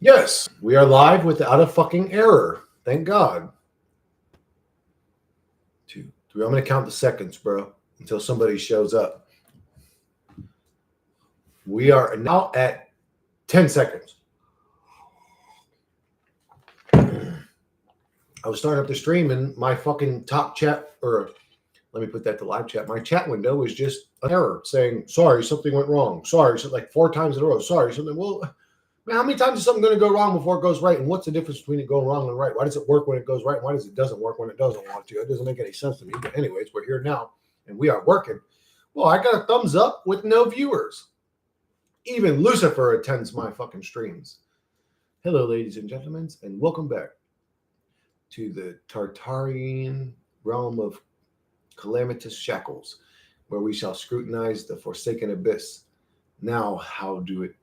Yes, we are live without a fucking error. Thank God. 2, 3. I'm going to count the seconds, bro, until somebody shows up. We are now at 10 seconds. I was starting up the stream and my fucking top chat, or let me put that to live chat. My chat window was just an error saying, sorry, something went wrong. Sorry, so like 4 times in a row. Sorry, something. Well, man, how many times is something going to go wrong before it goes right? And what's the difference between it going wrong and right? Why does it work when it goes right? And why does it doesn't work when it doesn't want to? It doesn't make any sense to me. But anyways, we're here now and we are working. Well, I got a thumbs up with no viewers. Even Lucifer attends my fucking streams. Hello, ladies and gentlemen, and welcome back to the Tartarian realm of calamitous shackles, where we shall scrutinize the forsaken abyss. Now, how do it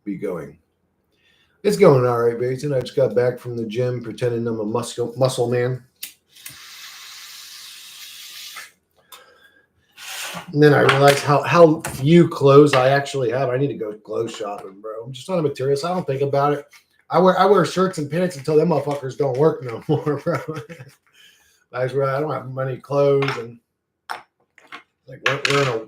be going? It's going all right, Basin. I just got back from the gym pretending I'm a muscle man. And then I realized how few clothes I actually have. I need to go clothes shopping, bro. I'm just not a materialist. I don't think about it. I wear shirts and pants until them motherfuckers don't work no more, bro. I don't have many clothes, and like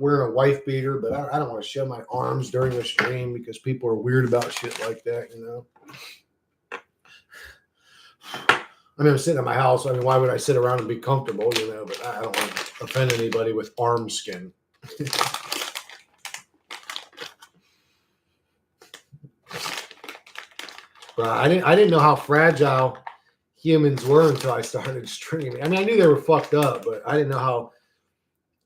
wearing a wife beater, but I don't want to show my arms during the stream because people are weird about shit like that, you know. I mean, I'm sitting at my house. I mean, why would I sit around and be comfortable, you know? But I don't want to offend anybody with arm skin. But I didn't know how fragile humans were until I started streaming. I mean, I knew they were fucked up, but I didn't know how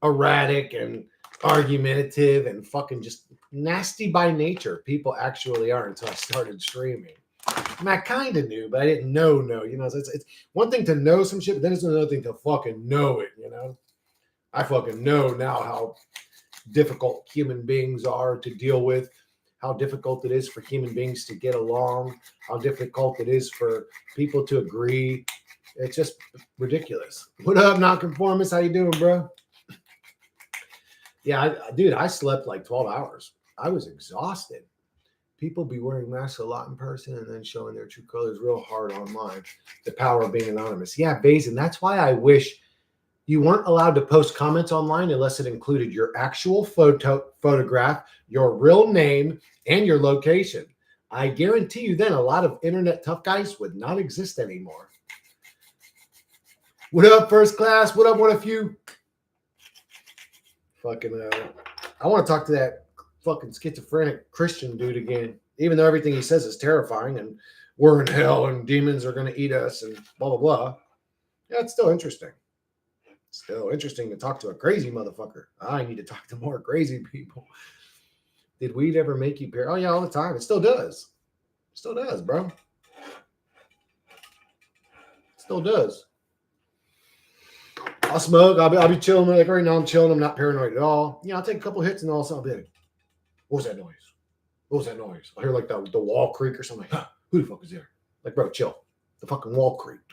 erratic and argumentative and fucking just nasty by nature people actually are until I started streaming. I mean, I kind of knew, but I didn't know. You know, it's one thing to know some shit, but then it's another thing to fucking know it, you know? I fucking know now how difficult human beings are to deal with, how difficult it is for human beings to get along, how difficult it is for people to agree. It's just ridiculous. What up, nonconformist? How you doing, bro? Yeah, dude, I slept like 12 hours. I was exhausted. People be wearing masks a lot in person and then showing their true colors real hard online. The power of being anonymous. Yeah, Basin, that's why I wish you weren't allowed to post comments online unless it included your actual photograph, your real name, and your location. I guarantee you then a lot of internet tough guys would not exist anymore. What up, first class? What up, one of you? Fucking, I want to talk to that fucking schizophrenic Christian dude again, even though everything he says is terrifying and we're in hell and demons are going to eat us and blah, blah, blah. Yeah, it's still interesting. Still interesting to talk to a crazy motherfucker. I need to talk to more crazy people. Did weed ever make you paranoid? Oh, yeah, all the time. It still does. Still does, bro. Still does. I'll smoke. I'll be chilling. Like right now, I'm chilling. I'm not paranoid at all. Yeah, I'll take a couple hits and all of a sudden I'll be like, what was that noise? What was that noise? I hear like the wall creak or something. Like, huh, who the fuck is there? Like, bro, chill. The fucking wall creaked.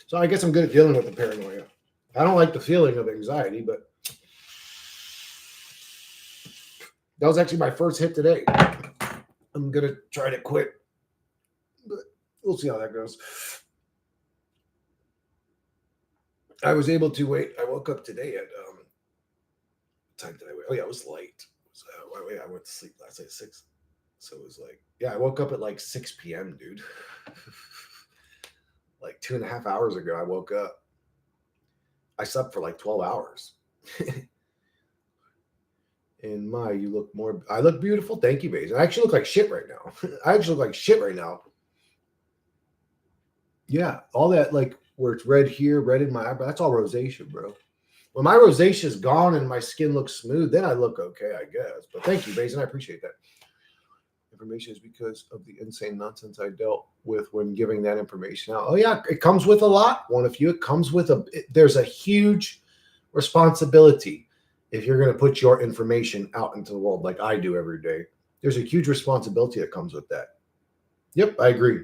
So I guess I'm good at dealing with the paranoia. I don't like the feeling of anxiety, but that was actually my first hit today. I'm going to try to quit, but we'll see how that goes. I was able to wait. I woke up today at, what time did I wait? Oh, yeah, it was late. I went to sleep last night at 6. So it was like, yeah, I woke up at like 6 p.m., dude. Like 2.5 hours ago, I woke up. I slept for like 12 hours. And you look more, I look beautiful. Thank you, Baze. I actually look like shit right now. Yeah, all that, like, where it's red here, red in my eyebrow, that's all rosacea, bro. When my rosacea is gone and my skin looks smooth, then I look okay, I guess. But thank you, Baze, and I appreciate that. Information is because of the insane nonsense I dealt with when giving that information out. Oh, yeah, it comes with a lot. One of you, it comes with there's a huge responsibility if you're going to put your information out into the world like I do every day. There's a huge responsibility that comes with that. Yep, I agree.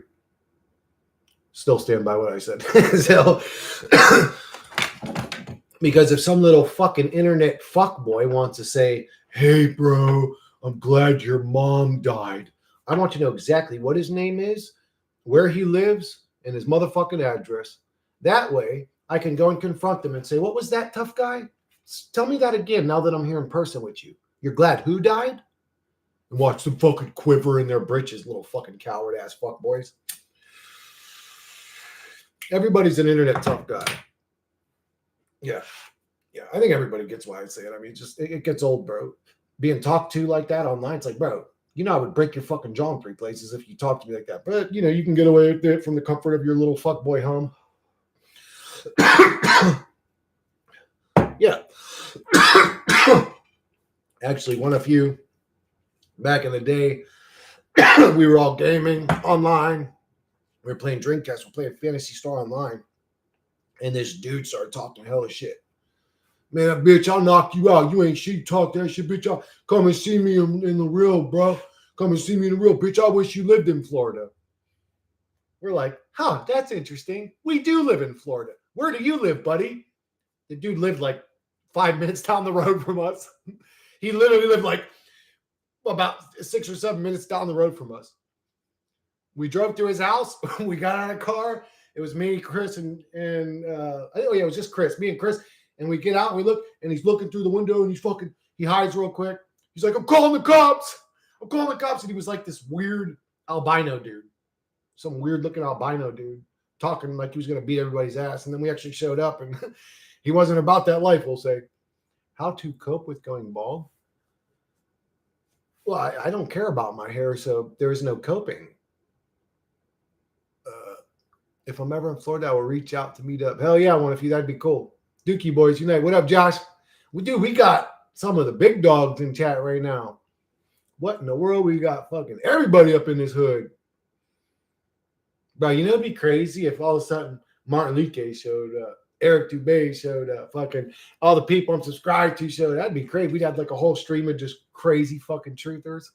Still stand by what I said. So, because if some little fucking internet fuckboy wants to say, hey, bro, I'm glad your mom died. I want to know exactly what his name is, where he lives, and his motherfucking address. That way, I can go and confront them and say, what was that, tough guy? Tell me that again now that I'm here in person with you. You're glad who died? And watch them fucking quiver in their britches, little fucking coward ass fuck boys. Everybody's an internet tough guy. Yeah. I think everybody gets why I say it. I mean, it gets old, bro. Being talked to like that online, it's like, bro, I would break your fucking jaw in 3 places if you talked to me like that. But, you can get away with it from the comfort of your little fuckboy home. Yeah. Actually, one of you back in the day, we were all gaming online. We were playing Dreamcast. We're playing Phantasy Star Online. And this dude started talking hella shit. Man, bitch, I'll knock you out. You ain't shit. Talk that shit, bitch. I'll come and see me in the real, bro. Come and see me in the real, bitch. I wish you lived in Florida. We're like, that's interesting. We do live in Florida. Where do you live, buddy? The dude lived like 5 minutes down the road from us. He literally lived like about 6 or 7 minutes down the road from us. We drove to his house. We got out of the car. It was me, Chris, and it was just Chris, me and Chris. And we get out and we look, and he's looking through the window, and he hides real quick. He's like, I'm calling the cops. And he was like this weird albino dude, some weird looking albino dude, talking like he was going to beat everybody's ass. And then we actually showed up, and he wasn't about that life, we'll say. How to cope with going bald? Well, I don't care about my hair, so there is no coping. If I'm ever in Florida, I will reach out to meet up. Hell yeah, one of you. That'd be cool. Dookie Boys Unite. What up, Josh? We got some of the big dogs in chat right now. What in the world? We got fucking everybody up in this hood. Bro, it'd be crazy if all of a sudden Martin Luque showed up, Eric Dubé showed up, fucking all the people I'm subscribed to showed up. That'd be crazy. We'd have like a whole stream of just crazy fucking truthers.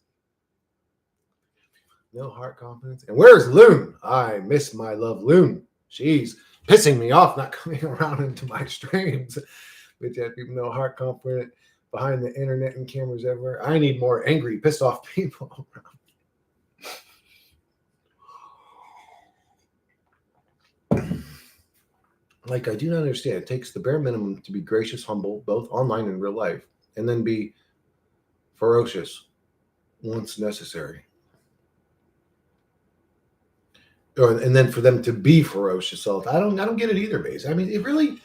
No heart confidence. And where's Loon? I miss my love Loon. She's pissing me off not coming around into my streams. Bitch had people no heart confident behind the internet and cameras everywhere. I need more angry, pissed off people around. Like, I do not understand. It takes the bare minimum to be gracious, humble, both online and real life, and then be ferocious once necessary. And then for them to be ferocious. So I don't get it either, base. I mean, it really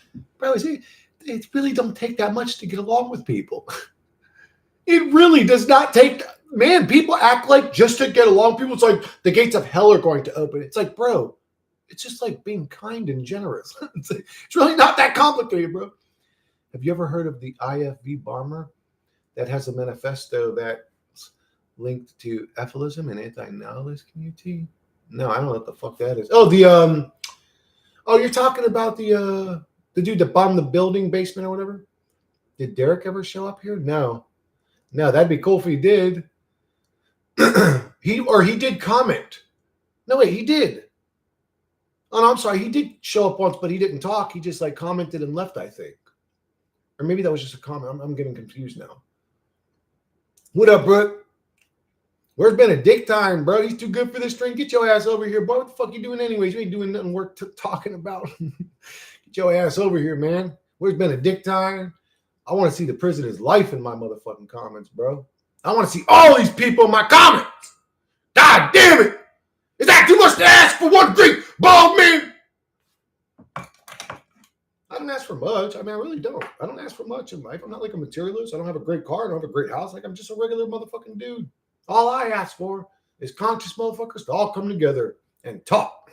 don't take that much to get along with people. It really does not take. Man, people act like just to get along. People, it's like the gates of hell are going to open. It's like, bro, it's just like being kind and generous. It's really not that complicated, bro. Have you ever heard of the IFV bomber that has a manifesto that's linked to Ephilism and anti-nihilist community? No, I don't know what the fuck that is. Oh, you're talking about the dude that bombed the building basement or whatever? Did Derek ever show up here? No, that'd be cool if he did. He did comment. No, wait, he did. Oh, no, I'm sorry. He did show up once, but he didn't talk. He just like commented and left, I think. Or maybe that was just a comment. I'm getting confused now. What up, Brooke? Where's Benedict time, bro? He's too good for this stream. Get your ass over here, bro. What the fuck you doing anyways? You ain't doing nothing worth talking about. Get your ass over here, man. Where's Benedict time? I want to see the president's life in my motherfucking comments, bro. I want to see all these people in my comments. God damn it. Is that too much to ask for one great bald man? I don't ask for much. I mean, I really don't. I don't ask for much in life. I'm not like a materialist. I don't have a great car. I don't have a great house. Like, I'm just a regular motherfucking dude. All I ask for is conscious motherfuckers to all come together and talk.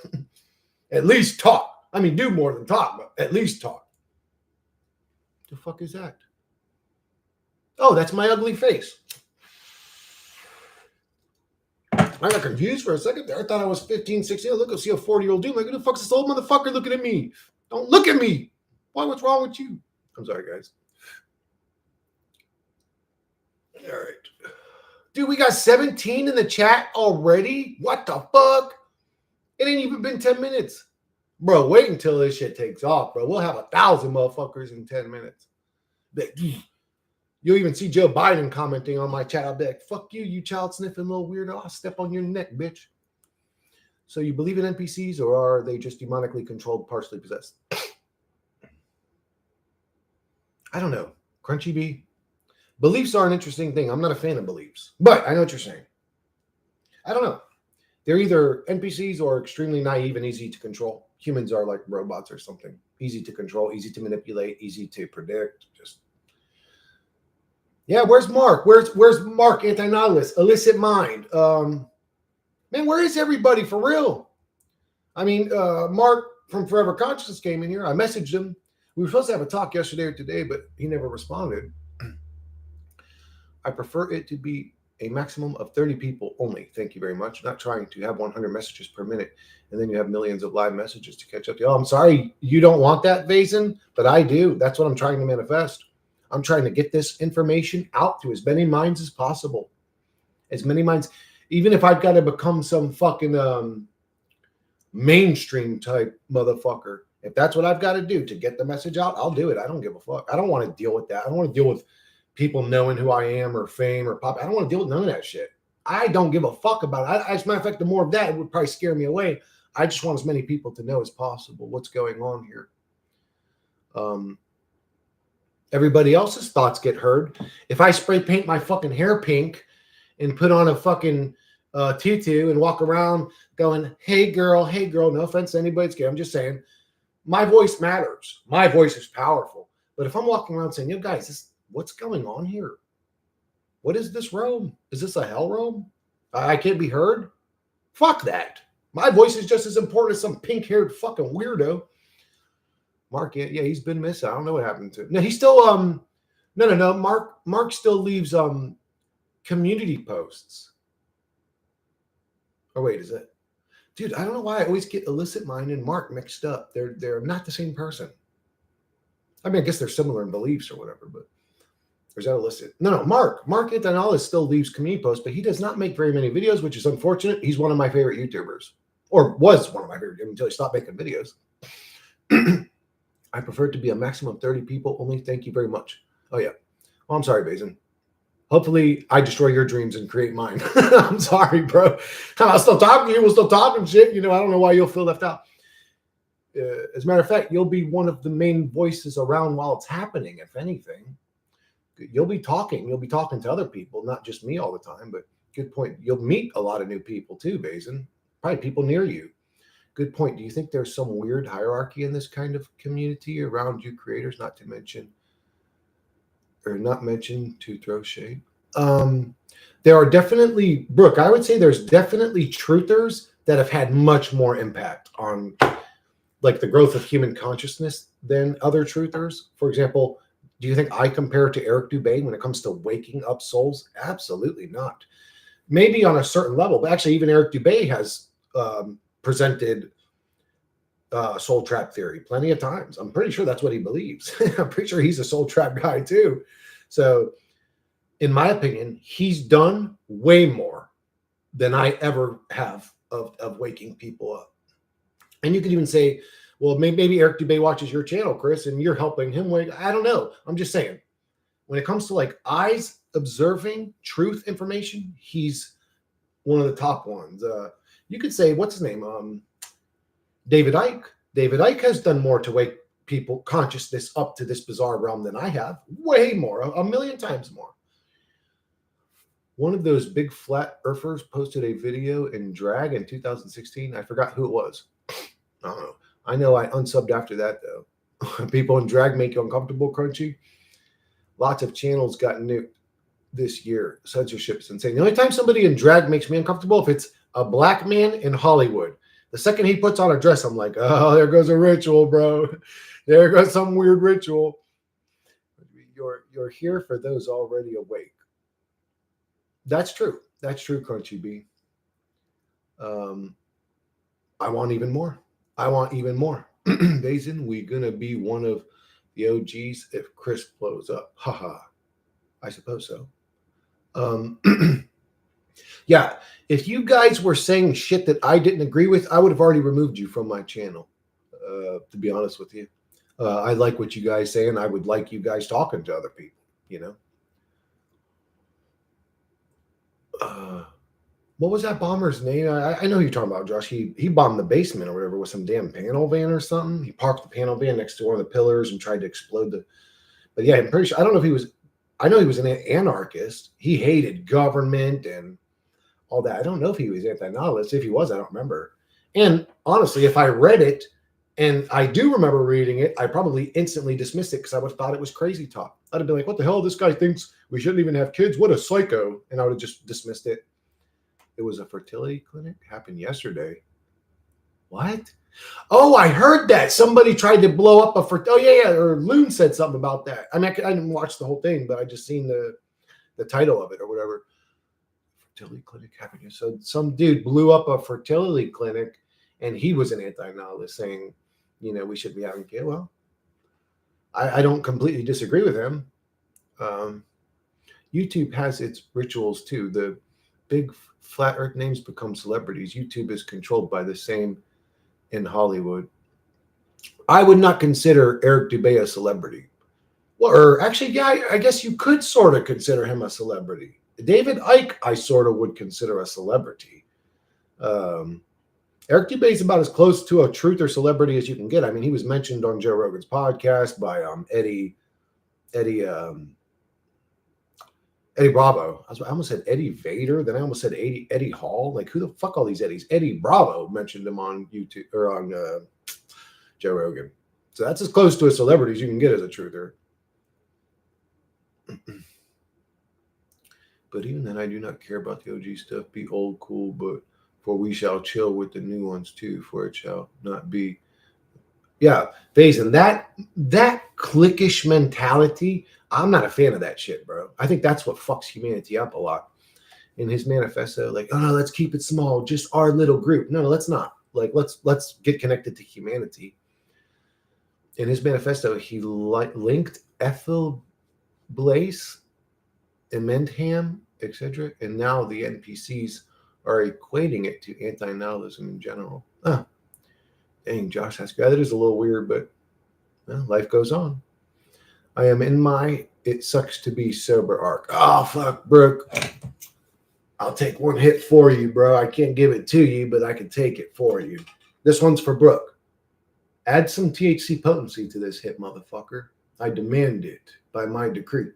At least talk. I mean, do more than talk, but at least talk. The fuck is that? Oh, that's my ugly face. I got confused for a second there. I thought I was 15, 16. Look, I see a 40-year-old dude. Like, who the fuck's this old motherfucker looking at me? Don't look at me. Why? What's wrong with you? I'm sorry, guys. All right. Dude, we got 17 in the chat already? What the fuck? It ain't even been 10 minutes. Bro, wait until this shit takes off, bro. We'll have 1,000 motherfuckers in 10 minutes. You'll even see Joe Biden commenting on my chat. I'll be like, fuck you, you child sniffing little weirdo. I'll step on your neck, bitch. So you believe in NPCs, or are they just demonically controlled, partially possessed? I don't know. Crunchy B. Beliefs are an interesting thing. I'm not a fan of beliefs, but I know what you're saying. I don't know. They're either NPCs or extremely naive and easy to control. Humans are like robots or something. Easy to control, easy to manipulate, easy to predict. Just yeah. Where's Mark? Where's Mark? Anti-nihilist, illicit mind. Man, where is everybody for real? I mean, Mark from Forever Consciousness came in here. I messaged him. We were supposed to have a talk yesterday or today, but he never responded. I prefer it to be a maximum of 30 people only. Thank you very much. Not trying to have 100 messages per minute, and then you have millions of live messages to catch up to. Oh, I'm sorry you don't want that, Vazen, but I do. That's what I'm trying to manifest. I'm trying to get this information out to as many minds as possible. As many minds, even if I've got to become some fucking mainstream type motherfucker. If that's what I've got to do to get the message out, I'll do it. I don't give a fuck. I don't want to deal with that. I don't want to deal with people knowing who I am or fame or pop. I don't want to deal with none of that shit. I don't give a fuck about it. As a matter of fact, the more of that, it would probably scare me away. I just want as many people to know as possible what's going on here. Everybody else's thoughts get heard. If I spray paint my fucking hair pink and put on a fucking tutu and walk around going, hey girl, no offense to anybody, I'm just saying, my voice matters. My voice is powerful. But if I'm walking around saying, yo guys, what's going on here? What is this realm? Is this a hell realm? I can't be heard? Fuck that. My voice is just as important as some pink-haired fucking weirdo. Mark, yeah, he's been missing. I don't know what happened to him. No, he's still no. Mark still leaves community posts. Oh wait, is it? Dude, I don't know why I always get illicit mind and Mark mixed up. They're not the same person. I mean, I guess they're similar in beliefs or whatever, but or is that illicit? No. Mark Antonellis still leaves community posts, but he does not make very many videos, which is unfortunate. He's one of my favorite YouTubers, or was one of my favorite until he stopped making videos. I prefer it to be a maximum of 30 people only. Thank you very much. Oh yeah. Well, I'm sorry, Basin. Hopefully I destroy your dreams and create mine. I'm sorry, bro. I'll still talk to you. We'll still talking shit. I don't know why you'll feel left out. As a matter of fact, you'll be one of the main voices around while it's happening, if anything. You'll be talking to other people, not just me all the time, but good point. You'll meet a lot of new people too, Basin. Probably people near you. Good point. Do you think there's some weird hierarchy in this kind of community around you creators, not mentioned to throw shade? There are definitely, Brooke, I would say there's definitely truthers that have had much more impact on like the growth of human consciousness than other truthers. For example, do you think I compare to Eric Dubay when it comes to waking up souls? Absolutely not. Maybe on a certain level, but actually even Eric Dubay has presented soul trap theory plenty of times. I'm pretty sure that's what he believes. I'm pretty sure he's a soul trap guy too. So in my opinion, he's done way more than I ever have of waking people up. And you could even say, well, maybe Eric Dubay watches your channel, Chris, and you're helping him wake. I don't know. I'm just saying, when it comes to like eyes observing truth information, he's one of the top ones. You could say, what's his name? David Icke. David Icke has done more to wake people consciousness up to this bizarre realm than I have. Way more, a million times more. One of those big flat earthers posted a video in drag in 2016. I forgot who it was. I don't know. I know I unsubbed after that, though. People in drag make you uncomfortable, Crunchy. Lots of channels got nuked this year. Censorship is insane. The only time somebody in drag makes me uncomfortable if it's a black man in Hollywood. The second he puts on a dress, I'm like, oh, there goes a ritual, bro. There goes some weird ritual. You're here for those already awake. That's true. That's true, Crunchy B. I want even more. Basin, we gonna be one of the OGs if Chris blows up. Haha. I suppose so. Yeah, if you guys were saying shit that I didn't agree with, I would have already removed you from my channel, to be honest with you. I like what you guys say, and I would like you guys talking to other people, What was that bomber's name? I know who you're talking about, Josh. He bombed the basement or whatever with some damn panel van or something. He parked the panel van next to one of the pillars and tried to explode the. But yeah, I'm pretty sure. I don't know if he was. I know he was an anarchist. He hated government and all that. I don't know if he was anti-nihilist. If he was, I don't remember. And honestly, if I read it, and I do remember reading it, I probably instantly dismissed it because I would have thought it was crazy talk. I'd have been like, "What the hell? This guy thinks we shouldn't even have kids. What a psycho!" And I would have just dismissed it. It was a fertility clinic. Happened yesterday. What? Oh, I heard that somebody tried to blow up a. Oh yeah, yeah. Or Loon said something about that. I mean, I didn't watch the whole thing, but I just seen the title of it or whatever. Fertility clinic happened. So some dude blew up a fertility clinic, and he was an anti-nihilist, saying, we should be having kids. Well, I don't completely disagree with him. YouTube has its rituals too. The big flat earth names become celebrities. YouTube is controlled by the same in Hollywood. I would not consider Eric Dubé a celebrity. Well, or actually, yeah, I guess you could sort of consider him a celebrity. David Icke, I sort of would consider a celebrity. Eric Dubé is about as close to a truther celebrity as you can get. I mean, he was mentioned on Joe Rogan's podcast by Eddie Bravo. I almost said Eddie Vader. Then I almost said Eddie Hall. Like, who the fuck all these Eddies? Eddie Bravo mentioned him on YouTube or on Joe Rogan. So that's as close to a celebrity as you can get as a truther. But even then, I do not care about the OG stuff. Be old, cool, but for we shall chill with the new ones too, for it shall not be. Yeah, Faison, that cliquish mentality, I'm not a fan of that shit, bro. I think that's what fucks humanity up a lot. In his manifesto, like, oh no, let's keep it small, just our little group. No, let's not. Like, let's get connected to humanity. In his manifesto, he linked Ethel Blaise, Emendham, etc., and now the NPCs are equating it to anti-nihilism in general. Dang, Josh, that is a little weird, but life goes on. I am in my it sucks to be sober arc. Oh, fuck, Brooke. I'll take one hit for you, bro. I can't give it to you, but I can take it for you. This one's for Brooke. Add some THC potency to this hit, motherfucker. I demand it by my decree.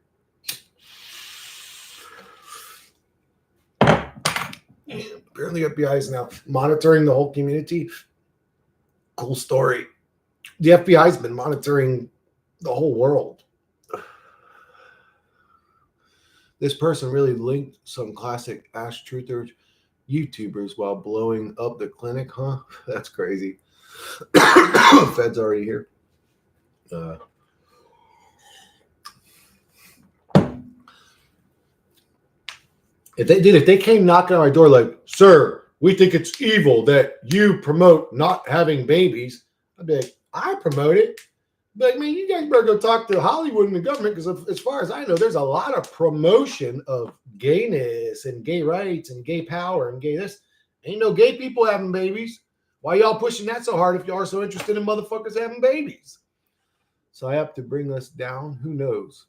Apparently, FBI is now monitoring the whole community. Cool story. The FBI's been monitoring the whole world. This person really linked some classic Ash Truthers YouTubers while blowing up the clinic, huh? That's crazy. Fed's already here. If they came knocking on my door like, sir, we think it's evil that you promote not having babies, I'd be like, I promote it. But man, you guys better go talk to Hollywood and the government, because as far as I know, there's a lot of promotion of gayness and gay rights and gay power and gay this. Ain't no gay people having babies. Why y'all pushing that so hard if y'all are so interested in motherfuckers having babies? So I have to bring us down. Who knows?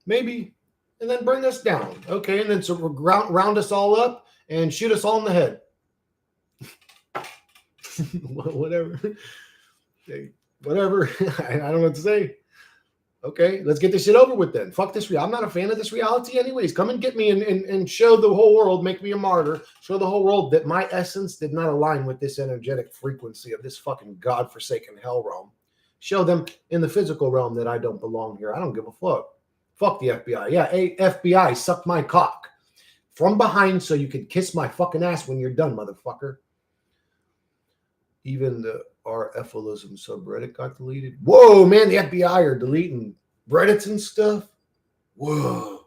Maybe. And then bring us down. Okay, and then so round us all up and shoot us all in the head. Whatever. Whatever. I don't know what to say. Okay, let's get this shit over with then. Fuck this. I'm not a fan of this reality anyways. Come and get me and show the whole world, make me a martyr, show the whole world that my essence did not align with this energetic frequency of this fucking godforsaken hell realm. Show them in the physical realm that I don't belong here. I don't give a fuck. Fuck the FBI. Yeah, hey, FBI, suck my cock from behind so you can kiss my fucking ass when you're done, motherfucker. Even the RFism subreddit got deleted. Whoa, man, the FBI are deleting Reddits and stuff. Whoa.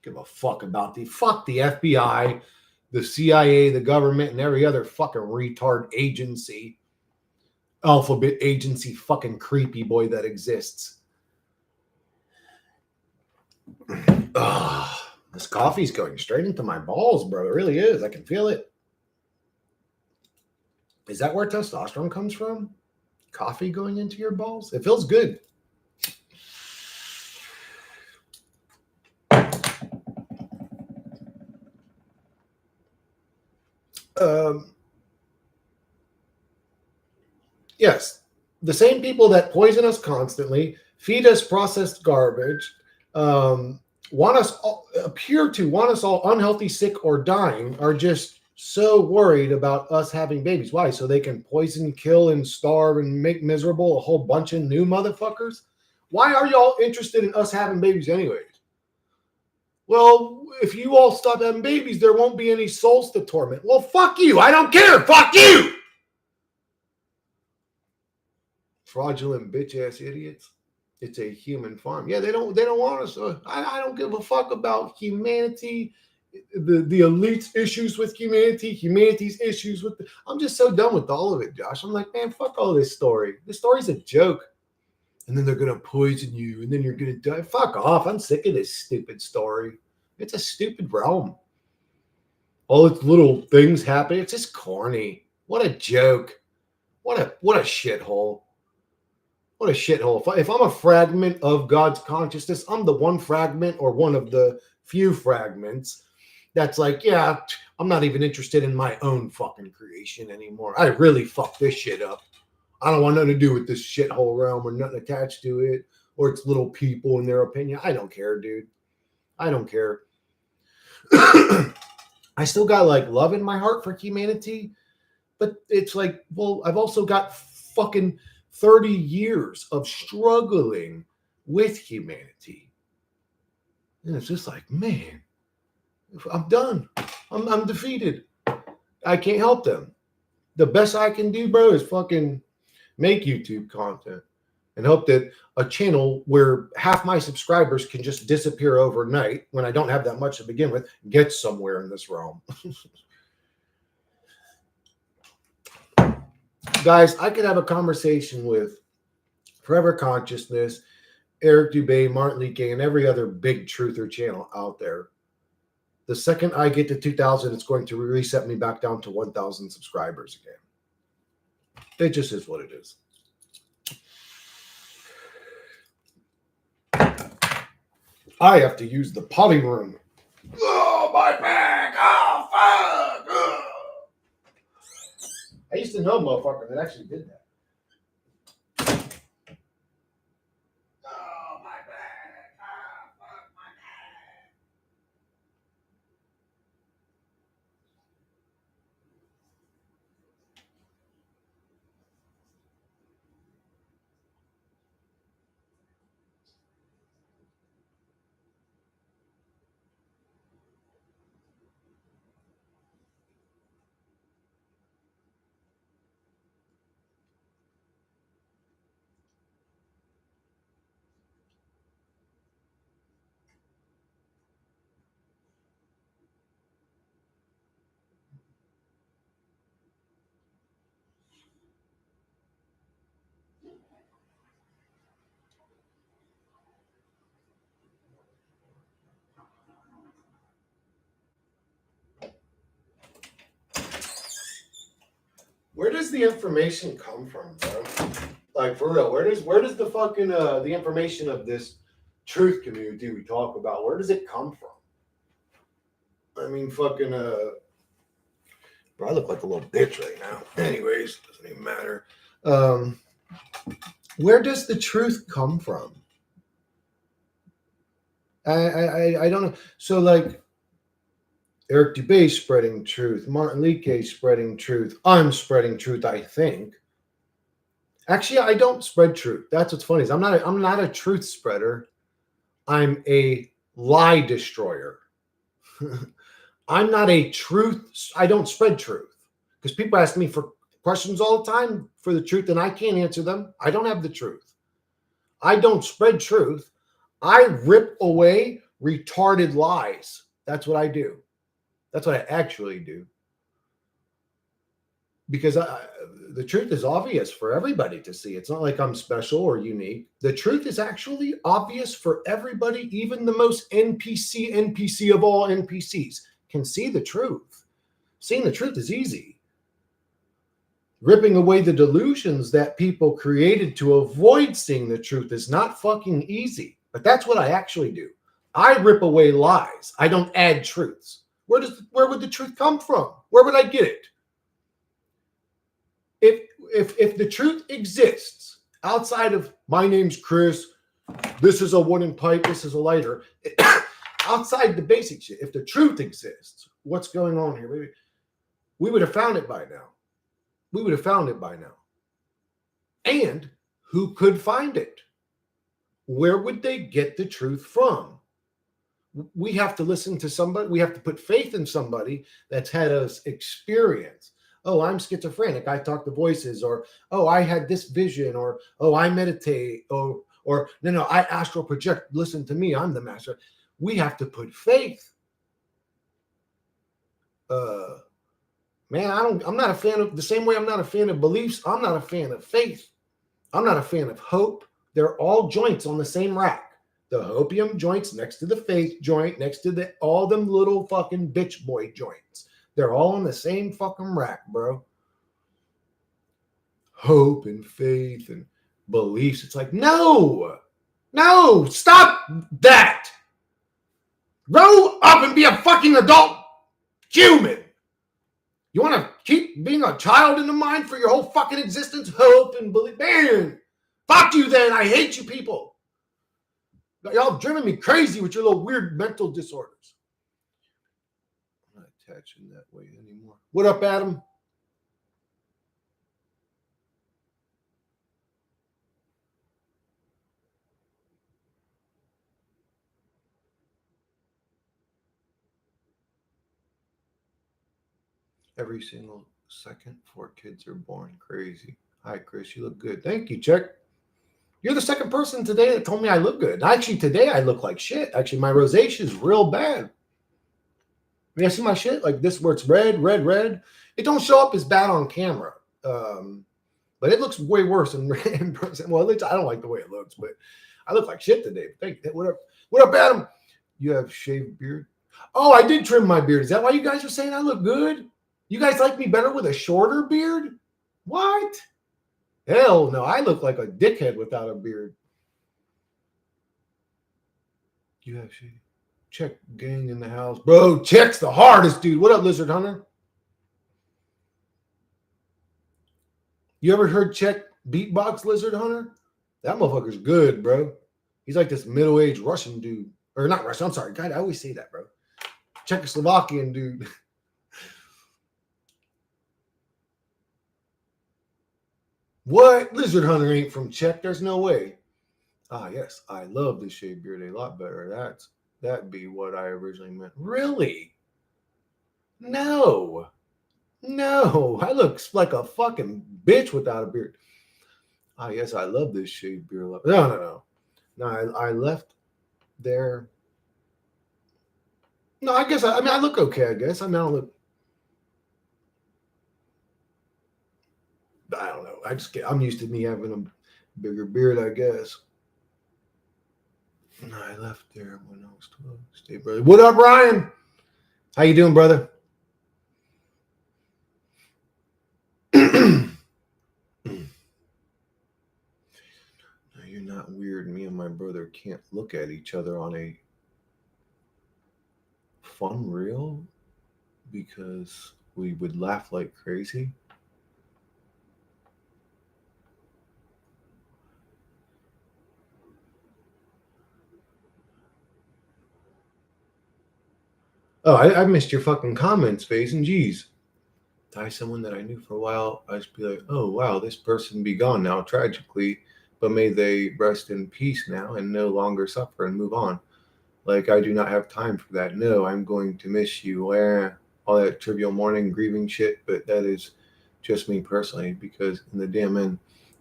Give a fuck about fuck the FBI, the CIA, the government, and every other fucking retard agency. Alphabet agency fucking creepy boy that exists. This coffee's going straight into my balls, bro. It really is. I can feel it. Is that where testosterone comes from? Coffee going into your balls? It feels good. Yes, the same people that poison us constantly, feed us processed garbage, want us all, appear to want us all unhealthy, sick, or dying, are just so worried about us having babies. Why? So they can poison, kill, and starve and make miserable a whole bunch of new motherfuckers? Why are y'all interested in us having babies anyways? Well, if you all stop having babies, there won't be any souls to torment. Well, fuck you. I don't care. Fuck you. Fraudulent bitch ass idiots. It's a human farm. Yeah, they don't want us. I don't give a fuck about humanity, the elite's issues with humanity, humanity's issues with. I'm just so done with all of it, Josh. I'm like, man, fuck all this story. This story's a joke. And then they're gonna poison you, and then you're gonna die. Fuck off. I'm sick of this stupid story. It's a stupid realm. All its little things happen. It's just corny. What a joke. What a shithole. What a shithole. If I'm a fragment of God's consciousness, I'm the one fragment or one of the few fragments that's like, yeah, I'm not even interested in my own fucking creation anymore. I really fucked this shit up. I don't want nothing to do with this shithole realm or nothing attached to it or its little people and their opinion. I don't care, dude. I don't care. I still got like love in my heart for humanity, but it's like, well, I've also got fucking 30 years of struggling with humanity. And it's just like, man, I'm done. I'm defeated. I can't help them. The best I can do, bro, is fucking make YouTube content and hope that a channel where half my subscribers can just disappear overnight when I don't have that much to begin with gets somewhere in this realm. Guys, I could have a conversation with Forever Consciousness, Eric Dubay, Martin Lee King, and every other big truther channel out there. The second I get to 2,000, it's going to reset me back down to 1,000 subscribers again. It just is what it is. I have to use the potty room. Oh, my back. Oh, fuck. Oh. I used to know a motherfucker that actually did that. Oh, my back. Oh, fuck my back. Where does the information come from, bro? Like, for real, where does the fucking the information of this truth community we talk about, where does it come from? I mean, fucking bro, I look like a little bitch right now. Anyways, doesn't even matter. Where does the truth come from? I don't know. So like Eric Dubay spreading truth, Martin Lee King spreading truth. I'm spreading truth, I think. Actually, I don't spread truth. That's what's funny. Is I'm not a truth spreader. I'm a lie destroyer. I'm not a truth. I don't spread truth because people ask me for questions all the time for the truth, and I can't answer them. I don't have the truth. I don't spread truth. I rip away retarded lies. That's what I do. That's what I actually do. Because the truth is obvious for everybody to see. It's not like I'm special or unique. The truth is actually obvious for everybody. Even the most NPC of all NPCs can see the truth. Seeing the truth is easy. Ripping away the delusions that people created to avoid seeing the truth is not fucking easy. But that's what I actually do. I rip away lies. I don't add truths. Where would the truth come from? Where would I get it? if the truth exists outside of my name's Chris, this is a wooden pipe, this is a lighter, outside the basic shit, if the truth exists, what's going on here, baby? We would have found it by now. We would have found it by now. And who could find it? Where would they get the truth from? We have to listen to somebody. We have to put faith in somebody that's had us experience. Oh, I'm schizophrenic. I talk to voices, or oh, I had this vision, or oh, I meditate, or no, I astral project. Listen to me. I'm the master. We have to put faith. Man, I'm not a fan of the same way I'm not a fan of beliefs. I'm not a fan of faith. I'm not a fan of hope. They're all joints on the same rack. The hopium joints next to the faith joint, next to all them little fucking bitch boy joints. They're all on the same fucking rack, bro. Hope and faith and beliefs. It's like, no, stop that. Grow up and be a fucking adult human. You want to keep being a child in the mind for your whole fucking existence? Hope and belief. Man, fuck you then. I hate you people. Y'all driving me crazy with your little weird mental disorders. I'm not attaching that way anymore. What up, Adam? Every single second 4 kids are born. Crazy. Hi, Chris. You look good. Thank you, Chuck. You're the second person today that told me I look good. Actually, today I look like shit. Actually, my rosacea is real bad. You see my shit? Like this where it's red. It don't show up as bad on camera. But it looks way worse in person. Well, at least I don't like the way it looks, but I look like shit today. Thank you. What up, Adam? You have shaved beard? Oh, I did trim my beard. Is that why you guys are saying I look good? You guys like me better with a shorter beard? What? Hell no, I look like a dickhead without a beard. You have shit. Check gang in the house. Bro, Check's the hardest, dude. What up, Lizard Hunter? You ever heard Check beatbox, Lizard Hunter? That motherfucker's good, bro. He's like this middle-aged Russian dude. Or not Russian, I'm sorry. God, I always say that, bro. Czechoslovakian dude. What? Lizard Hunter ain't from Czech. There's no way. Ah, yes. I love the shaved beard a lot better. That'd be what I originally meant. Really? No. I look like a fucking bitch without a beard. Ah, yes. I love this shaved beard. No. I left there. No, I guess. I look okay. I guess. I don't look. I don't know. I'm used to me having a bigger beard, I guess. No, I left there when I was 12. Stay, brother. What up, Ryan? How you doing, brother? No, you're not weird. Me and my brother can't look at each other on a fun reel because we would laugh like crazy. Oh, I missed your fucking comments, Face, and geez. Die someone that I knew for a while, I'd just be like, oh, wow, this person be gone now, tragically, but may they rest in peace now and no longer suffer and move on. Like, I do not have time for that. No, I'm going to miss you. All that trivial mourning, grieving shit, but that is just me personally, because in the damn end,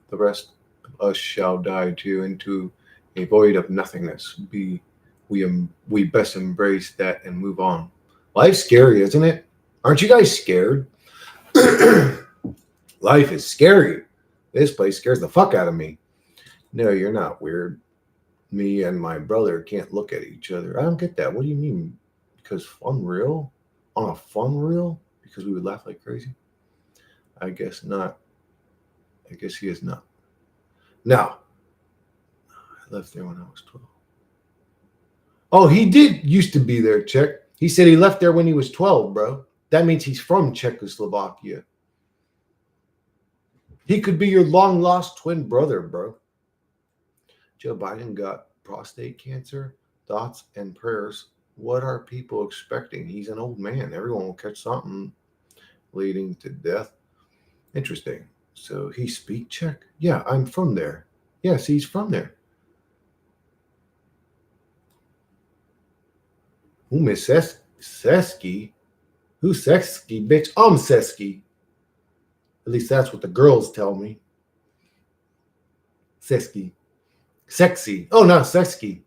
the rest of us shall die too into a void of nothingness. We best embrace that and move on. Life's scary, isn't it? Aren't you guys scared? Life is scary. This place scares the fuck out of me. No, you're not weird. Me and my brother can't look at each other. I don't get that. What do you mean? Because fun reel? On a fun reel? Because we would laugh like crazy? I guess not. I guess he is not. Now, I left there when I was 12. Oh, he did used to be there, Czech. He said he left there when he was 12, bro. That means he's from Czechoslovakia. He could be your long lost twin brother, bro. Joe Biden got prostate cancer. Thoughts and prayers. What are people expecting? He's an old man. Everyone will catch something leading to death. Interesting. So he speak Czech? Yeah, I'm from there. Yes, he's from there. Whom is Seski? Who's Seski, bitch? I'm Seski. At least that's what the girls tell me. Seski. Sexy. Oh, no, Seski.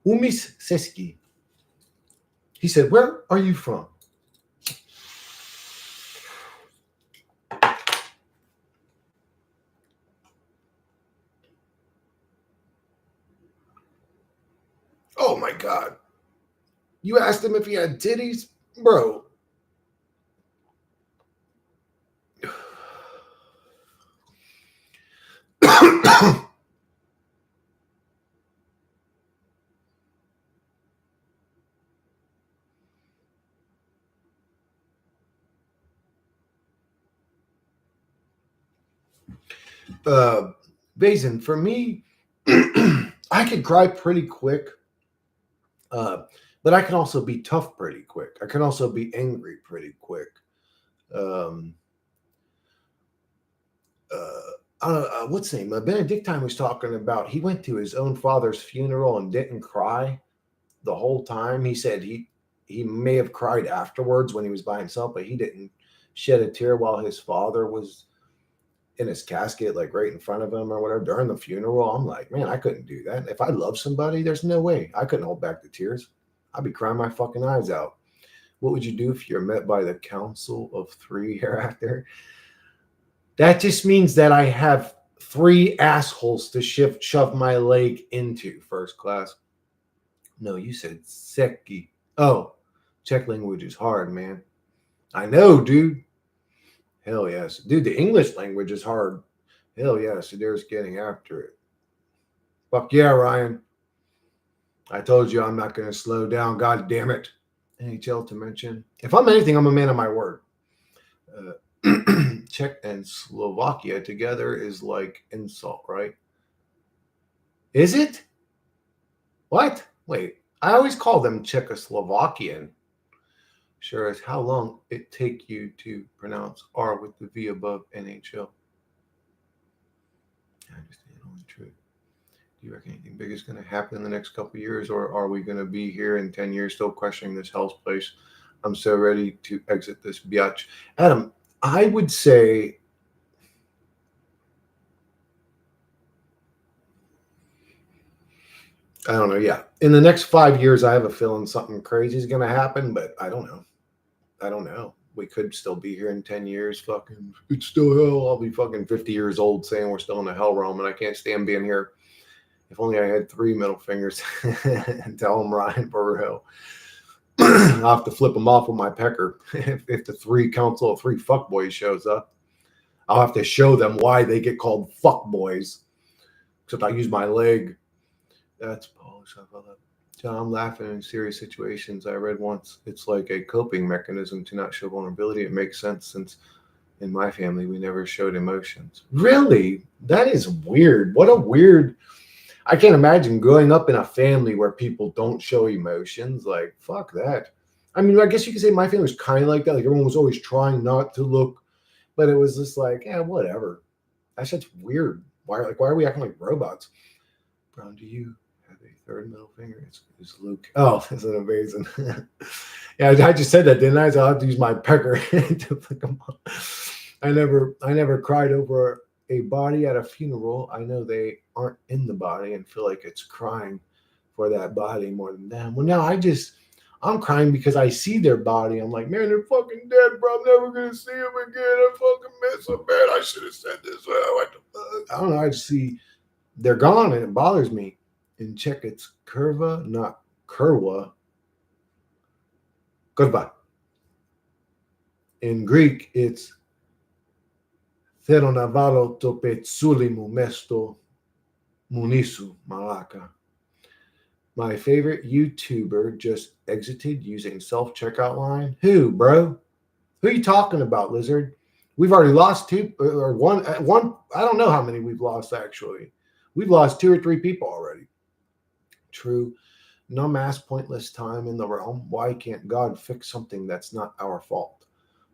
Umis Seski. He said, where are you from? Oh, my God. You asked him if he had titties? Bro. Basin, for me, I could cry pretty quick, but I can also be tough pretty quick. I can also be angry pretty quick. What's his name? Benedictine was talking about he went to his own father's funeral and didn't cry the whole time. He said he may have cried afterwards when he was by himself, but he didn't shed a tear while his father was in his casket, like right in front of him or whatever during the funeral. I'm like, man, I couldn't do that. If I love somebody, there's no way I couldn't hold back the tears. I'd be crying my fucking eyes out. What would you do if you're met by the council of three hereafter? That just means that I have three assholes to shove my leg into first class. No, you said Seki. Oh, Czech language is hard, man. I know, dude. Hell yes. Dude, the English language is hard. Hell yes, there's getting after it. Fuck yeah, Ryan. I told you I'm not going to slow down. God damn it. NHL to mention. If I'm anything, I'm a man of my word. Czech and Slovakia together is like insult, right? Is it? What? Wait, I always call them Czechoslovakian. Sure as how long it take you to pronounce R with the V above NHL. I understand only true. Do you reckon anything big is going to happen in the next couple of years, or are we going to be here in 10 years still questioning this hell's place? I'm so ready to exit this biatch. Adam, I would say I don't know. Yeah. In the next 5 years, I have a feeling something crazy is going to happen, but I don't know. I don't know. We could still be here in 10 years. Fucking, it's still hell. I'll be fucking 50 years old saying we're still in the hell realm, and I can't stand being here. If only I had 3 middle fingers and tell them Ryan for real. I'll have to flip them off with my pecker. If the three council of three fuckboys shows up, I'll have to show them why they get called fuckboys. Except I use my leg. That's Polish. I love that. John, I'm laughing in serious situations. I read once it's like a coping mechanism to not show vulnerability. It makes sense since in my family we never showed emotions. Really? That is weird. What a weird. I can't imagine growing up in a family where people don't show emotions. Like, fuck that. I mean, I guess you could say my family was kind of like that. Like, everyone was always trying not to look, but it was just like, yeah, whatever. That shit's weird. Why are we acting like robots? Brown, do you have a third middle finger? It's Luke. Oh, isn't amazing? Yeah, I just said that, didn't I? So I'll have to use my pecker to flick them on. I never cried over a body at a funeral. I know they aren't in the body and feel like it's crying for that body more than them. Well, now I'm crying because I see their body. I'm like, man, they're fucking dead, bro. I'm never gonna see them again. I fucking miss them, man. I should have said this. I don't know. I just see they're gone and it bothers me. In Czech, it's kurva, not kurwa. Kurva. In Greek, it's Theronavalo to petsulimu mesto munisu malaka. My favorite YouTuber just exited using self-checkout line. Who, bro? Who are you talking about, Lizard? We've already lost two or one. One. I don't know how many we've lost actually. We've lost 2 or 3 people already. True. No mass pointless time in the realm. Why can't God fix something that's not our fault?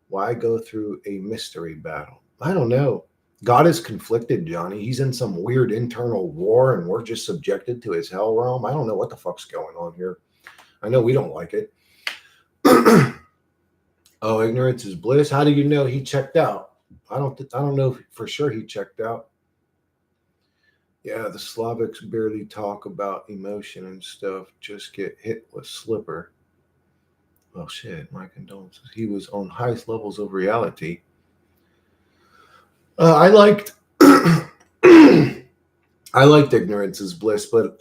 Why go through a mystery battle? I don't know. God is conflicted, Johnny. He's in some weird internal war and we're just subjected to his hell realm. I don't know what the fuck's going on here. I know we don't like it. Oh, ignorance is bliss. How do you know he checked out? I don't know for sure he checked out. Yeah, the Slavics barely talk about emotion and stuff. Just get hit with slipper. Well, shit, my condolences. He was on highest levels of reality. I liked, I liked ignorance is bliss, but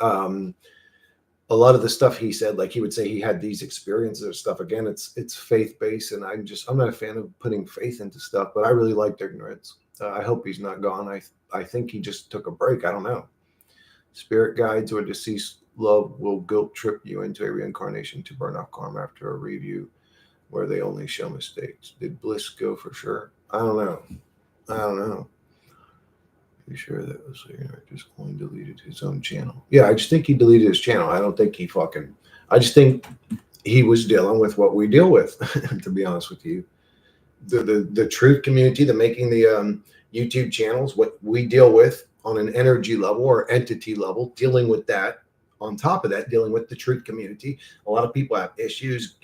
a lot of the stuff he said, like he would say he had these experiences or stuff. Again, it's faith based, and I'm not a fan of putting faith into stuff, but I really liked ignorance. I hope he's not gone. I think he just took a break. I don't know. Spirit guides or deceased love will guilt trip you into a reincarnation to burn off karma after a review where they only show mistakes. Did bliss go for sure? I don't know. I don't know. You sure that was just only deleted his own channel? Yeah, I just think he deleted his channel. I don't think he fucking. I just think he was dealing with what we deal with. To be honest with you, the truth community, the making the YouTube channels, what we deal with on an energy level or entity level, dealing with that. On top of that, dealing with the truth community, a lot of people have issues,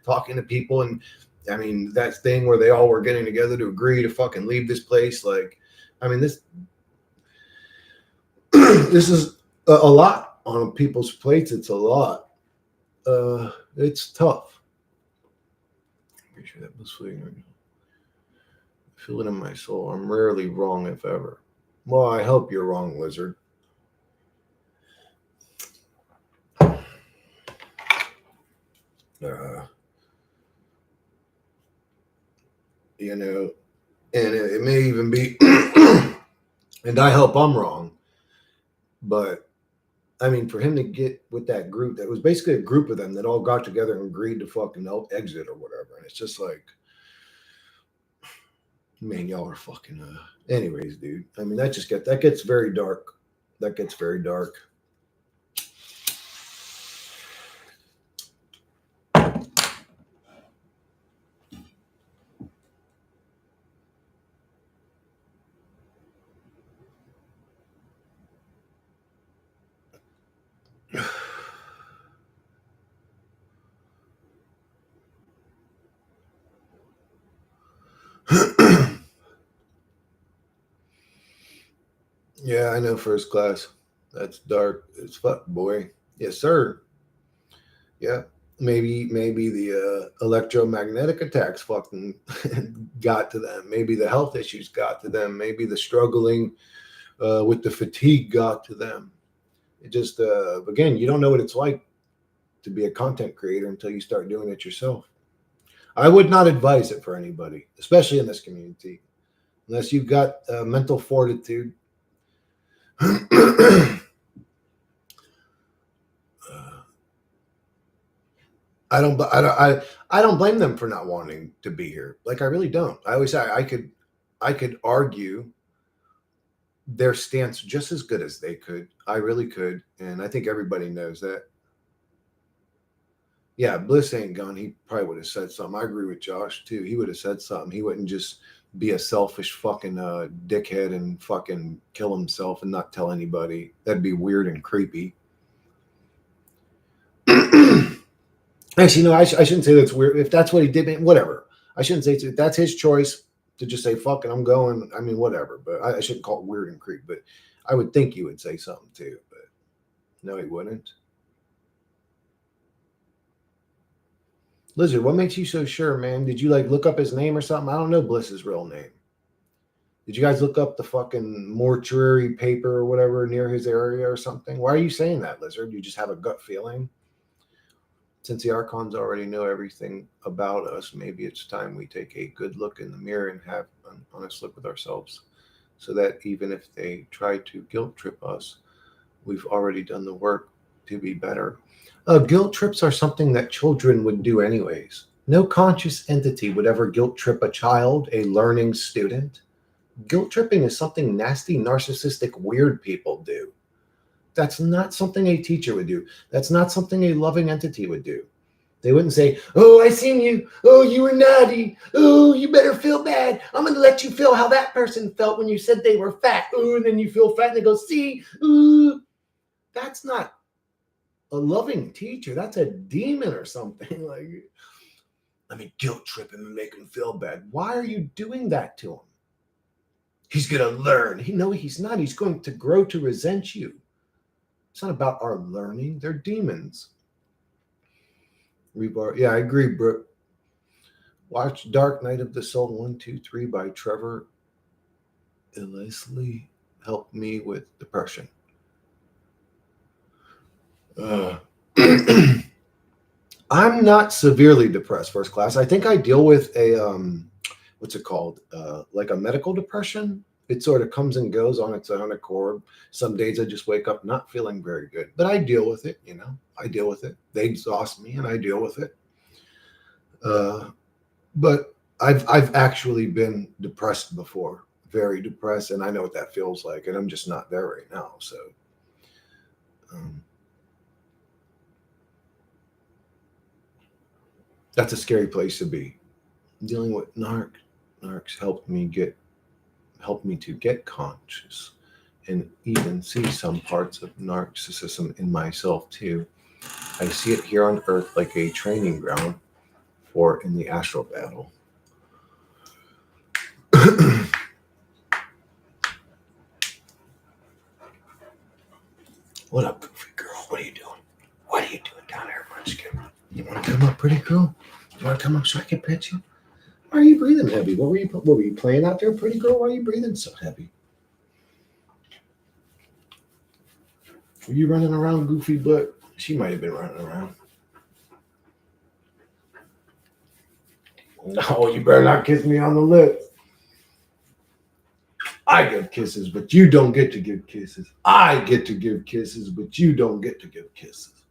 talking to people, and I mean that thing where they all were getting together to agree to fucking leave this place. Like, I mean this. This is a lot on people's plates. It's a lot. It's tough. Pretty sure that was fleeting. I feel it in my soul. I'm rarely wrong, if ever. Well, I hope you're wrong, Lizard. And it may even be, and I hope I'm wrong, but I mean, for him to get with that group, that was basically a group of them that all got together and agreed to fucking exit or whatever. And it's just like, man, y'all are fucking. Anyways, dude. I mean, that gets very dark. That gets very dark. Yeah, I know first class. That's dark as fuck, boy. Yes, sir. Yeah. Maybe the electromagnetic attacks fucking got to them. Maybe the health issues got to them. Maybe the struggling with the fatigue got to them. It just again, you don't know what it's like to be a content creator until you start doing it yourself. I would not advise it for anybody, especially in this community, unless you've got mental fortitude. I don't blame them for not wanting to be here. Like, I really don't. I always say I could argue their stance just as good as they could. I really could, and I think everybody knows that. Yeah, Bliss ain't gone. He probably would have said something. I agree with Josh too. He would have said something. He wouldn't just be a selfish fucking dickhead and fucking kill himself and not tell anybody. That'd be weird and creepy. Actually, no, I shouldn't say that's weird. If that's what he did, whatever. I shouldn't say that's his choice to just say fuck it, I'm going. I mean, whatever. But I shouldn't call it weird and creepy. But I would think he would say something too. But no, he wouldn't. Lizard, what makes you so sure, man? Did you like look up his name or something? I don't know Bliss's real name. Did you guys look up the fucking mortuary paper or whatever near his area or something? Why are you saying that, Lizard? You just have a gut feeling? Since the Archons already know everything about us, maybe it's time we take a good look in the mirror and have an honest look with ourselves so that even if they try to guilt trip us, we've already done the work to be better. Guilt trips are something that children would do anyways. No conscious entity would ever guilt trip a child, a learning student. Guilt tripping is something nasty, narcissistic, weird people do. That's not something a teacher would do. That's not something a loving entity would do. They wouldn't say, "Oh, I seen you. Oh, you were naughty. Oh, you better feel bad. I'm going to let you feel how that person felt when you said they were fat. Oh, and then you feel fat and they go, see, ooh." That's not a loving teacher. That's a demon or something. Like, let me guilt trip him and make him feel bad. Why are you doing that to him? He's going to learn. No, he's not. He's going to grow to resent you. It's not about our learning. They're demons. Rebar. Yeah, I agree, Brooke. Watch Dark Night of the Soul 1, 2, 3 by Trevor Leslie. Helped me with depression. I'm not severely depressed, first class. I think I deal with a what's it called? Like a medical depression. It sort of comes and goes on its own accord. Some days I just wake up not feeling very good, but I deal with it. I deal with it. They exhaust me, and I deal with it. But I've actually been depressed before, very depressed, and I know what that feels like, and I'm just not there right now. So. That's a scary place to be. Dealing with narcs helped me to get conscious and even see some parts of narcissism in myself too. I see it here on Earth like a training ground for in the astral battle. What up, goofy girl? What are you doing? What are you doing down there, Munchkin? You want to come up, pretty girl? You want to come up so I can pet you? Why are you breathing heavy? What were you playing out there, pretty girl? Why are you breathing so heavy? Were you running around, goofy butt? She might have been running around. No, you better not kiss me on the lips. I give kisses, but you don't get to give kisses. I get to give kisses, but you don't get to give kisses.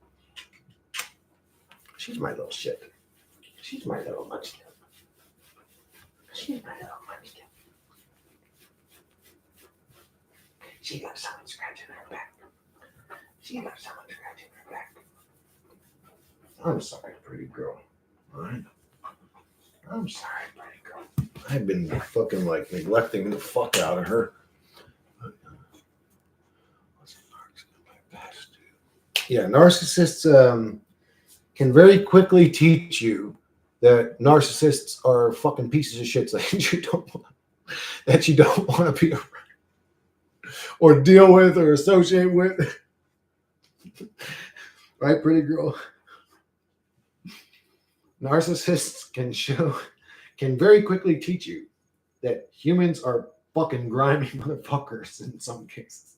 She's my little shit. She's my little munchkin. She's my little munchkin. She got someone scratching her back. She got someone scratching her back. I'm sorry, pretty girl. All right? I'm sorry, pretty girl. I've been fucking like neglecting the fuck out of her. Yeah, narcissists can very quickly teach you that narcissists are fucking pieces of shit that you don't want to be around or deal with or associate with. Right, pretty girl? Narcissists can very quickly teach you that humans are fucking grimy motherfuckers in some cases.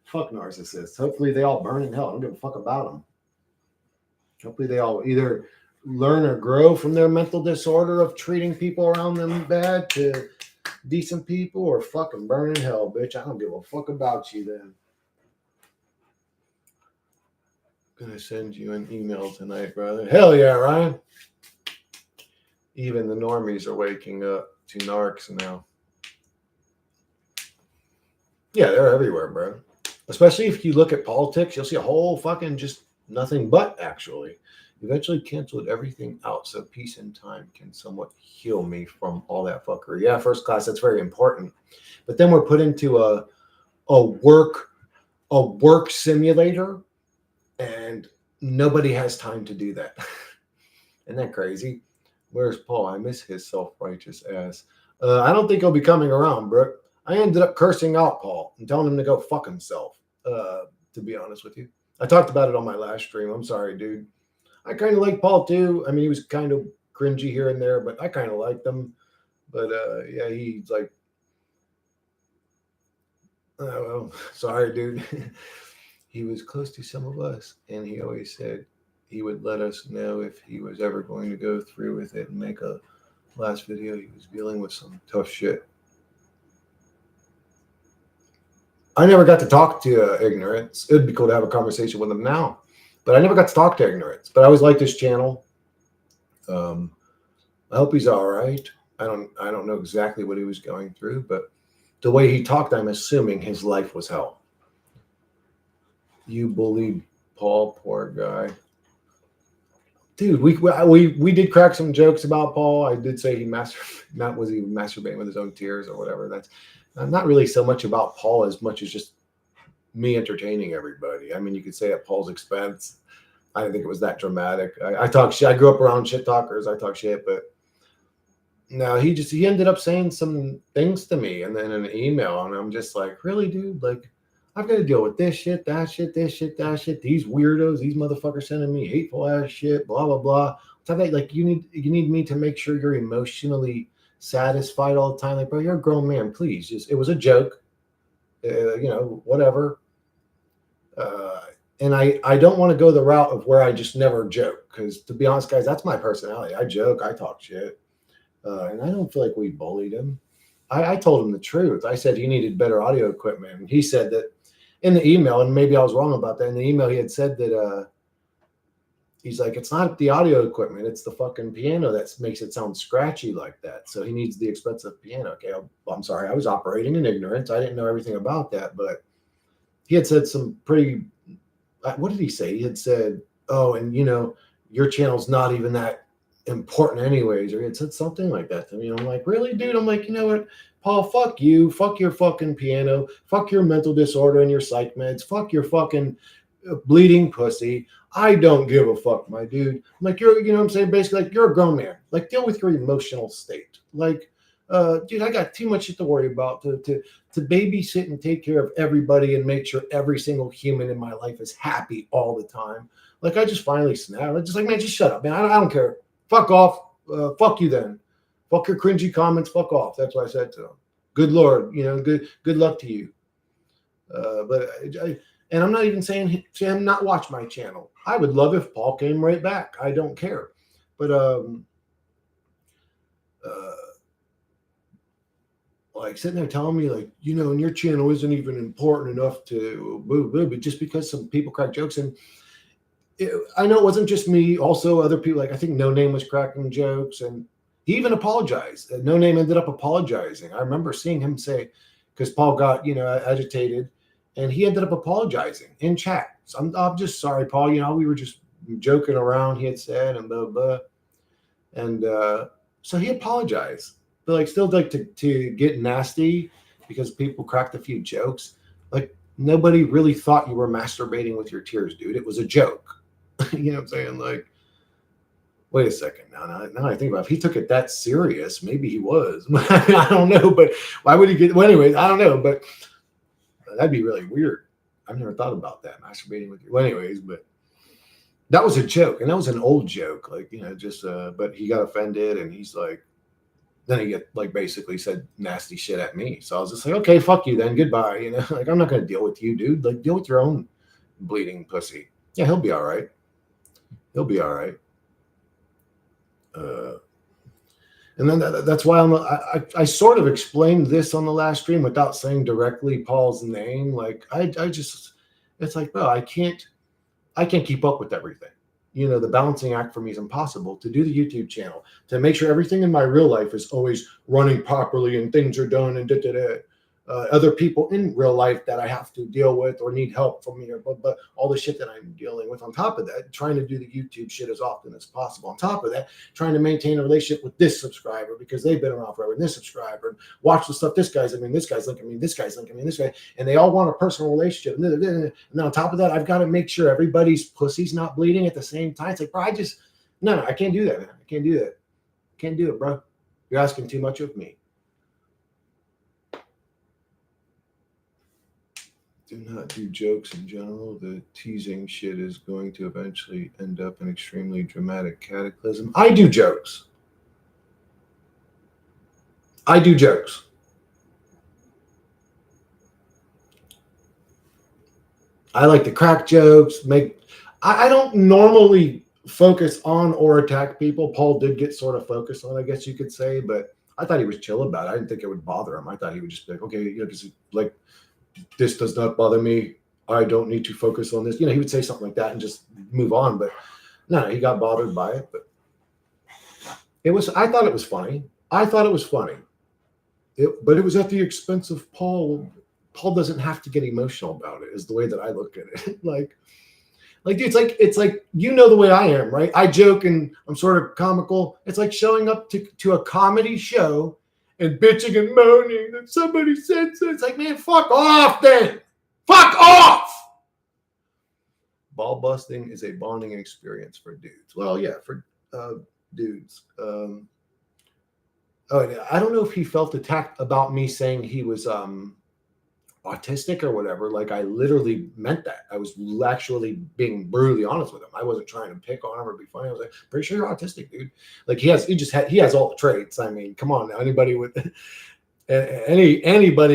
Fuck narcissists. Hopefully they all burn in hell. I don't give a fuck about them. Hopefully they all either learn or grow from their mental disorder of treating people around them bad to decent people, or fucking burn in hell, bitch. I don't give a fuck about you then. Gonna send you an email tonight, brother. Hell yeah, Ryan. Even the normies are waking up to narcs now. Yeah, they're everywhere, bro. Especially if you look at politics, you'll see a whole fucking just nothing but, actually. Eventually canceled everything out so peace and time can somewhat heal me from all that fuckery. Yeah, first class, that's very important. But then we're put into a work simulator, and nobody has time to do that. Isn't that crazy? Where's Paul? I miss his self-righteous ass. I don't think he'll be coming around, Brooke. I ended up cursing out Paul and telling him to go fuck himself, to be honest with you. I talked about it on my last stream. I'm sorry, dude. I kind of like Paul, too. I mean, he was kind of cringy here and there, but I kind of liked him. But, yeah, he's like, oh, well, sorry, dude. He was close to some of us, and he always said he would let us know if he was ever going to go through with it and make a last video. He was dealing with some tough shit. I never got to talk to Ignorance. It would be cool to have a conversation with him now. But I never got to talk to Ignorance. But I always liked his channel. I hope he's all right. I don't know exactly what he was going through, but the way he talked, I'm assuming his life was hell. You bullied Paul, poor guy. Dude, we did crack some jokes about Paul. I did say he was he masturbating with his own tears or whatever. That's not really so much about Paul as much as just me entertaining everybody. I mean, you could say at Paul's expense. I didn't think it was that dramatic. I talk shit. I grew up around shit talkers. I talk shit, but no, he ended up saying some things to me and then in an email, and I'm just like, really, dude? Like, I've got to deal with this shit, that shit, this shit, that shit. These weirdos, these motherfuckers sending me hateful ass shit, blah blah blah. So like, you need me to make sure you're emotionally satisfied all the time. Like, bro, you're a grown man. Please, just it was a joke. Whatever. And I don't want to go the route of where I just never joke, because to be honest, guys, that's my personality. I joke, I talk shit. And I don't feel like we bullied him. I told him the truth. I said he needed better audio equipment. And he said that in the email, and maybe I was wrong about that. In the email, he had said that he's like, it's not the audio equipment, it's the fucking piano that makes it sound scratchy like that. So he needs the expensive piano. Okay, I'm sorry. I was operating in ignorance. I didn't know everything about that. But he had said some pretty, what did he say? He had said, oh, and your channel's not even that important anyways, or he had said something like that to me. I'm like, really, dude? I'm like, you know what, Paul, fuck you, fuck your fucking piano, fuck your mental disorder and your psych meds, fuck your fucking bleeding pussy. I don't give a fuck, my dude. I'm like, you're, what I'm saying, basically, like, you're a grown man. Like, deal with your emotional state. Like, dude, I got too much shit to worry about to babysit and take care of everybody and make sure every single human in my life is happy all the time. Like, I just finally snapped. I'm just like, man, just shut up, man. I don't care. Fuck off. Fuck you then. Fuck your cringy comments. Fuck off. That's what I said to him. Good Lord, good luck to you. And I'm not even saying him not watch my channel. I would love if Paul came right back. I don't care. But like sitting there telling me like, and your channel isn't even important enough to but just because some people crack jokes. And I know it wasn't just me. Also, other people, like I think No Name was cracking jokes, and he even apologized. No Name ended up apologizing. I remember seeing him say, because Paul got agitated, and he ended up apologizing in chat. So I'm just sorry, Paul. We were just joking around. He had said and blah blah, and so he apologized. But like still like to get nasty because people cracked a few jokes. Like nobody really thought you were masturbating with your tears, dude. It was a joke. You know what I'm saying? Like, wait a second. Now I think about it, if he took it that serious, maybe he was. I don't know, but why would he get? Well, anyways, I don't know, but that'd be really weird. I've never thought about that, masturbating with you. Well, anyways, but that was a joke, and that was an old joke. Like just but he got offended, and he's like, then he basically said nasty shit at me. So I was just like, okay, fuck you then, goodbye. Like I'm not gonna deal with you, dude. Like deal with your own bleeding pussy. Yeah, he'll be all right. He'll be all right. And then that's why I sort of explained this on the last stream without saying directly Paul's name. Like I just, it's like, bro, I can't keep up with everything. The balancing act for me is impossible. To do the YouTube channel, to make sure everything in my real life is always running properly and things are done and other people in real life that I have to deal with or need help from me, but all the shit that I'm dealing with. On top of that, trying to do the YouTube shit as often as possible. On top of that, trying to maintain a relationship with this subscriber because they've been around forever, and this subscriber, and watch the stuff this guy's linking me, this guy's linking me, this guy's linking me, this guy, and they all want a personal relationship. And then on top of that, I've got to make sure everybody's pussy's not bleeding at the same time. It's like, bro, no, I can't do that, man. I can't do that. Can't do it, bro. You're asking too much of me. Do not do jokes in general. The teasing shit is going to eventually end up an extremely dramatic cataclysm. I do jokes. I do jokes. I like to crack jokes. I don't normally focus on or attack people. Paul did get sort of focused on, I guess you could say, but I thought he was chill about it. I didn't think it would bother him. I thought he would just be like, okay, because like, this does not bother me. I don't need to focus on this. He would say something like that and just move on. But no, he got bothered by it. But I thought it was funny. I thought it was funny. But it was at the expense of Paul. Paul doesn't have to get emotional about it, is the way that I look at it. Like it's like you know the way I am, right? I joke and I'm sort of comical. It's like showing up to a comedy show and bitching and moaning that somebody said so. It's like, man, fuck off then. Fuck off. Ball busting is a bonding experience for dudes. Well, yeah, for dudes. I don't know if he felt attacked about me saying he was autistic or whatever. Like, I literally meant that. I was actually being brutally honest with him. I wasn't trying to pick on him or be funny. I was like, pretty sure you're autistic, dude. Like, he has all the traits. I mean, come on now. Anybody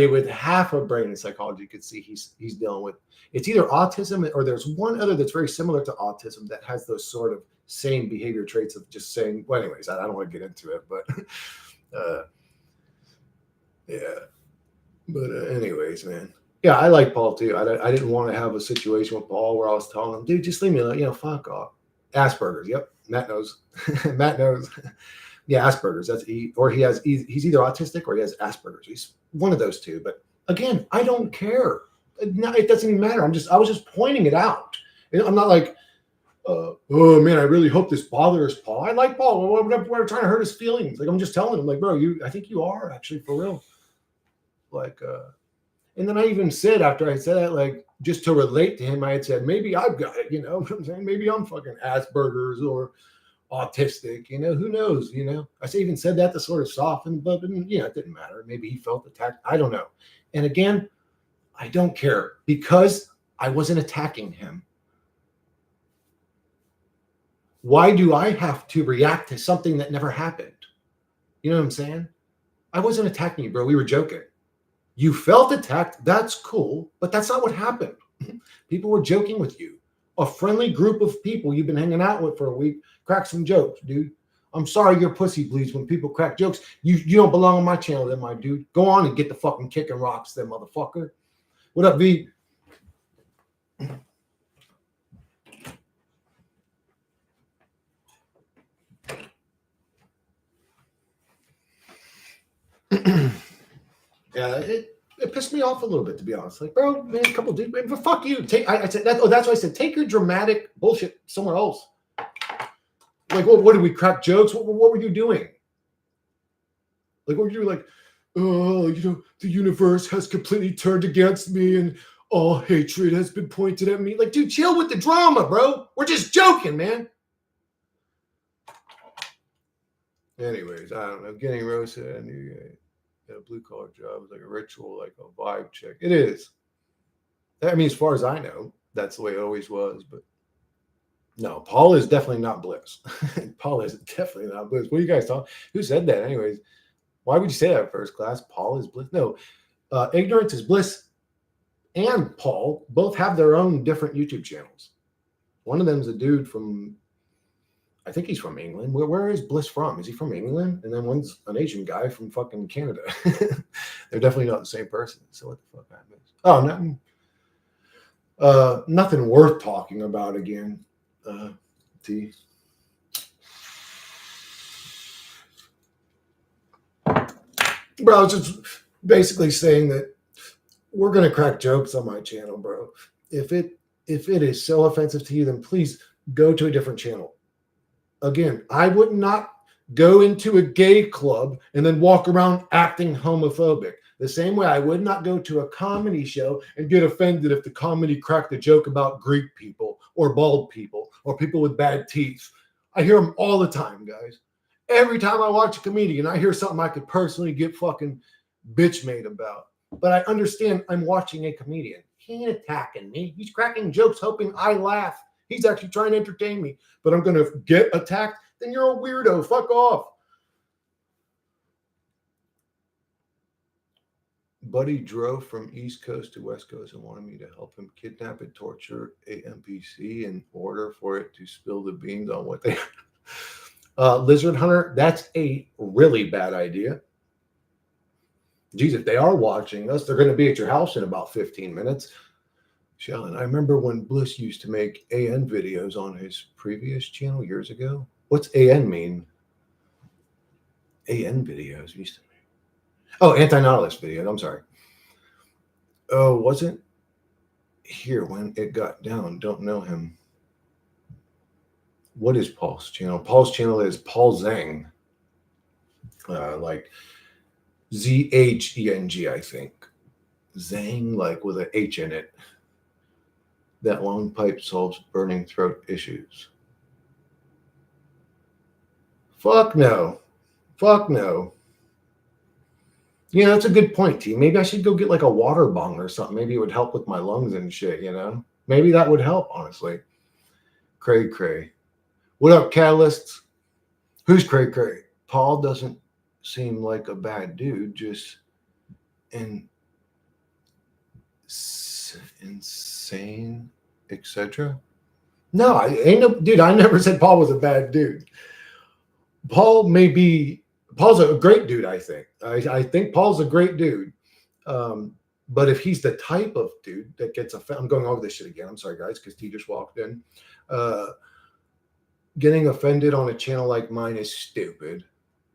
with half a brain in psychology could see he's dealing with, it's either autism or there's one other that's very similar to autism that has those sort of same behavior traits of just saying, well, anyways, I don't want to get into it, but yeah. But anyways, man. Yeah, I like Paul too. I didn't want to have a situation with Paul where I was telling him, dude, just leave me alone. Fuck off. Asperger's. Yep. Matt knows. Matt knows. Yeah, Asperger's. He's either autistic or he has Asperger's. He's one of those two. But again, I don't care. It doesn't even matter. I was just pointing it out. I'm not like, oh man, I really hope this bothers Paul. I like Paul. We're trying to hurt his feelings. Like, I'm just telling him, like, bro, I think you are actually for real. Like, and then I even said, after I said that, like, just to relate to him, I had said, maybe I've got it, you know what I'm saying? Maybe I'm fucking Asperger's or autistic, who knows, I even said that to sort of soften, but it didn't matter. Maybe he felt attacked. I don't know. And again, I don't care because I wasn't attacking him. Why do I have to react to something that never happened? You know what I'm saying? I wasn't attacking you, bro. We were joking. You felt attacked. That's cool, but that's not what happened. People were joking with you. A friendly group of people you've been hanging out with for a week crack some jokes, dude. I'm sorry your pussy bleeds when people crack jokes. You don't belong on my channel then, my dude. Go on and get the fucking kicking rocks then, motherfucker. What up, V? Yeah, it pissed me off a little bit, to be honest. Like, bro, man, a couple dudes, man, but fuck you. I said that. Oh, that's why I said take your dramatic bullshit somewhere else. Like, what did we crack jokes? What were you doing? Like, what were you like? Oh, the universe has completely turned against me, and all hatred has been pointed at me. Like, dude, chill with the drama, bro. We're just joking, man. Anyways, I don't know. Getting roasted, I knew a blue collar job is like a ritual, like a vibe check. It is. I mean, as far as I know, that's the way it always was. But no, Paul is definitely not bliss. Paul is definitely not bliss. What are you guys talking? Who said that, anyways? Why would you say that, first class? Paul is bliss. No, ignorance is bliss. And Paul both have their own different YouTube channels. One of them is a dude from, I think he's from England. Where is Bliss from? Is he from England? And then one's an Asian guy from fucking Canada. They're definitely not the same person. So what the fuck happens? Oh, nothing worth talking about again. T. Bro, I was just basically saying that we're gonna crack jokes on my channel, bro. If it is so offensive to you, then please go to a different channel. Again, I would not go into a gay club and then walk around acting homophobic. The same way I would not go to a comedy show and get offended if the comedy cracked a joke about Greek people or bald people or people with bad teeth. I hear them all the time, guys. Every time I watch a comedian, I hear something I could personally get fucking bitch made about. But I understand I'm watching a comedian. He ain't attacking me. He's cracking jokes hoping I laugh. He's actually trying to entertain me. But I'm going to get attacked? Then you're a weirdo. Fuck off. Buddy drove from East Coast to West Coast and wanted me to help him kidnap and torture a NPC in order for it to spill the beans on what they... Lizard Hunter, that's a really bad idea. Geez, if they are watching us, they're going to be at your house in about 15 minutes. Shallon, I remember when Bliss used to make AN videos on his previous channel years ago. What's AN mean? AN videos used to be. Oh, anti-nihilist videos. I'm sorry. Oh, wasn't here when it got down. Don't know him. What is Paul's channel? Paul's channel is Paul Zhang. Like Zheng, I think. Zhang, like with an H in it. That long pipe solves burning throat issues. Fuck no. Fuck no. Yeah, that's a good point, T. Maybe I should go get like a water bong or something. Maybe it would help with my lungs and shit, you know? Maybe that would help, honestly. Cray. What up, Catalysts? Who's Cray? Paul doesn't seem like a bad dude, just insane, etc. No, I ain't no dude. I never said Paul was a bad dude. Paul's a great dude. I think. I think Paul's a great dude. But if he's the type of dude that gets offended, I'm going over this shit again. I'm sorry, guys, because T just walked in. Getting offended on a channel like mine is stupid,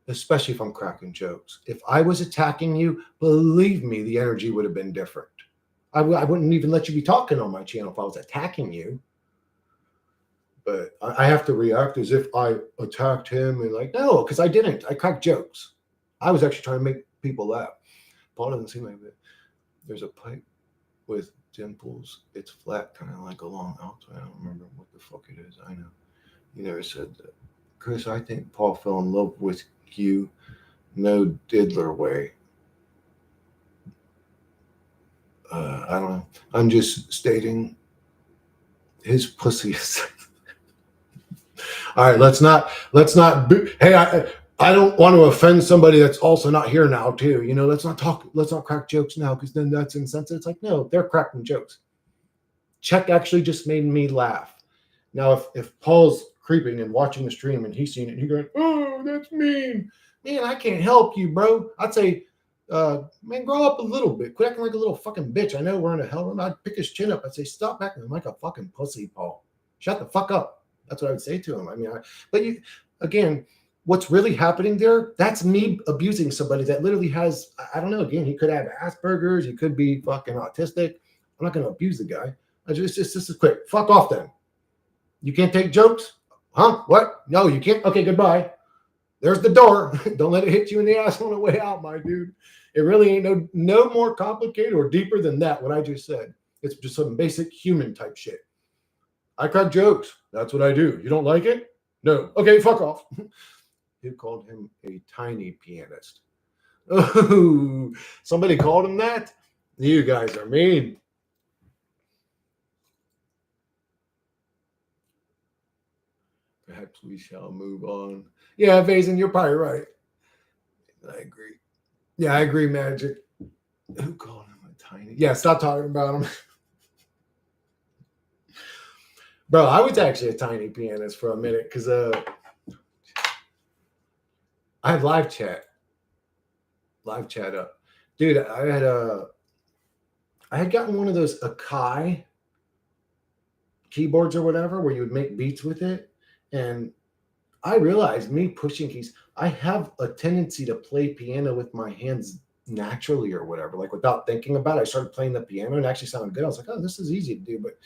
especially if I'm cracking jokes. If I was attacking you, believe me, the energy would have been different. I wouldn't even let you be talking on my channel if I was attacking you. But I have to react as if I attacked him and like, no, because I didn't. I cracked jokes. I was actually trying to make people laugh. Paul doesn't seem like that. There's a pipe with dimples. It's flat, kind of like a long alto. I don't remember what the fuck it is. I know. You never said that. Chris, I think Paul fell in love with you. No diddler way. I don't know. I'm just stating his pussy is... All right, let's not. Hey, I don't want to offend somebody that's also not here now, too. You know, let's not crack jokes now, because then that's insensitive. It's like, no, they're cracking jokes. Check actually just made me laugh. Now, if Paul's creeping and watching the stream and he's seeing it and he's going, oh, that's mean. Man, I can't help you, bro. I'd say, man, grow up a little bit. Quit acting like a little fucking bitch. I know we're in a hell room. I'd pick his chin up. I'd say, stop acting like a fucking pussy, Paul. Shut the fuck up. That's what I would say to him. I mean, but you, again, what's really happening there, that's me abusing somebody that literally has, I don't know, again, he could have Asperger's, he could be fucking autistic. I'm not going to abuse the guy. Just is quick. Fuck off then. You can't take jokes? Huh? What? No, you can't? Okay, goodbye. There's the door. Don't let it hit you in the ass on the way out, my dude. It really ain't no more complicated or deeper than that, what I just said. It's just some basic human type shit. I crack jokes. That's what I do. You don't like it? No. Okay, fuck off. Who called him a tiny pianist? Oh, somebody called him that? You guys are mean. Perhaps we shall move on. Yeah, Vazen, you're probably right. I agree. Yeah, I agree, Magic. Who called him a tiny? Yeah, stop talking about him. Bro, I was actually a tiny pianist for a minute because I had live chat up. Dude, I had gotten one of those Akai keyboards or whatever where you would make beats with it. And I realized me pushing keys, I have a tendency to play piano with my hands naturally or whatever, like without thinking about it. I started playing the piano and it actually sounded good. I was like, oh, this is easy to do, but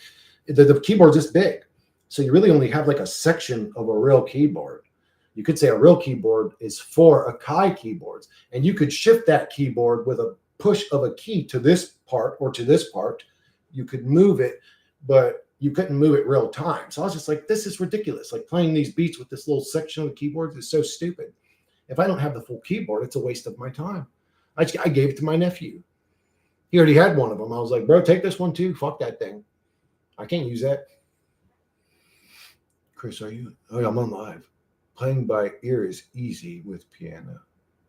the keyboard's this big. So you really only have like a section of a real keyboard. You could say a real keyboard is 4 Akai keyboards, and you could shift that keyboard with a push of a key to this part or to this part. You could move it, but you couldn't move it real time. So I was just like, this is ridiculous. Like playing these beats with this little section of the keyboard is so stupid. If I don't have the full keyboard, it's a waste of my time. I gave it to my nephew. He already had one of them. I was like, bro, take this one too. Fuck that thing. I can't use that. Chris, are you? Oh, I'm on live. Playing by ear is easy with piano.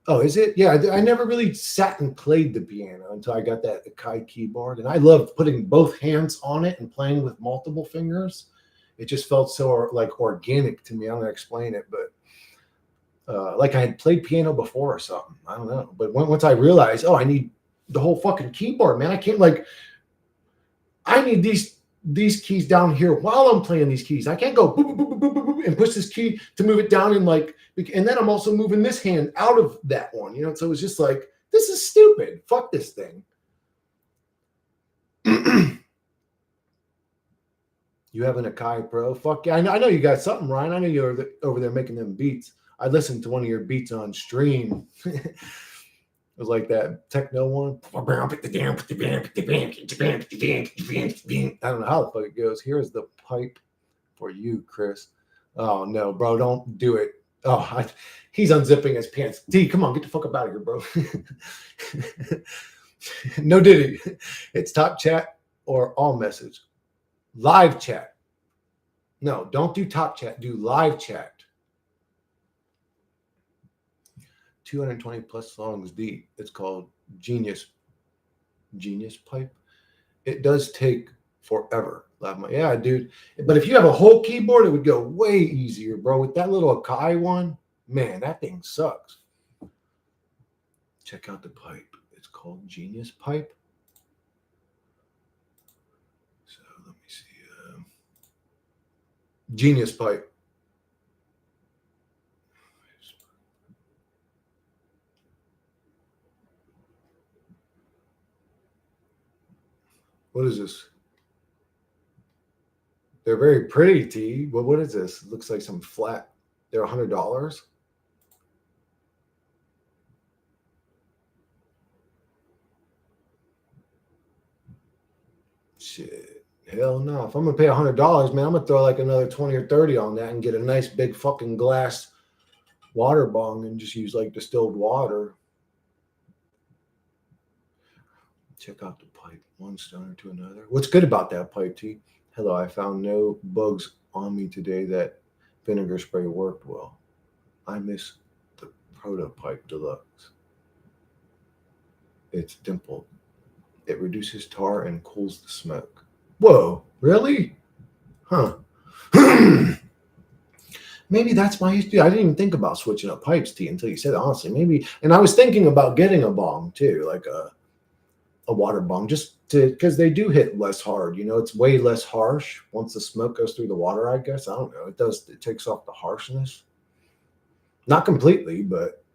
Oh, is it? Yeah, I never really sat and played the piano until I got that Akai keyboard. And I love putting both hands on it and playing with multiple fingers. It just felt so like organic to me. I'm going to explain it, but like I had played piano before or something. I don't know. But once I realized, oh, I need the whole fucking keyboard, man. I can't I need these these keys down here while I'm playing these keys. I can't go boop, boop, boop, boop, boop, boop, and push this key to move it down and like, and then I'm also moving this hand out of that one, you know? So it's just like, this is stupid. Fuck this thing. You have an Akai Pro? Fuck yeah. I know you got something, Ryan. I know you're over there making them beats. I listened to one of your beats on stream. It was like that techno one. I don't know how the fuck it goes. Here's the pipe for you, Chris. Oh, no, bro. Don't do it. Oh, he's unzipping his pants. D, come on. Get the fuck up out of here, bro. No Diddy. It's top chat or all message. Live chat. No, don't do top chat. Do live chat. 220 plus songs deep. It's called Genius Pipe. It does take forever. Yeah, dude. But if you have a whole keyboard, it would go way easier, bro. With that little Akai one, man, that thing sucks. Check out the pipe. It's called Genius Pipe. So let me see. Genius Pipe. What is this? They're very pretty, T. Well, what is this? It looks like some flat. They're $100. Shit. Hell no. If I'm going to pay $100, man, I'm going to throw like another 20 or 30 on that and get a nice big fucking glass water bong and just use like distilled water. Check out the pipe. One stoner to another. What's good about that pipe, T? Hello, I found no bugs on me today. That vinegar spray worked well. I miss the Protopipe Deluxe. It's dimpled. It reduces tar and cools the smoke. Whoa, really? Huh. Maybe that's my issue. I didn't even think about switching up pipes, T, until you said it, honestly. Maybe, and I was thinking about getting a bong too, like a water bong, just to, because they do hit less hard. You know, it's way less harsh once the smoke goes through the water, I guess. I don't know. It takes off the harshness. Not completely, but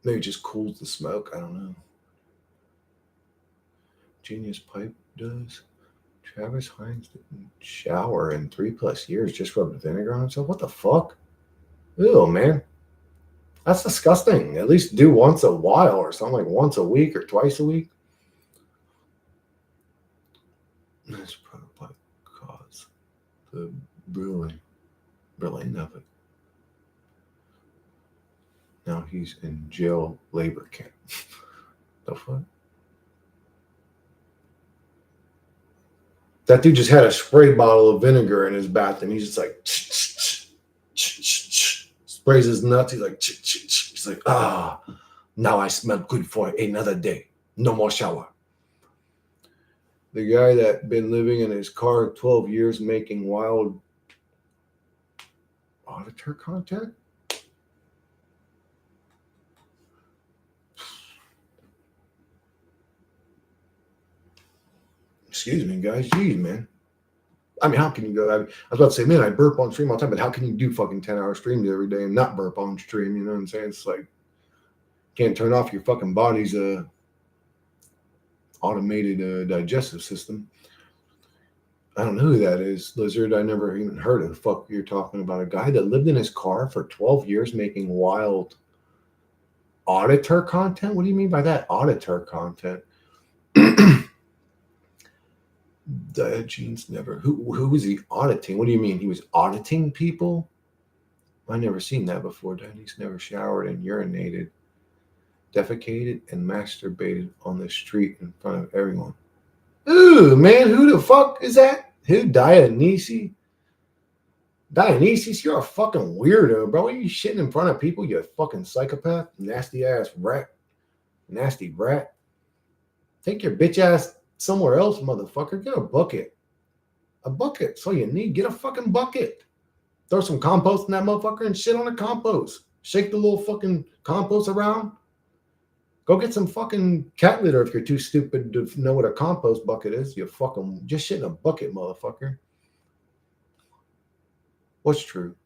maybe it just cools the smoke. I don't know. Genius Pipe does. Travis Hines didn't shower in 3+ years, just rubbed vinegar on himself. What the fuck? Ew, man. That's disgusting. At least do once a while or something, like once a week or twice a week. This prototype caused the brewing of it. Now he's in jail labor camp. The fuck? That dude just had a spray bottle of vinegar in his bathroom. He's just like, sprays his nuts. He's like, he's like, now I smell good for another day. No more shower. The guy that been living in his car 12 years making wild auditor content? Excuse me, guys. Jeez, man. I mean, how can you go? I was about to say, man, I burp on stream all the time, but how can you do fucking 10-hour streams every day and not burp on stream? You know what I'm saying? It's like, can't turn off your fucking body's automated digestive system. I don't know who that is, Lizard. I never even heard of the fuck you're talking about. A guy that lived in his car for 12 years making wild auditor content? What do you mean by that? Auditor content? Gene's never. Who was he auditing? What do you mean? He was auditing people? I never seen that before. Danny's never showered and urinated, defecated, and masturbated on the street in front of everyone. Ooh, man, who the fuck is that? Who? Dionysus? Dionysus, you're a fucking weirdo, bro. Are you shitting in front of people? You fucking psychopath, nasty ass rat, nasty brat. Take your bitch ass somewhere else, motherfucker. Get a bucket. A bucket. That's all you need. Get a fucking bucket. Throw some compost in that motherfucker and shit on the compost. Shake the little fucking compost around. Go get some fucking cat litter if you're too stupid to know what a compost bucket is. You fucking just shit in a bucket, motherfucker. What's true?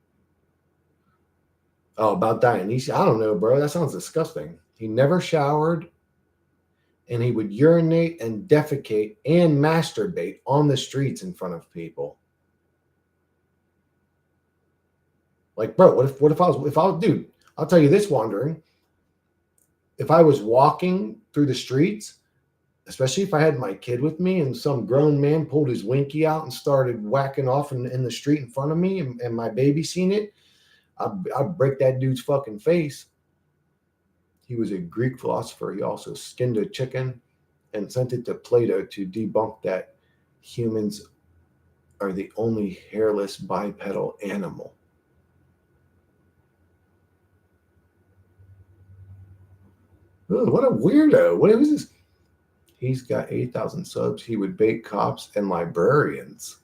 Oh, about Dionysius? I don't know, bro. That sounds disgusting. He never showered, and he would urinate and defecate and masturbate on the streets in front of people. Like, bro, what if I was dude, I'll tell you this, wandering. If I was walking through the streets, especially if I had my kid with me and some grown man pulled his winky out and started whacking off in the street in front of me and my baby seen it, I'd break that dude's fucking face. He was a Greek philosopher. He also skinned a chicken and sent it to Plato to debunk that humans are the only hairless bipedal animal. Ooh, what a weirdo. What is this? He's got 8,000 subs. He would bait cops and librarians.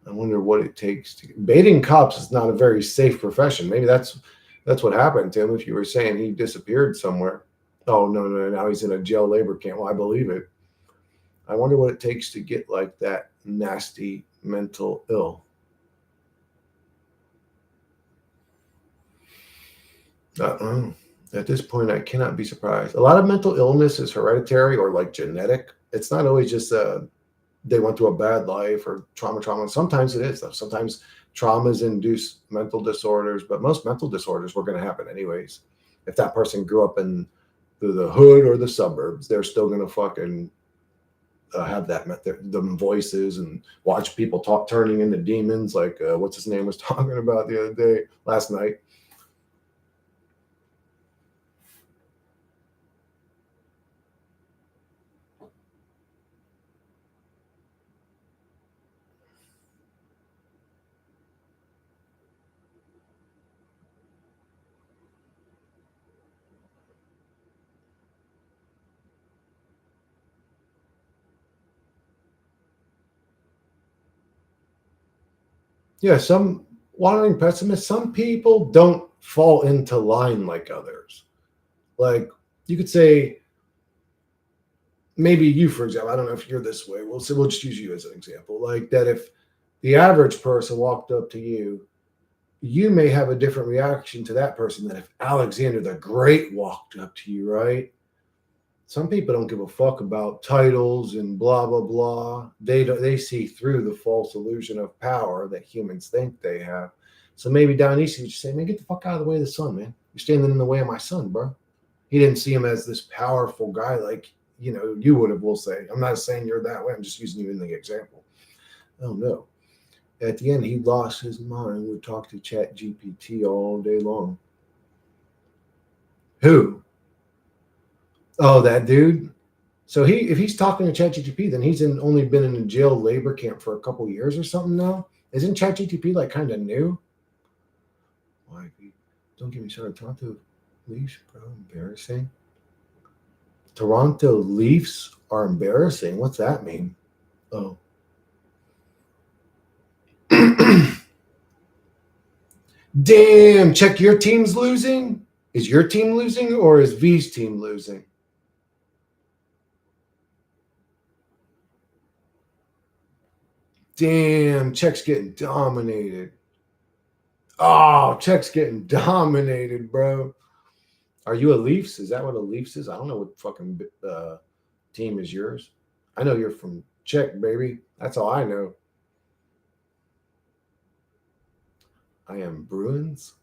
I wonder what it takes to baiting cops is not a very safe profession. Maybe that's what happened to him. If you were saying he disappeared somewhere. Oh no, now he's in a jail labor camp. Well, I believe it. I wonder what it takes to get like that nasty mental ill. At this point, I cannot be surprised. A lot of mental illness is hereditary or like genetic. It's not always just they went through a bad life or trauma. Sometimes it is, though. Sometimes traumas induce mental disorders, but most mental disorders were going to happen anyways. If that person grew up in the hood or the suburbs, they're still going to fucking have the voices and watch people turning into demons. Like what's his name was talking about the other day, last night. Yeah, some wandering pessimists, some people don't fall into line like others. Like you could say, maybe you, for example, I don't know if you're this way. We'll just use you as an example. Like that if the average person walked up to you, you may have a different reaction to that person than if Alexander the Great walked up to you, right? Some people don't give a fuck about titles and blah blah blah. They see through the false illusion of power that humans think they have. So maybe Dionysius would just say, "Man, get the fuck out of the way of the sun, man. You're standing in the way of my son, bro." He didn't see him as this powerful guy like you would have. We'll say. I'm not saying you're that way. I'm just using you in the example. Oh no. At the end, he lost his mind. Would talk to Chat GPT all day long. Who? Oh, that dude. So if he's talking to ChatGPT, then he's only been in a jail labor camp for a couple years or something now. Isn't ChatGPT like kind of new? Why? Don't get me started. Toronto Leafs, bro, embarrassing. Toronto Leafs are embarrassing. What's that mean? Oh. Damn, check, your team's losing? Is your team losing or is V's team losing? Damn, Czech's getting dominated. Oh, Czech's getting dominated, bro. Are you a Leafs? Is that what a Leafs is? I don't know what fucking team is yours. I know you're from Czech, baby. That's all I know. I am Bruins.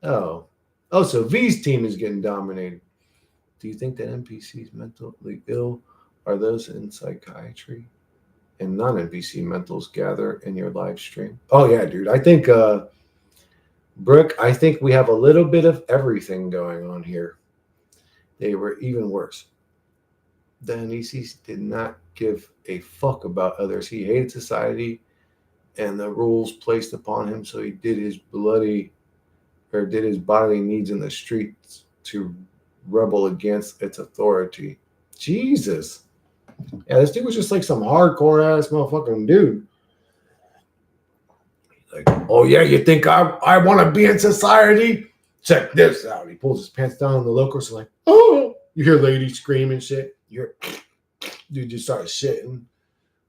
Oh, so V's team is getting dominated. Do you think that NPCs mentally ill are those in psychiatry? And non-NPC mentals gather in your live stream? Oh yeah, dude. I think Brooke, I think we have a little bit of everything going on here. They were even worse. Dionysius did not give a fuck about others. He hated society and the rules placed upon him, so he did his bodily needs in the streets to rebel against its authority. Jesus. Yeah, this dude was just like some hardcore ass motherfucking dude. Like, oh yeah, you think I want to be in society? check this out. He pulls his pants down, and the locals are like, oh, you hear ladies screaming shit. You're dude just starts shitting.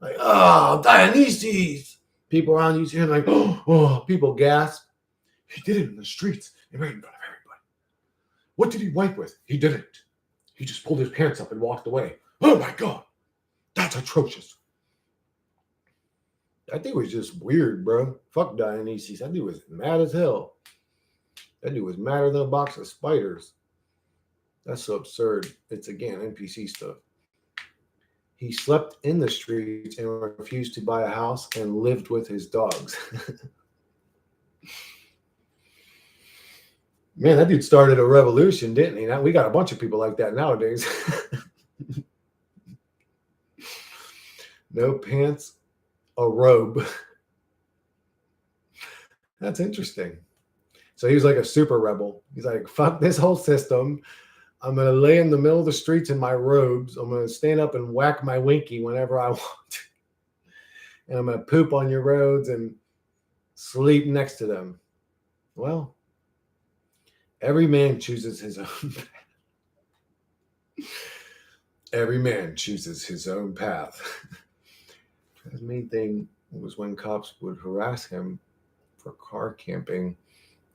Like, oh, Dionysus. People around you hear like, oh, people gasp. He did it in the streets and right in front of everybody. What did he wipe with? He didn't. He just pulled his pants up and walked away. Oh my God, that's atrocious. That dude was just weird, bro. Fuck Dionysus. That dude was mad as hell. That dude was madder than a box of spiders. That's so absurd. It's, again, NPC stuff. He slept in the streets and refused to buy a house and lived with his dogs. Man, that dude started a revolution, didn't he? Now, we got a bunch of people like that nowadays. No pants, a robe. That's interesting. So he was like a super rebel. He's like, fuck this whole system. I'm going to lay in the middle of the streets in my robes. I'm going to stand up and whack my winky whenever I want. And I'm going to poop on your roads and sleep next to them. Well, every man chooses his own path. Every man chooses his own path. His main thing was when cops would harass him for car camping,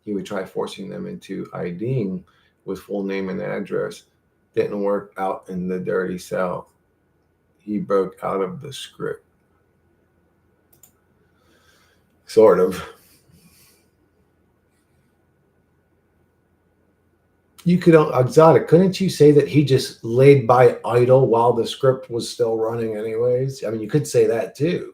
he would try forcing them into IDing with full name and address. Didn't work out in the dirty South. He broke out of the script. Sort of. You could, Exotic, couldn't you say that he just laid by idle while the script was still running anyways? I mean, you could say that too.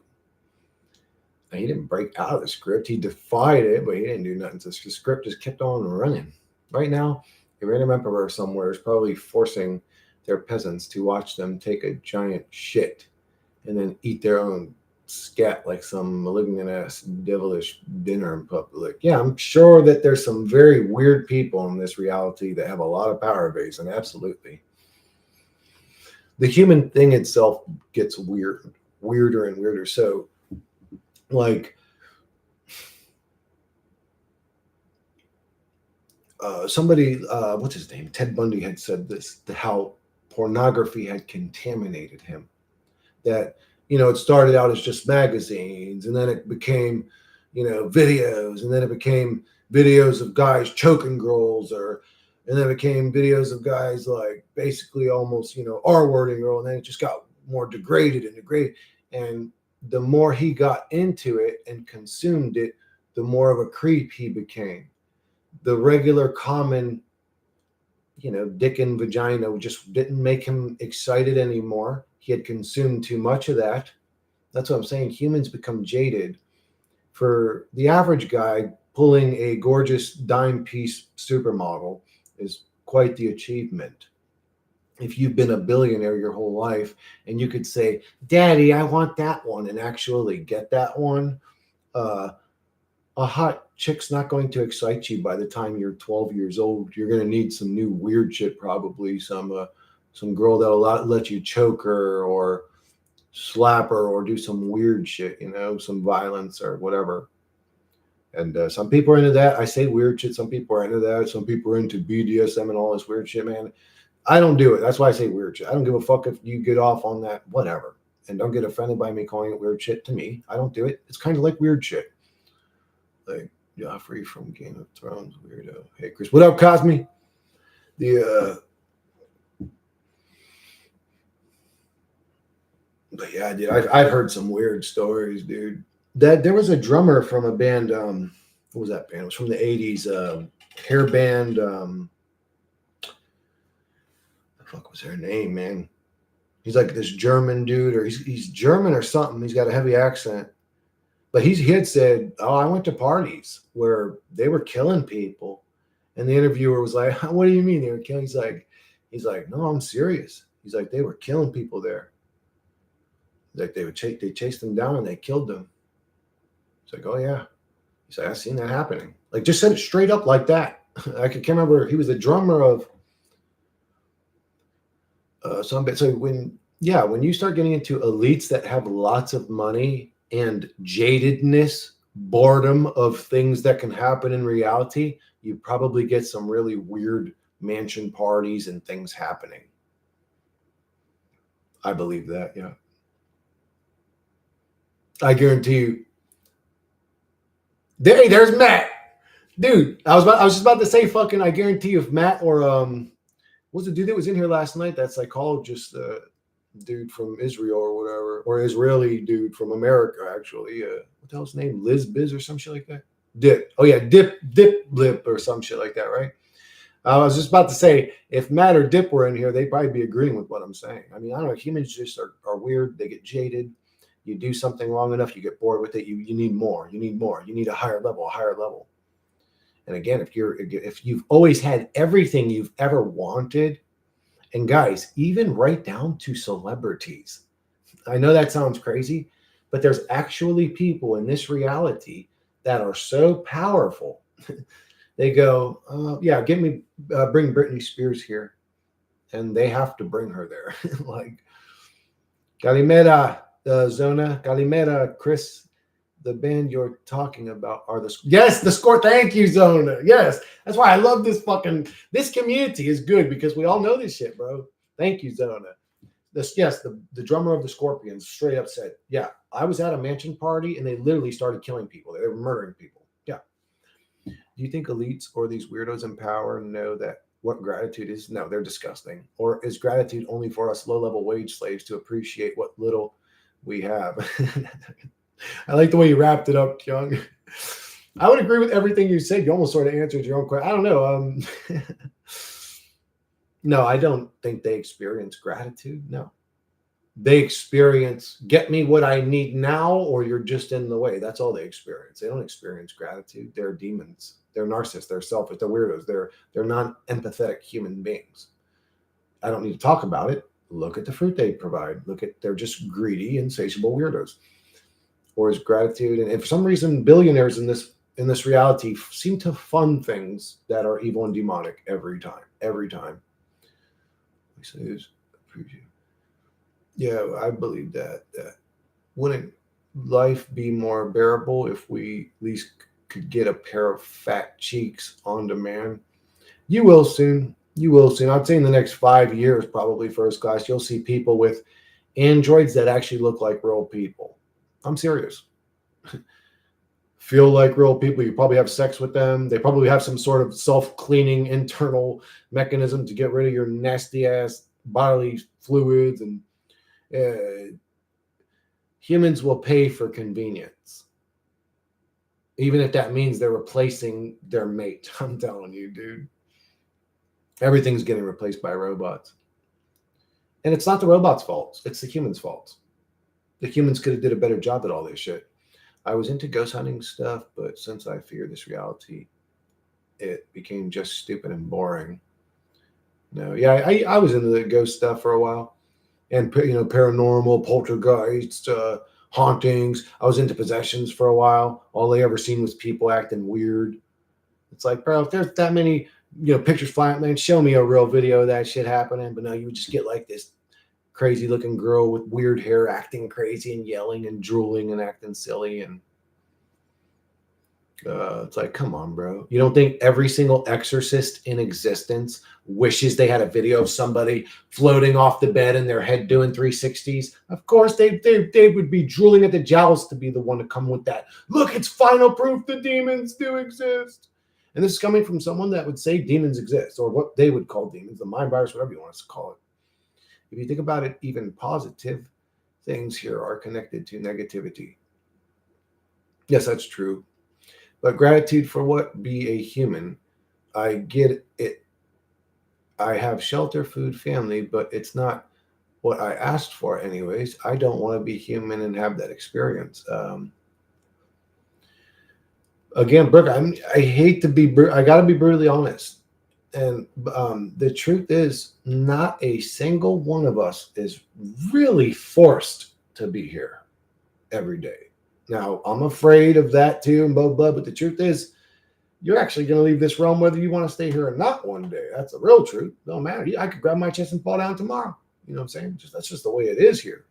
And he didn't break out of the script. He defied it, but he didn't do nothing. So the script just kept on running. Right now, a random emperor somewhere is probably forcing their peasants to watch them take a giant shit and then eat their own scat like some malignant ass devilish dinner in public. Yeah, I'm sure that there's some very weird people in this reality that have a lot of power base, and absolutely. The human thing itself gets weirder and weirder. So, like, somebody, what's his name? Ted Bundy had said this, how pornography had contaminated him. That, it started out as just magazines, and then it became, videos, and then it became videos of guys choking girls, and then it became videos of guys like basically almost, R-wording girl, and then it just got more degraded. And the more he got into it and consumed it, the more of a creep he became. The regular common, dick and vagina just didn't make him excited anymore. He had consumed too much of that. That's what I'm saying. Humans become jaded. For the average guy, pulling a gorgeous dime piece supermodel is quite the achievement. If you've been a billionaire your whole life and you could say, Daddy, I want that one, and actually get that one, a hot chick's not going to excite you by the time you're 12 years old. You're going to need some new weird shit, probably some girl that'll let you choke her or slap her or do some weird shit, some violence or whatever. And some people are into that. I say weird shit. Some people are into that. Some people are into BDSM and all this weird shit, man. I don't do it. That's why I say weird shit. I don't give a fuck if you get off on that, whatever. And don't get offended by me calling it weird shit. To me, I don't do it. It's kind of like weird shit. Like Joffrey from Game of Thrones, weirdo. Hey, Chris, what up, Cosme? But yeah, dude, I've heard some weird stories, dude. That there was a drummer from a band. What was that band? It was from the 80s. Hair band. The fuck was their name, man? He's like this German dude, or he's German or something. He's got a heavy accent. But he had said, "Oh, I went to parties where they were killing people," and the interviewer was like, "What do you mean they were killing?" He's like, "No, I'm serious." He's like, "They were killing people there. Like they chased them down and they killed them." He's like, "Oh yeah." He's like, "I've seen that happening." Like, just said it straight up like that. I can't remember. He was the drummer of some bit. So when you start getting into elites that have lots of money and jadedness boredom of things that can happen in reality, you probably get some really weird mansion parties and things happening. I believe that, yeah. I guarantee you. Hey, there's Matt. Dude, I was just about to say fucking I guarantee you if Matt or what's the dude that was in here last night, that psychologist dude from Israel or whatever, or Israeli dude from America actually. What the hell's his name? Liz Biz or some shit like that? Dip. Oh yeah, Dip Lip or some shit like that, right? I was just about to say, if Matt or Dip were in here, they'd probably be agreeing with what I'm saying. I mean, I don't know. Humans just are weird. They get jaded. You do something long enough, you get bored with it. You need more. You need more. You need a higher level, a higher level. And again, if you've always had everything you've ever wanted, and guys, even right down to celebrities. I know that sounds crazy, but there's actually people in this reality that are so powerful. They go, yeah, bring Britney Spears here. And they have to bring her there. Like, Calimera, Zona, Calimera, Chris, the band you're talking about are the score. Thank you, Zona. Yes. That's why I love this community is good because we all know this shit, bro. Thank you, Zona. The drummer of the Scorpions straight up said, yeah, I was at a mansion party and they literally started killing people. They were murdering people. Yeah. Do you think elites or these weirdos in power know that what gratitude is? No, they're disgusting. Or is gratitude only for us low-level wage slaves to appreciate what little we have? I like the way you wrapped it up, Young. I would agree with everything you said. You almost sort of answered your own question. I don't know. No, I don't think they experience gratitude. No. They experience, get me what I need now, or you're just in the way. That's all they experience. They don't experience gratitude. They're demons. They're narcissists. They're selfish. They're weirdos. They're non-empathetic human beings. I don't need to talk about it. Look at the fruit they provide. They're just greedy, insatiable weirdos. Or is gratitude, and for some reason, billionaires in this reality seem to fund things that are evil and demonic every time. Every time. Yeah, I believe that. Wouldn't life be more bearable if we at least could get a pair of fat cheeks on demand? You will soon. You will soon. I'd say in the next 5 years, probably first class, you'll see people with androids that actually look like real people. I'm serious. Feel like real people. You probably have sex with them. They probably have some sort of self-cleaning internal mechanism to get rid of your nasty ass bodily fluids, and humans will pay for convenience, even if that means they're replacing their mate. I'm telling you, dude. Everything's getting replaced by robots. And it's not the robots' fault. It's the humans' fault. The humans could have did a better job at all this shit. I was into ghost hunting stuff, but since I fear this reality, it became just stupid and boring. No, yeah, I was into the ghost stuff for a while, and paranormal, poltergeist, hauntings. I was into possessions for a while. All they ever seen was people acting weird. It's like, bro, if there's that many pictures flying, man, show me a real video of that shit happening. But no, you would just get like this crazy looking girl with weird hair acting crazy and yelling and drooling and acting silly, and it's like, come on, bro. You don't think every single exorcist in existence wishes they had a video of somebody floating off the bed and their head doing 360s? Of course, they would be drooling at the jowls to be the one to come with that. Look, it's final proof the demons do exist. And this is coming from someone that would say demons exist, or what they would call demons, the mind virus, whatever you want us to call it. If you think about it, even positive things here are connected to negativity. Yes, that's true. But gratitude for what? Be a human. I get it. I have shelter, food, family, but it's not what I asked for anyways. I don't want to be human and have that experience. Again, Brooke, I hate to be, I got to be brutally honest. And the truth is, not a single one of us is really forced to be here every day. Now, I'm afraid of that too, and blah, blah, but the truth is, you're actually going to leave this realm whether you want to stay here or not one day. That's the real truth. Don't matter. I could grab my chest and fall down tomorrow. You know what I'm saying? That's just the way it is here.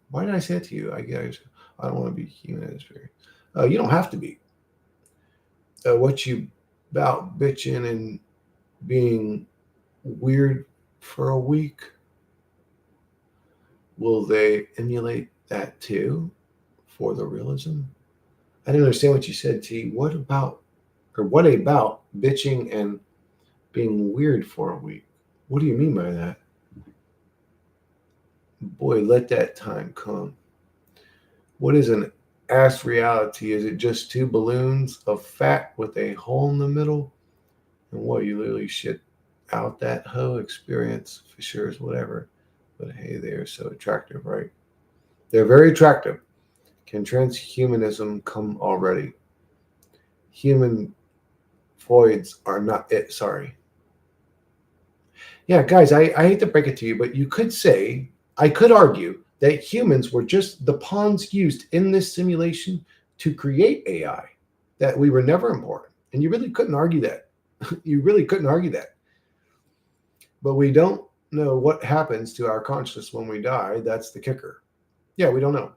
Why did I say it to you? I guess I don't want to be human in this period. You don't have to be. What you about bitching and being weird for a week? Will they emulate that too for the realism? I didn't understand what you said, T. What about bitching and being weird for a week? What do you mean by that? Boy, let that time come. What is an ass reality? Is it just two balloons of fat with a hole in the middle? And what, you literally shit out that hoe experience, fissures, whatever. But hey, they're so attractive, right? They're very attractive. Can transhumanism come already? Human voids are not it. Sorry. Yeah, guys, I hate to break it to you, but you could say, I could argue that humans were just the pawns used in this simulation to create AI, that we were never important. And you really couldn't argue that. You really couldn't argue that. But we don't know what happens to our consciousness when we die. That's the kicker. Yeah, we don't know.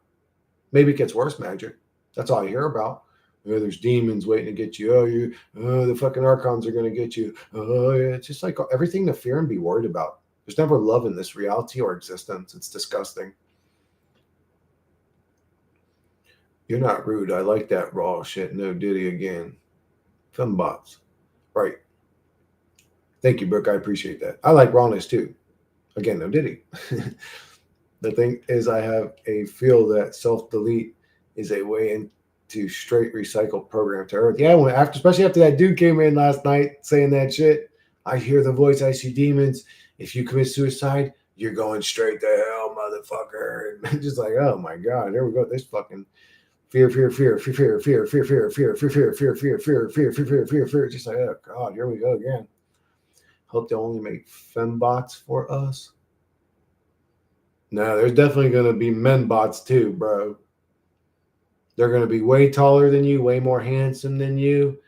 Maybe it gets worse, magic. That's all I hear about. Oh, there's demons waiting to get you. The fucking archons are going to get you. Oh, yeah. It's just like everything to fear and be worried about. There's never love in this reality or existence. It's disgusting. You're not rude. I like that raw shit. No Diddy again. Fembots. Right. Thank you, Brooke. I appreciate that. I like rawness too. Again, no Diddy. The thing is, I have a feel that self-delete is a way into straight recycle program to Earth. Yeah, especially after that dude came in last night saying that shit. I hear the voice. I see demons. If you commit suicide, you're going straight to hell, motherfucker. And just like, oh my god, here we go. This fucking fear. Just like, oh god, here we go again. Hope they only make fembots for us. No, there's definitely going to be men bots too, bro. They're going to be way taller than you, way more handsome than you,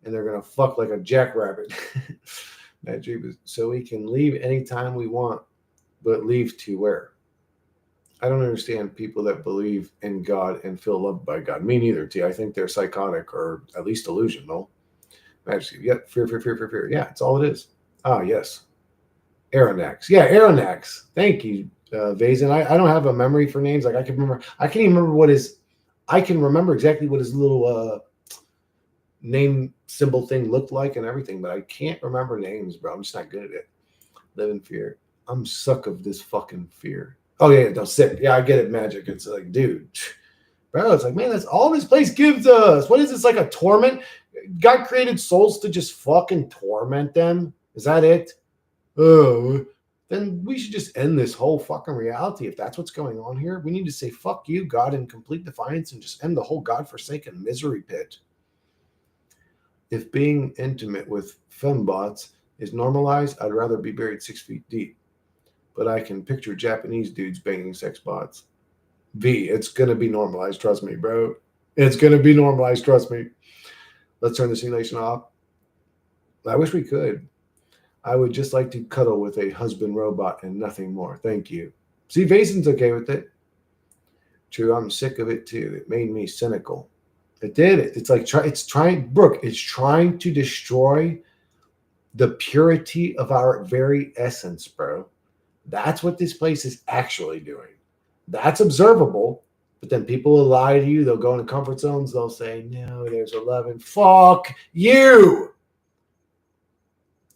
and they're going to fuck like a jackrabbit. So we can leave anytime we want, but leave to where? I don't understand people that believe in God and feel loved by God. Me neither, T. I think they're psychotic or at least delusional. Majesty, yeah, fear. Yeah, it's all it is. Ah, yes. Aeronax. Yeah, Aeronax. Thank you, Vazen. I don't have a memory for names. Like I can even remember I can remember exactly what his little name symbol thing looked like and everything, but I can't remember names, bro. I'm just not good at it. Live in fear. I'm suck of this fucking fear. Oh yeah, no, sick. Yeah, I get it, magic. It's like, dude, bro, it's like, man, that's all this place gives us. What is this, like a torment? God created souls to just fucking torment them. Is that it? Oh, then we should just end this whole fucking reality. If that's what's going on here, we need to say, fuck you, God, in complete defiance and just end the whole godforsaken misery pit. If being intimate with fembots is normalized, I'd rather be buried 6 feet deep. But I can picture Japanese dudes banging sex bots. It's going to be normalized. Trust me, bro. It's going to be normalized. Trust me. Let's turn the simulation off. I wish we could. I would just like to cuddle with a husband robot and nothing more. Thank you. See, Vazen's okay with it. True, I'm sick of it too. It made me cynical. It did. It's like it's trying to destroy the purity of our very essence, bro. That's what this place is actually doing. That's observable, but then people will lie to you. They'll go into comfort zones. They'll say, no, there's 11. Fuck you.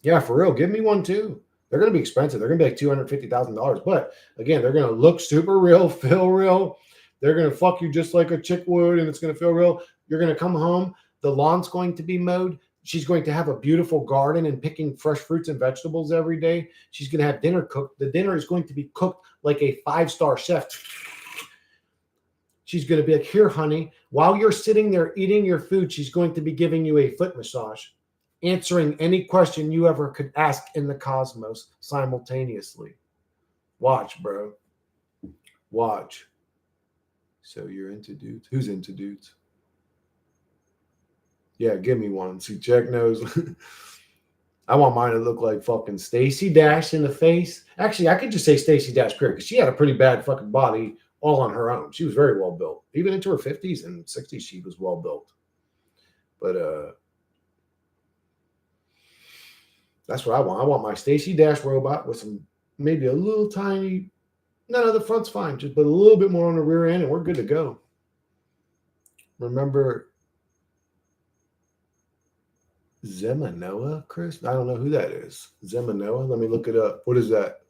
Yeah, for real. Give me one too. They're going to be expensive. They're going to be like $250,000. But again, they're going to look super real, feel real. They're going to fuck you just like a chick would, and it's going to feel real. You're going to come home. The lawn's going to be mowed. She's going to have a beautiful garden and picking fresh fruits and vegetables every day. She's going to have dinner cooked. The dinner is going to be cooked like a 5-star chef. She's going to be like, here, honey, while you're sitting there eating your food, she's going to be giving you a foot massage, answering any question you ever could ask in the cosmos simultaneously. Watch, bro. Watch. So you're into dudes? Who's into dudes? Yeah, give me one. See, Jack knows. I want mine to look like fucking Stacey Dash in the face. Actually, I could just say Stacey Dash period because she had a pretty bad fucking body all on her own. She was very well built. Even into her 50s and 60s, she was well built. But that's what I want. I want my Stacey Dash robot with some maybe a little tiny. No, the front's fine. Just put a little bit more on the rear end, and we're good to go. Remember Zemanoa, Chris? I don't know who that is. Zemanoa? Let me look it up. What is that?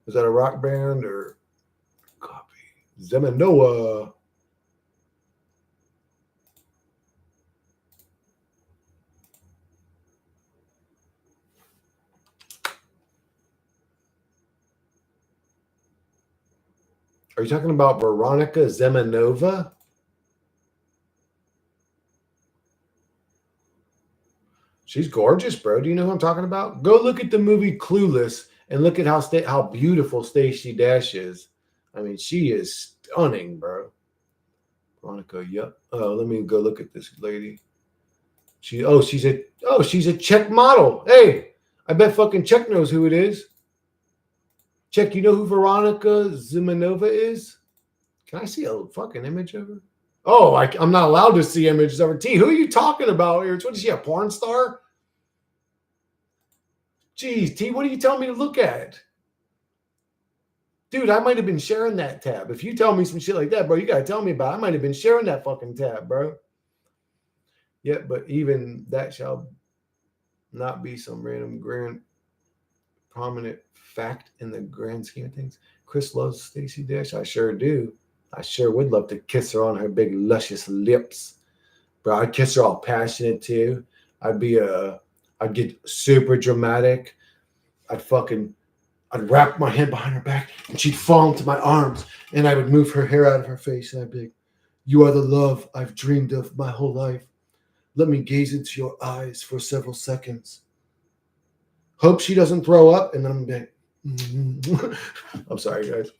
Is that a rock band or copy? Zemanoa. Are you talking about Veronica Zemanova? She's gorgeous, bro. Do you know who I'm talking about? Go look at the movie Clueless and look at how beautiful Stacey Dash is. I mean, she is stunning, bro. Veronica, yep. Oh, let me go look at this lady. She's a Czech model. Hey, I bet fucking Czech knows who it is. Czech, you know who Veronica Zimanova is? Can I see a fucking image of her? Oh, I'm not allowed to see images of her. T, who are you talking about here? What is she, a porn star? Jeez, T, what are you telling me to look at? Dude, I might have been sharing that tab. If you tell me some shit like that, bro, you got to tell me about it. I might have been sharing that fucking tab, bro. Yeah, but even that shall not be some random grand prominent fact in the grand scheme of things. Chris loves Stacey Dash. I sure do. I sure would love to kiss her on her big luscious lips. Bro, I'd kiss her all passionate too. I'd get super dramatic. I'd wrap my head behind her back and she'd fall into my arms and I would move her hair out of her face and I'd be like, you are the love I've dreamed of my whole life. Let me gaze into your eyes for several seconds. Hope she doesn't throw up and then I'm like, I'm sorry, guys.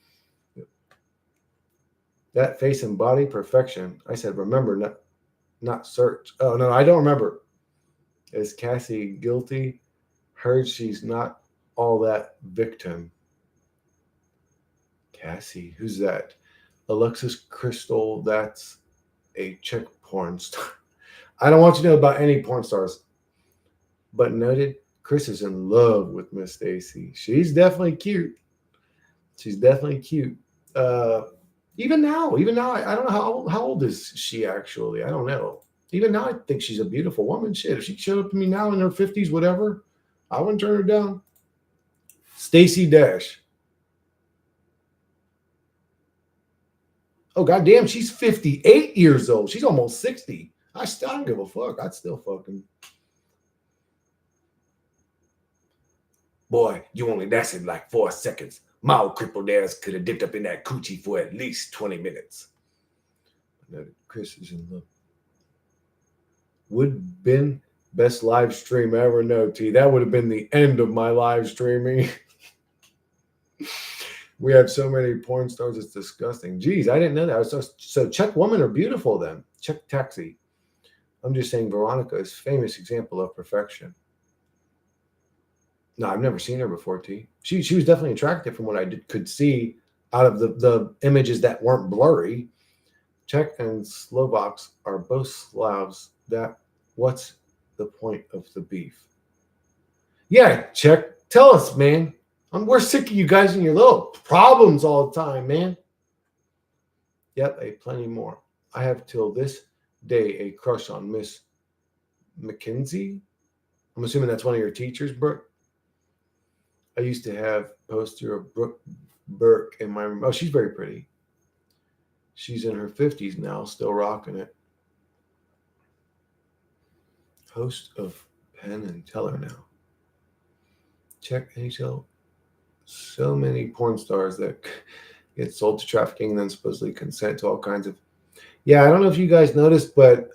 That face and body perfection. I said, remember, not search. Oh, no, I don't remember. Is Cassie guilty? Heard she's not all that victim. Cassie, who's that? Alexis Crystal, that's a Czech porn star. I don't want you to know about any porn stars. But noted, Chris is in love with Miss Stacy. She's definitely cute. She's definitely cute. Even now, I don't know how old is she actually. I don't know. Even now, I think she's a beautiful woman. Shit, if she showed up to me now in her 50s, whatever, I wouldn't turn her down. Stacey Dash. Oh, goddamn, she's 58 years old. She's almost 60. I don't give a fuck. I'd still fucking. Boy, you only lasted like 4 seconds. My old crippled ass could have dipped up in that coochie for at least 20 minutes. Chris is in love. Would been best live stream ever. No, T. That would have been the end of my live streaming. We have so many porn stars, it's disgusting. Geez, I didn't know that. So Czech women are beautiful then. Czech taxi. I'm just saying Veronica is a famous example of perfection. No, I've never seen her before, T. She was definitely attractive from what I could see out of the images that weren't blurry. Czech and Slovaks are both Slavs. What's the point of the beef? Yeah, Czech, tell us, man. We're sick of you guys and your little problems all the time, man. Yep, plenty more. I have till this day a crush on Miss McKinsey. I'm assuming that's one of your teachers, Brooke. I used to have a poster of Brooke Burke in my room. Oh, she's very pretty. She's in her 50s now, still rocking it. Host of Penn and Teller now. Check NHL. So many porn stars that get sold to trafficking and then supposedly consent to all kinds of. Yeah, I don't know if you guys noticed, but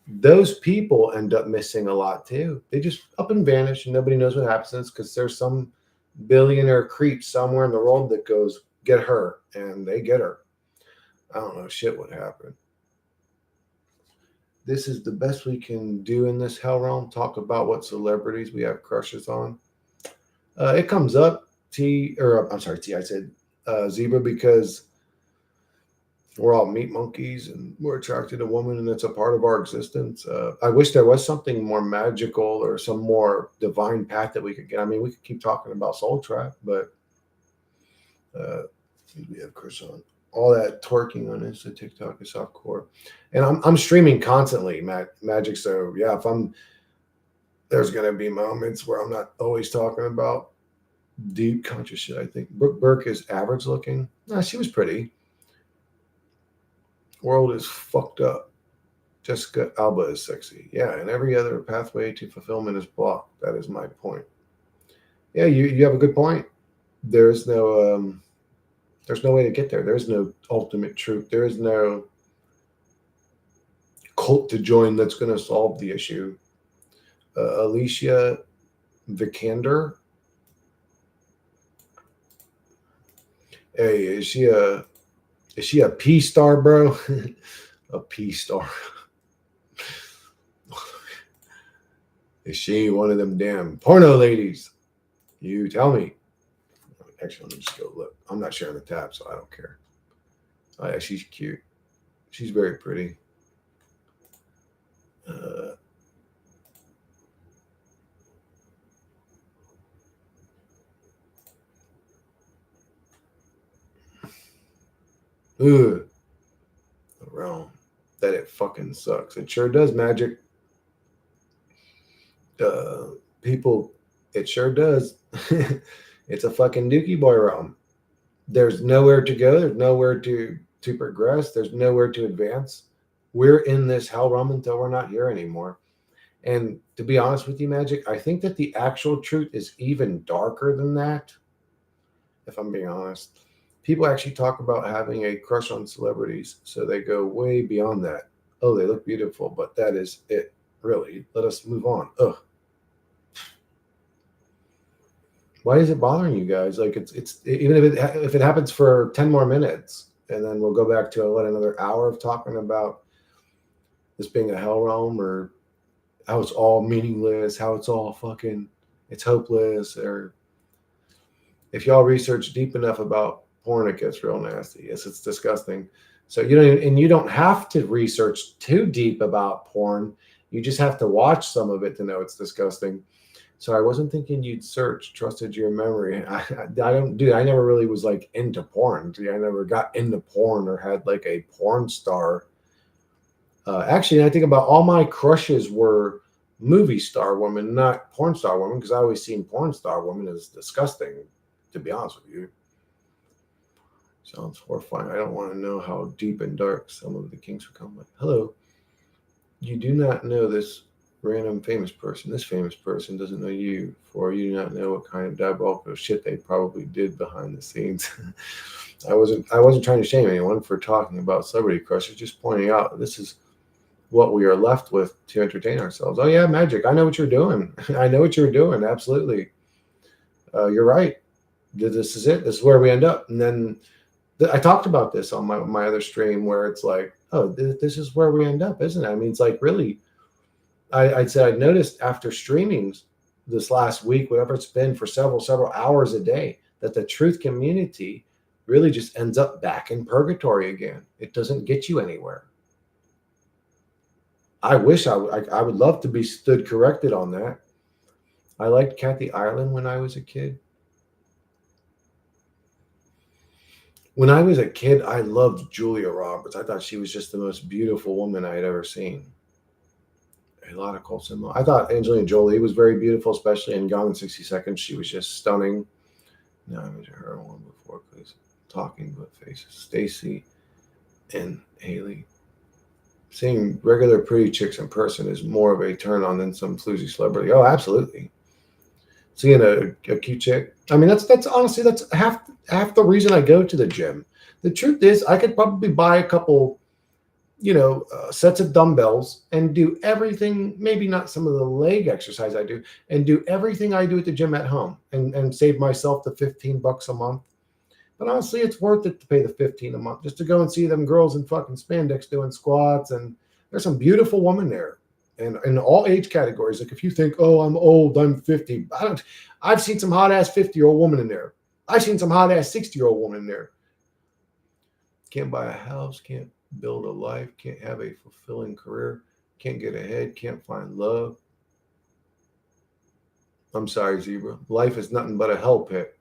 those people end up missing a lot too. They just up and vanish and nobody knows what happens because there's some billionaire creep somewhere in the world that goes, get her, and they get her. I don't know shit what happened. this is the best we can do in this hell realm. Talk about what celebrities we have crushes on. It comes up T, or I'm sorry, T. I said zebra because we're all meat monkeys and we're attracted to women, and it's a part of our existence. I wish there was something more magical or some more divine path that we could get. I mean, we could keep talking about Soul Trap, but we have Chris on all that twerking on Insta, TikTok, is softcore, and I'm streaming constantly, Magic. So yeah, if I'm there's gonna be moments where I'm not always talking about deep conscious shit. I think Brooke Burke is average looking. Nah, she was pretty. World is fucked up. Jessica Alba is sexy. Yeah, and every other pathway to fulfillment is blocked. That is my point. Yeah, you have a good point. There's no way to get there. There's no ultimate truth. There is no cult to join that's going to solve the issue. Alicia Vikander. Hey, is she a P star, bro? A P star. Is she one of them damn porno ladies? You tell me. Actually, let me just go look. I'm not sharing the tab, so I don't care. Oh, yeah, she's cute. She's very pretty. Ugh. The realm. That it fucking sucks. It sure does, Magic. People, it sure does. It's a fucking Dookie Boy realm. There's nowhere to go. There's nowhere to progress. There's nowhere to advance. We're in this hell realm until we're not here anymore. And to be honest with you, Magic, I think that the actual truth is even darker than that. If I'm being honest, people actually talk about having a crush on celebrities, so they go way beyond that. Oh, they look beautiful, but that is it. Really, let us move on. Ugh. Why is it bothering you guys? Like it's even if it happens for 10 more minutes, and then we'll go back to another hour of talking about this being a hell realm, or how it's all meaningless, how it's all fucking it's hopeless, or if y'all research deep enough about porn, it gets real nasty. Yes, it's disgusting. So you don't have to research too deep about porn. You just have to watch some of it to know it's disgusting. So I wasn't thinking you'd search, trusted your memory. I don't, dude. I never really was like into porn. I never got into porn or had like a porn star. Actually, I think about all my crushes were movie star women, not porn star women, because I always seen porn star women as disgusting. To be honest with you, sounds horrifying. I don't want to know how deep and dark some of the kinks would come. But hello, you do not know this random famous person. This famous person doesn't know you, for you do not know what kind of diabolical shit they probably did behind the scenes. I wasn't trying to shame anyone for talking about celebrity crushes, just pointing out this is what we are left with to entertain ourselves. Oh yeah, Magic. I know what you're doing. I know what you're doing. Absolutely. You're right. This is it. This is where we end up. And then I talked about this on my other stream, where it's like, oh, this is where we end up, isn't it? I mean, it's like really. I'd say I noticed after streaming this last week, whatever it's been, for several hours a day, that the truth community really just ends up back in purgatory again. It doesn't get you anywhere. I wish I would love to be stood corrected on that. I liked Kathy Ireland when I was a kid. When I was a kid, I loved Julia Roberts. I thought she was just the most beautiful woman I had ever seen. A lot of Colson. I thought Angelina Jolie was very beautiful, especially in Gone in 60 Seconds. She was just stunning. No, I mentioned her one before, please. Talking but faces. Stacy and Haley. Seeing regular pretty chicks in person is more of a turn on than some floozy celebrity. Oh, absolutely. Seeing a cute chick. I mean, that's honestly, that's half the reason I go to the gym. The truth is, I could probably buy a couple sets of dumbbells and do everything, maybe not some of the leg exercise I do, and do everything I do at the gym at home and save myself the $15 a month. But honestly, it's worth it to pay the $15 a month just to go and see them girls in fucking spandex doing squats and There's some beautiful women there, and in all age categories. Like if you think, oh, I'm old, I'm 50. I've seen some hot ass 50-year-old woman in there. I've seen some hot ass 60-year-old woman in there. Can't buy a house, can't build a life, can't have a fulfilling career, can't get ahead, can't find love. I'm sorry, Zebra. Life is nothing but a hell pit.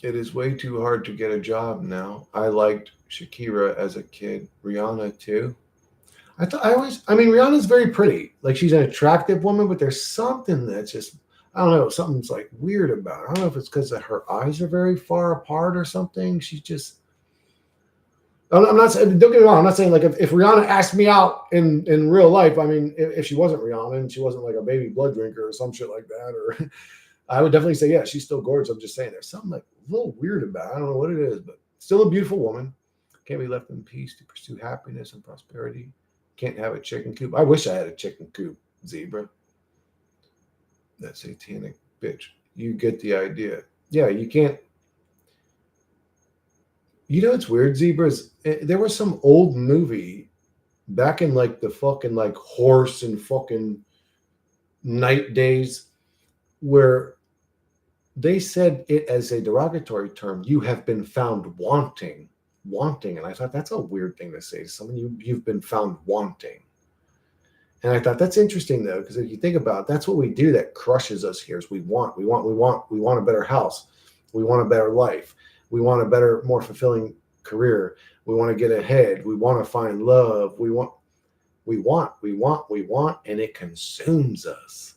It is way too hard to get a job now. I liked Shakira as a kid, Rihanna too. I mean, Rihanna's very pretty. Like she's an attractive woman, but there's something that's just, I don't know, something's like weird about her. I don't know if it's because her eyes are very far apart or something. She's just, I'm not saying, don't get me wrong. I'm not saying like if Rihanna asked me out in real life, I mean, if she wasn't Rihanna and she wasn't like a baby blood drinker or some shit like that, or I would definitely say, yeah, she's still gorgeous. I'm just saying there's something like a little weird about it. I don't know what it is, but still a beautiful woman. Can't be left in peace to pursue happiness and prosperity. Can't have a chicken coop. I wish I had a chicken coop, Zebra. That satanic bitch. You get the idea. Yeah, you can't. You know what's weird, Zebras? There was some old movie back in like the fucking like horse and fucking night days where they said it as a derogatory term. You have been found wanting, wanting, and I thought that's a weird thing to say to someone. You've been found wanting, and I thought that's interesting though because if you think about it, that's what we do that crushes us here is we want a better house, we want a better life, we want a better, more fulfilling career, we want to get ahead, we want to find love, we want, and it consumes us.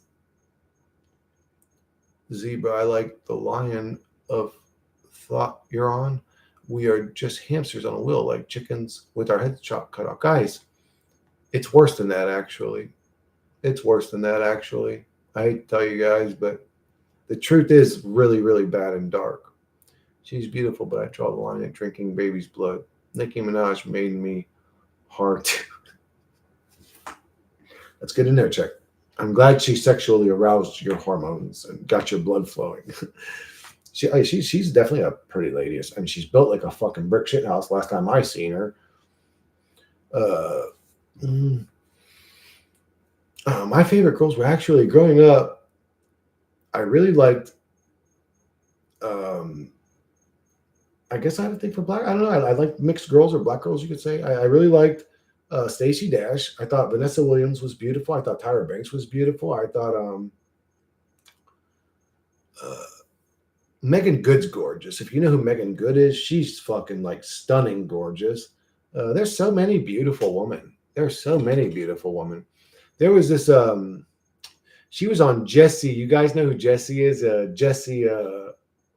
Zebra, I like the lion of thought you're on. We are just hamsters on a wheel, like chickens with our heads cut off. Guys, it's worse than that, actually. It's worse than that, actually. I hate to tell you guys, but the truth is really, really bad and dark. She's beautiful, but I draw the line at drinking baby's blood. Nicki Minaj made me hard. Let's get in there, check. I'm glad she sexually aroused your hormones and got your blood flowing. She's definitely a pretty lady. I mean, she's built like a fucking brick shit house. Last time I seen her, my favorite girls were actually growing up. I really liked. I guess I have a thing for black. I don't know. I like mixed girls or black girls, you could say. I really liked Stacey Dash. I thought Vanessa Williams was beautiful. I thought Tyra Banks was beautiful. I thought Megan Good's gorgeous. If you know who Megan Good is, she's fucking like stunning gorgeous. There's so many beautiful women. There's so many beautiful women. There was this she was on Jesse. You guys know who Jesse is? Jesse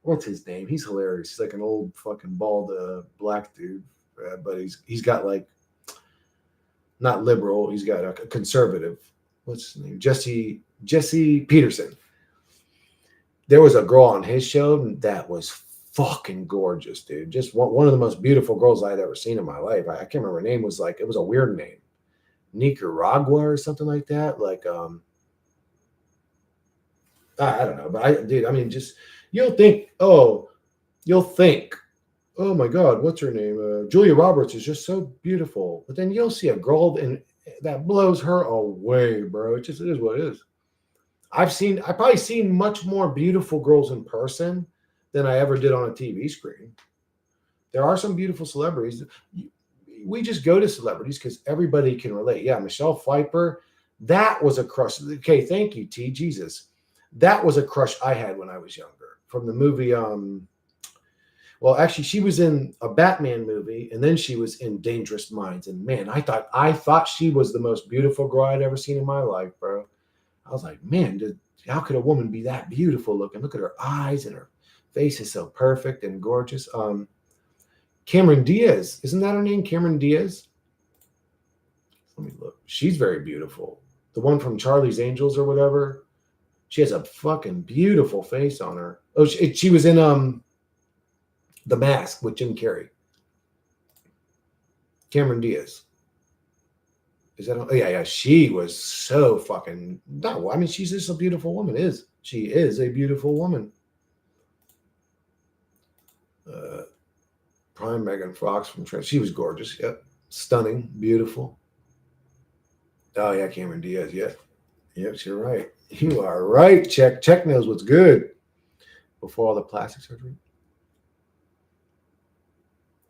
what's his name? He's hilarious. He's like an old fucking bald black dude. But he's got like not liberal, he's got a conservative. What's his name? Jesse Peterson. There was a girl on his show that was fucking gorgeous, dude. Just one of the most beautiful girls I had ever seen in my life. I can't remember her name. Was like, it was a weird name. Nicaragua or something like that. Like, I don't know. But dude, I mean, just, you'll think, oh my God, what's her name? Julia Roberts is just so beautiful. But then you'll see a girl and that blows her away, bro. It is what it is. I've probably seen much more beautiful girls in person than I ever did on a TV screen. There are some beautiful celebrities. We just go to celebrities because everybody can relate. Yeah, Michelle Pfeiffer, that was a crush. Okay, thank you, T. Jesus. That was a crush I had when I was younger from the movie. Well, actually, she was in a Batman movie, and then she was in Dangerous Minds. And man, I thought she was the most beautiful girl I'd ever seen in my life, bro. I was like, man, how could a woman be that beautiful looking? Look at her eyes, and her face is so perfect and gorgeous. Cameron Diaz, isn't that her name? Cameron Diaz. Let me look. She's very beautiful. The one from Charlie's Angels or whatever. She has a fucking beautiful face on her. Oh, she was in The Mask with Jim Carrey. Cameron Diaz. Is that? Oh, yeah. She was so fucking. No, I mean, she's just a beautiful woman. She is a beautiful woman. Prime Megan Fox from Trent. She was gorgeous. Yep. Stunning, beautiful. Oh yeah, Cameron Diaz. Yeah, yes, you're right. You are right. Check knows what's good before all the plastic surgery.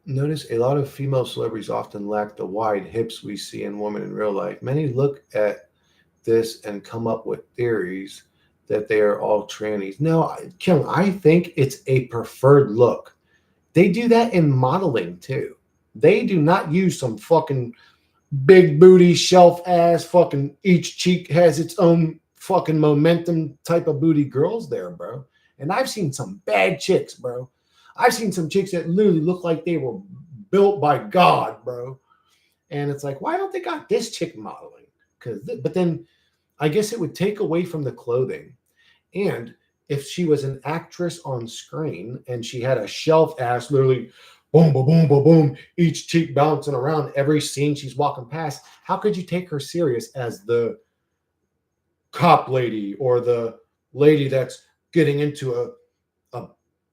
Notice a lot of female celebrities often lack the wide hips we see in women in real life. Many look at this and come up with theories that they are all trannies. No, Kim, I think it's a preferred look. They do that in modeling too. They do not use some fucking big booty, shelf ass, fucking each cheek has its own fucking momentum type of booty girls there, bro. And I've seen some bad chicks, bro. I've seen some chicks that literally look like they were built by God, bro. And it's like, why don't they got this chick modeling? But then I guess it would take away from the clothing. And if she was an actress on screen and she had a shelf ass, literally boom, boom, boom, boom, boom, each cheek bouncing around every scene she's walking past, how could you take her serious as the cop lady or the lady that's getting into a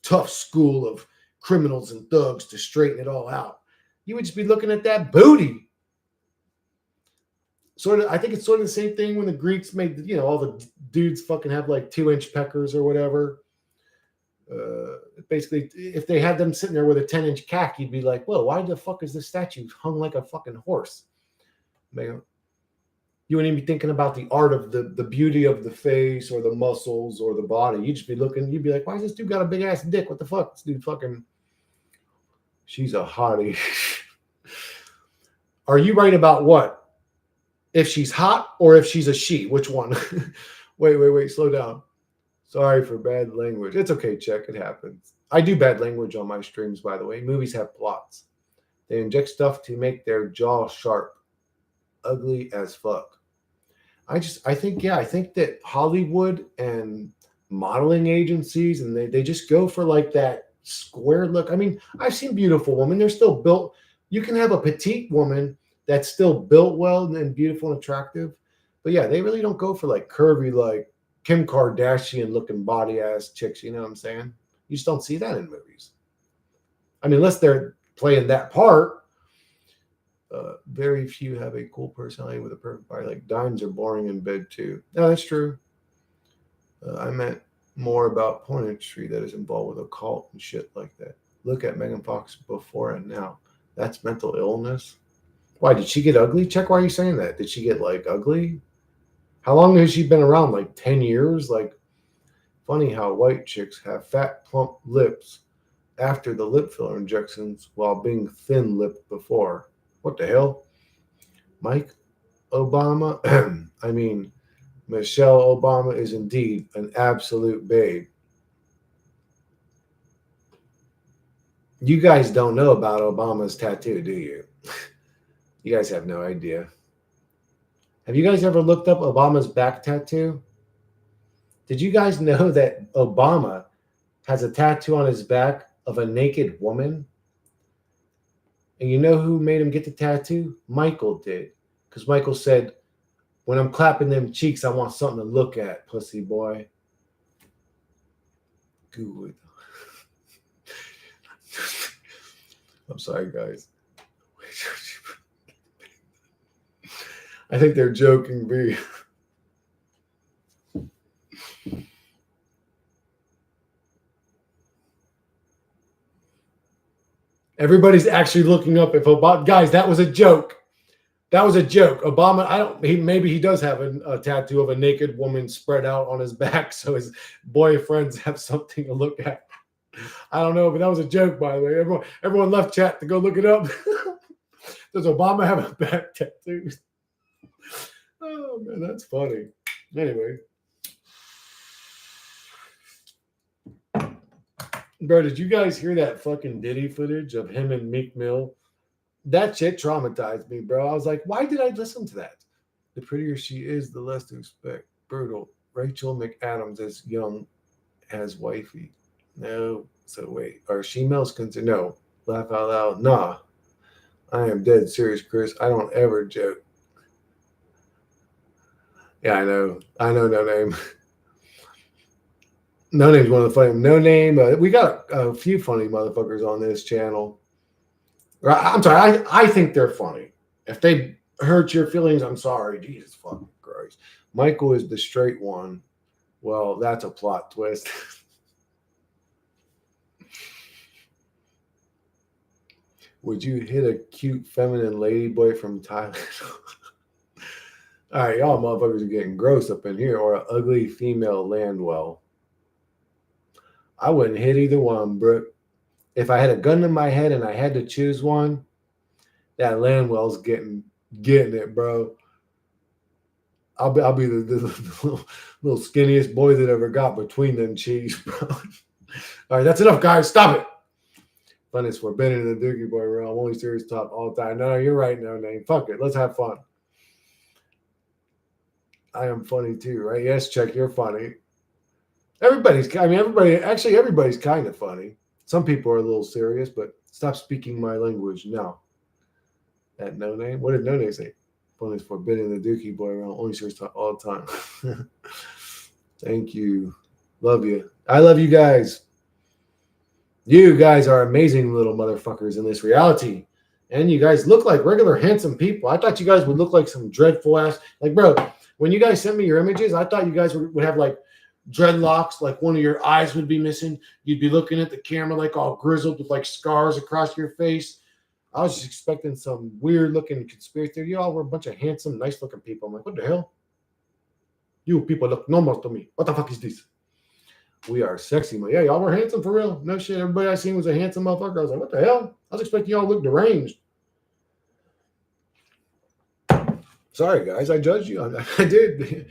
tough school of criminals and thugs to straighten it all out? You would just be looking at that booty. Sort of, I think it's sort of the same thing when the Greeks made, all the dudes fucking have like 2-inch peckers or whatever. Basically, if they had them sitting there with a 10-inch cack, you'd be like, "Whoa, why the fuck is this statue hung like a fucking horse?" Man, you wouldn't even be thinking about the art of the beauty of the face or the muscles or the body. You'd just be looking. You'd be like, "Why does this dude got a big ass dick? What the fuck? This dude fucking, she's a hottie." Are you right about what? If she's hot or if she's a she? Which one? Wait, slow down. Sorry for bad language. It's okay, check. It happens. I do bad language on my streams, by the way. Movies have plots. They inject stuff to make their jaw sharp. Ugly as fuck. I think that Hollywood and modeling agencies, and they just go for like that square look. I mean, I've seen beautiful women. They're still built. You can have a petite woman that's still built well and beautiful and attractive. But yeah, they really don't go for like curvy, like Kim Kardashian looking body ass chicks. You know what I'm saying? You just don't see that in movies. I mean, unless they're playing that part. Very few have a cool personality with a perfect body. Like dimes are boring in bed too. No, that's true. I meant more about porn industry that is involved with a cult and shit like that. Look at Megan Fox before and now. That's mental illness. Why did she get ugly? Check, why are you saying that? Did she get like ugly? How long has she been around? Like 10 years? Like, funny how white chicks have fat, plump lips after the lip filler injections while being thin lipped before. What the hell? Mike Obama? I mean, Michelle Obama is indeed an absolute babe. You guys don't know about Obama's tattoo, do you? You guys have no idea. Have you guys ever looked up Obama's back tattoo? Did you guys know that Obama has a tattoo on his back of a naked woman? And you know who made him get the tattoo? Michael did. Because Michael said, when I'm clapping them cheeks, I want something to look at, pussy boy. Good. I'm sorry, guys. I think they're joking me. Everybody's actually looking up if Obama. Guys, that was a joke. That was a joke. Obama, maybe he does have a tattoo of a naked woman spread out on his back so his boyfriends have something to look at. I don't know, but that was a joke, by the way. Everyone left chat to go look it up. Does Obama have a back tattoo? Oh, man, that's funny. Anyway. Bro, did you guys hear that fucking Diddy footage of him and Meek Mill? That shit traumatized me, bro. I was like, why did I listen to that? The prettier she is, the less to expect. Brutal. Rachel McAdams as young as wifey. No. So wait. Are she-males concerned? No. Laugh out loud. Nah. I am dead serious, Chris. I don't ever joke. Yeah, I know. No name. No Name's one of the funny. No Name. We got a few funny motherfuckers on this channel. I'm sorry. I think they're funny. If they hurt your feelings, I'm sorry. Jesus fucking Christ. Michael is the straight one. Well, that's a plot twist. Would you hit a cute feminine ladyboy from Thailand? All right, y'all motherfuckers are getting gross up in here. Or an ugly female landwell. I wouldn't hit either one, bro. If I had a gun in my head and I had to choose one, that landwell's getting it, bro. I'll be the little skinniest boy that ever got between them cheeks, bro. All right, that's enough, guys. Stop it. Fun is forbidden in the Dookie Boy realm. Only serious talk all the time. No, you're right. No name. Fuck it. Let's have fun. I am funny too, right? Yes, Chuck, you're funny. Everybody's kind of funny. Some people are a little serious, but stop speaking my language now. That no name? What did no name say? Fun is forbidden in the Dookie Boy realm. Only serious talk all the time. Thank you. Love you. I love you guys. You guys are amazing little motherfuckers in this reality. And you guys look like regular handsome people. I thought you guys would look like some dreadful ass. Like, bro, when you guys sent me your images, I thought you guys would have like dreadlocks, like one of your eyes would be missing. You'd be looking at the camera like all grizzled with like scars across your face. I was just expecting some weird looking conspiracy theory. You all were a bunch of handsome, nice looking people. I'm like, what the hell? You people look normal to me. What the fuck is this? We are sexy. Yeah, y'all were handsome for real. No shit. Everybody I seen was a handsome motherfucker. I was like, what the hell? I was expecting y'all to look deranged. Sorry, guys. I judged you. I did.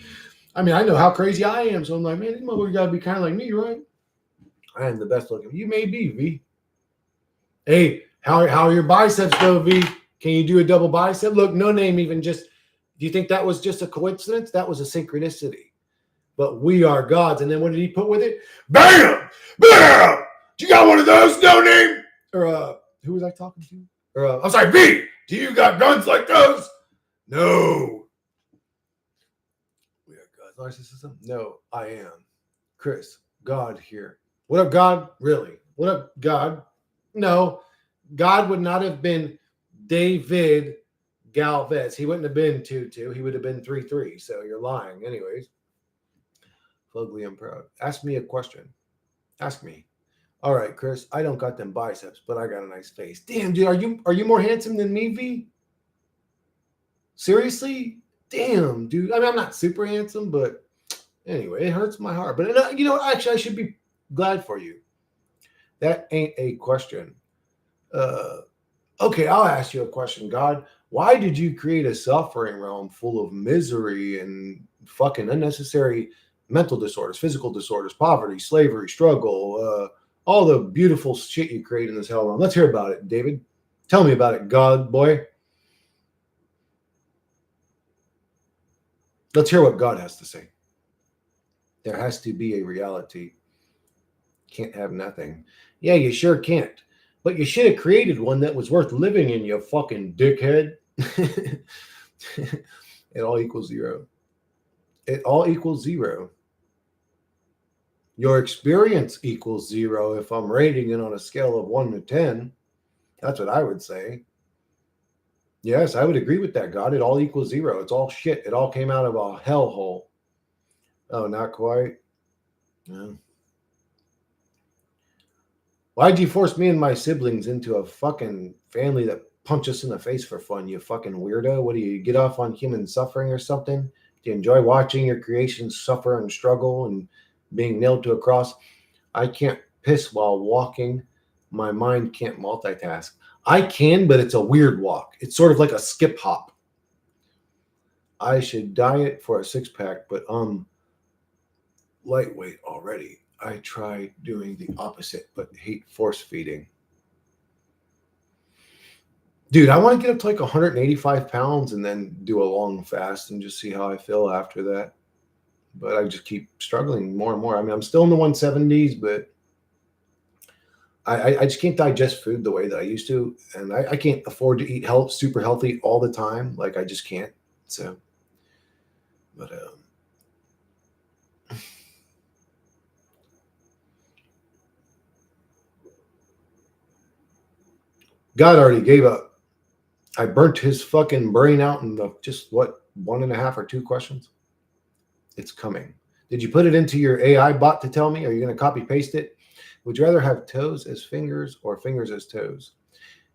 I mean, I know how crazy I am. So I'm like, man, these motherfuckers got to be kind of like me, right? I am the best looking. You may be, V. Hey, how are your biceps, though, V? Can you do a double bicep? Look, no name even just. Do you think that was just a coincidence? That was a synchronicity. But we are gods. And then what did he put with it? Bam! Bam! You got one of those, no name? Or who was I talking to? Or I'm sorry, V. Do you got guns like those? No. We are gods. Narcissism? No, I am. Chris, God here. What up, God? Really? What up, God? No, God would not have been David Galvez. He wouldn't have been 2-2. He would have been 3-3. So you're lying, anyways. Ugly and proud. Ask me a question. Ask me. All right, Chris. I don't got them biceps, but I got a nice face. Damn, dude, are you more handsome than me, V? Seriously? Damn, dude. I mean, I'm not super handsome, but anyway, it hurts my heart. But you know, actually, I should be glad for you. That ain't a question. Okay, I'll ask you a question, God. Why did you create a suffering realm full of misery and fucking unnecessary mental disorders, physical disorders, poverty, slavery, struggle, all the beautiful shit you create in this hell realm? Let's hear about it, David. Tell me about it, God boy. Let's hear what God has to say. There has to be a reality. Can't have nothing. Yeah, you sure can't. But you should have created one that was worth living in, you fucking dickhead. It all equals zero. It all equals zero. Your experience equals zero if I'm rating it on a scale of 1 to 10. That's what I would say. Yes, I would agree with that, God. It all equals zero. It's all shit. It all came out of a hellhole. Oh, not quite. No. Why'd you force me and my siblings into a fucking family that punch us in the face for fun, you fucking weirdo? What do you get off on human suffering or something? Do you enjoy watching your creations suffer and struggle and being nailed to a cross? I can't piss while walking. My mind can't multitask. I can, but it's a weird walk. It's sort of like a skip hop. I should diet for a six pack, but lightweight already. I try doing the opposite, but hate force feeding. Dude, I want to get up to like 185 pounds and then do a long fast and just see how I feel after that. But I just keep struggling more and more. I mean, I'm still in the 170s, but I just can't digest food the way that I used to. And I can't afford to eat super healthy all the time. Like, I just can't. So, but God already gave up. I burnt his fucking brain out in the just what 1.5 or 2 questions. It's coming. Did you put it into your AI bot to tell me? Are you going to copy paste it? Would you rather have toes as fingers or fingers as toes?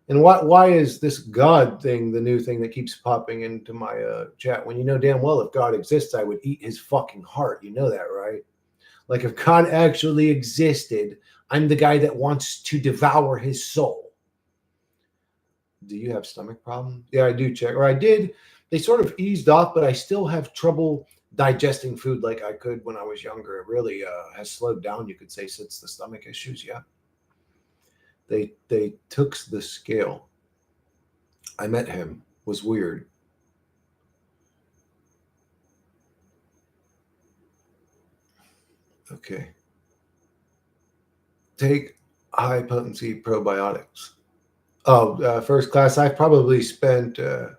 And why is this God thing the new thing that keeps popping into my chat? When you know damn well if God exists, I would eat his fucking heart. You know that, right? Like if God actually existed, I'm the guy that wants to devour his soul. Do you have stomach problems? Yeah, I do check. Or I did. They sort of eased off, but I still have trouble digesting food like I could when I was younger. It really has slowed down, you could say, since the stomach issues. Yeah. They took the scale. I met him. Was weird. Okay. Take high potency probiotics. Oh, first class. I probably spent $1,200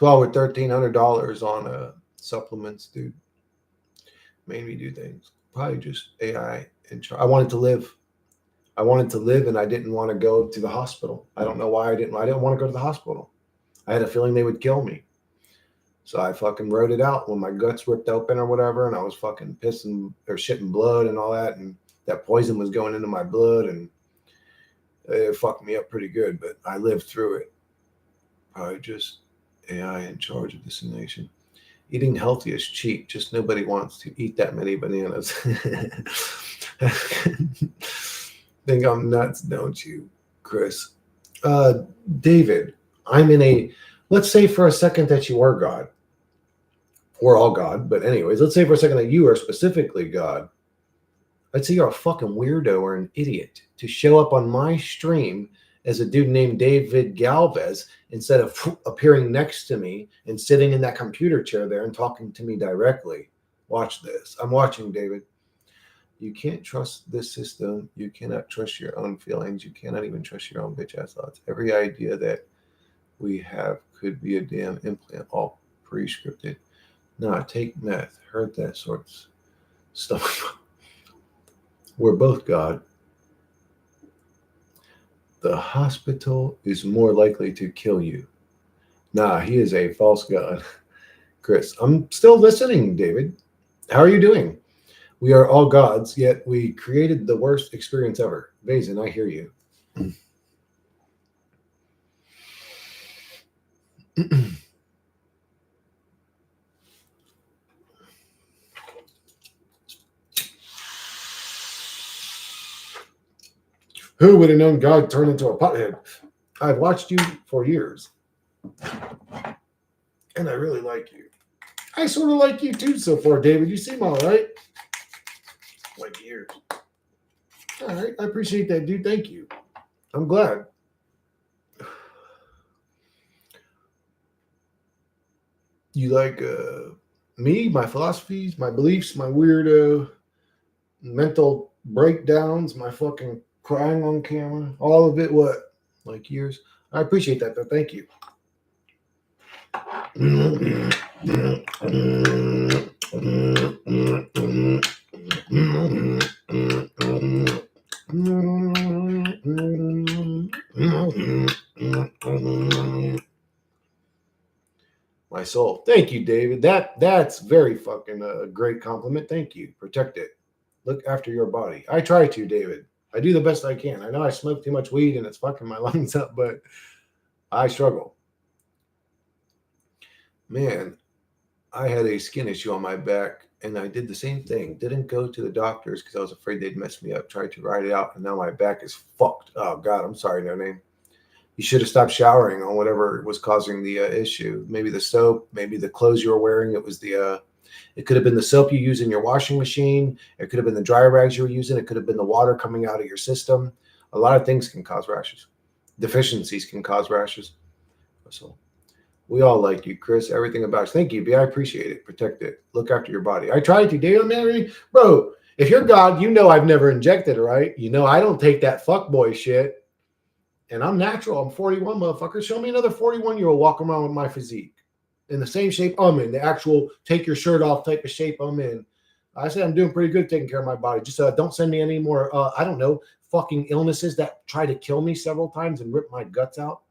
or $1,300 on supplements, dude. Made me do things. Probably just AI. I wanted to live. I wanted to live, and I didn't want to go to the hospital. I don't know why I didn't. I didn't want to go to the hospital. I had a feeling they would kill me. So I fucking wrote it out when my guts ripped open or whatever, and I was fucking pissing or shitting blood and all that, and that poison was going into my blood, and it fucked me up pretty good. But I lived through it. Probably just AI in charge of this nation. Eating healthy is cheap. Just nobody wants to eat that many bananas. Think I'm nuts, don't you, Chris? David, I'm in a, let's say for a second that you are God. We're all God, but anyways, let's say for a second that you are specifically God. I'd say you're a fucking weirdo or an idiot to show up on my stream as a dude named David Galvez instead of appearing next to me and sitting in that computer chair there and talking to me directly. Watch this. I'm watching, David. You can't trust this system. You cannot trust your own feelings. You cannot even trust your own bitch ass thoughts. Every idea that we have could be a damn implant, all pre-scripted. Nah, take meth. Heard that sort of stuff. We're both God. The hospital is more likely to kill you. Nah, he is a false god. Chris, I'm still listening, David. How are you doing? We are all gods, yet we created the worst experience ever. Vazen, I hear you. Who would have known God turned into a pothead? I've watched you for years, and I really like you. I sort of like you too so far, David. You seem all right. Like years. All right, I appreciate that, dude. Thank you. I'm glad. You like me, my philosophies, my beliefs, my weird mental breakdowns, my fucking crying on camera, all of it. What? Like years. I appreciate that, though. Thank you. My soul. Thank you, David. That's very fucking a great compliment. Thank you. Protect it. Look after your body. I try to, David. I do the best I can. I know I smoke too much weed and it's fucking my lungs up, but I struggle. Man, I had a skin issue on my back and I did the same thing. Didn't go to the doctors because I was afraid they'd mess me up. Tried to ride it out and now my back is fucked. Oh, God, I'm sorry, no name. You should have stopped showering on whatever was causing the issue. Maybe the soap, maybe the clothes you were wearing. It was it could have been the soap you use in your washing machine. It could have been the dry rags you were using. It could have been the water coming out of your system. A lot of things can cause rashes. Deficiencies can cause rashes. So we all like you, Chris. Everything about us. Thank you, B. I appreciate it. Protect it. Look after your body. I tried to, Dale Mary. Bro, if you're God, you know I've never injected, right? You know I don't take that fuckboy shit. And I'm natural. I'm 41, motherfucker. Show me another 41-year-old walking around with my physique in the same shape I'm in. The actual take your shirt off type of shape I'm in. I said I'm doing pretty good taking care of my body. Just don't send me any more, I don't know, fucking illnesses that try to kill me several times and rip my guts out.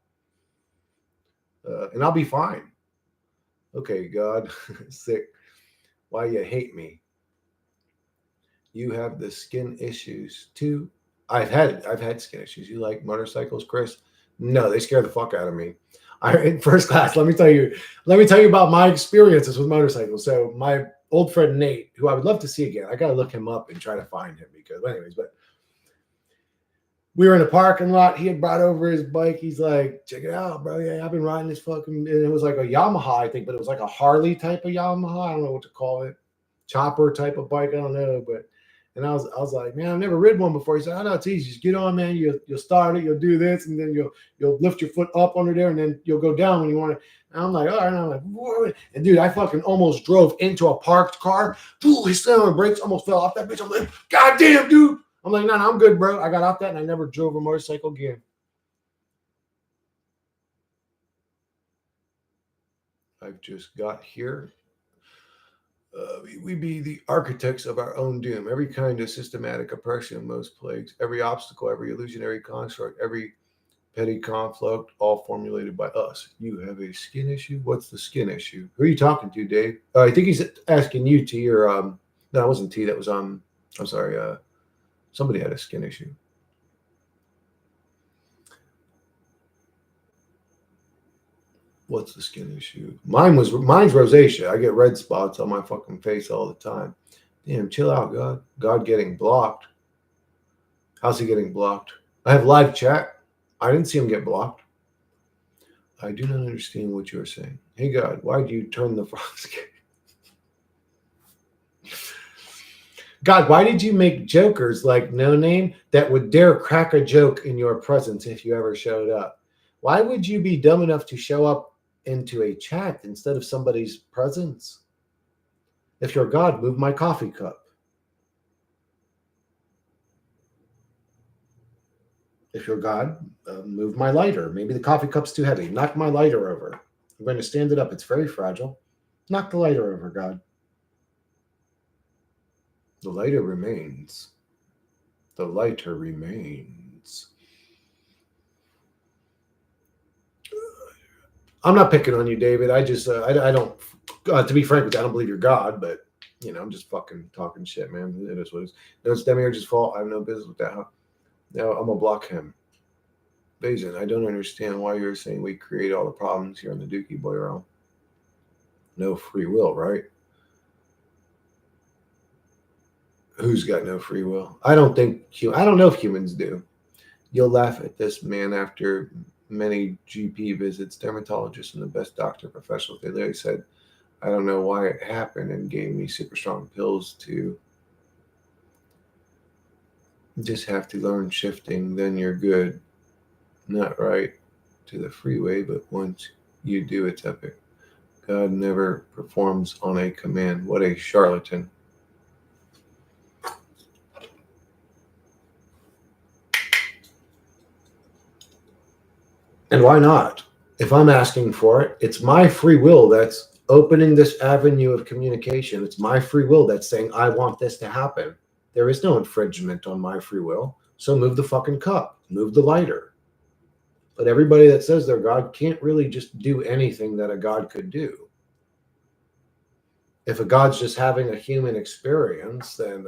And I'll be fine. Okay, God, sick. Why you hate me? You have the skin issues too. I've had skin issues. You like motorcycles, Chris? No, they scare the fuck out of me. I in first class. Let me tell you about my experiences with motorcycles. So my old friend Nate, who I would love to see again, I got to look him up and try to find him because, anyways, but we were in a parking lot. He had brought over his bike. He's like, check it out, bro. Yeah, I've been riding this fucking, and it was like a Yamaha, I think, but it was like a Harley type of Yamaha. I don't know what to call it. Chopper type of bike. I don't know, but. And I was like, man, I've never ridden one before. He said, oh, no, it's easy. Just get on, man. You'll start it. You'll do this, and then you'll lift your foot up under there, and then you'll go down when you want to. And I'm like, all right. And I'm like, whoa. And dude, I fucking almost drove into a parked car. Dude, he slammed on the brakes, almost fell off that bitch. I'm like, God damn, dude. I'm like, no, I'm good, bro. I got off that, and I never drove a motorcycle again. I've just got here. We be the architects of our own doom. Every kind of systematic oppression, most plagues, every obstacle, every illusionary construct, every petty conflict, all formulated by us. You have a skin issue? What's the skin issue? Who are you talking to, Dave? I think he's asking you, T, or no, it wasn't T. That was I'm sorry. Somebody had a skin issue. What's the skin issue? Mine's rosacea. I get red spots on my fucking face all the time. Damn, chill out, God. God getting blocked. How's he getting blocked? I have live chat. I didn't see him get blocked. I do not understand what you're saying. Hey, God, why do you turn the frogs? God, why did you make jokers like No Name that would dare crack a joke in your presence if you ever showed up? Why would you be dumb enough to show up into a chat instead of somebody's presence? If you're God, move my coffee cup. If you're God, move my lighter. Maybe the coffee cup's too heavy. Knock my lighter over. I'm going to stand it up. It's very fragile. Knock the lighter over, God. The lighter remains. The lighter remains. I'm not picking on you, David. I just, I don't, to be frank with you, I don't believe you're God, but, you know, I'm just fucking talking shit, man. It is what it is. No, it's Demiurge's fault. I have no business with that. Now I'm going to block him. Bajan, I don't understand why you're saying we create all the problems here in the Dookie Boy realm. No free will, right? Who's got no free will? I don't know if humans do. You'll laugh at this, man. After many GP visits, dermatologists, and the best doctor professionals, they literally said, I don't know why it happened, and gave me super strong pills to just have to learn shifting, then you're good. Not right to the freeway, but once you do, it's epic. God never performs on a command. What a charlatan. And why not? If I'm asking for it, it's my free will that's opening this avenue of communication. It's my free will that's saying, I want this to happen. There is no infringement on my free will. So move the fucking cup, move the lighter. But everybody that says they're God can't really just do anything that a God could do. If a God's just having a human experience, then,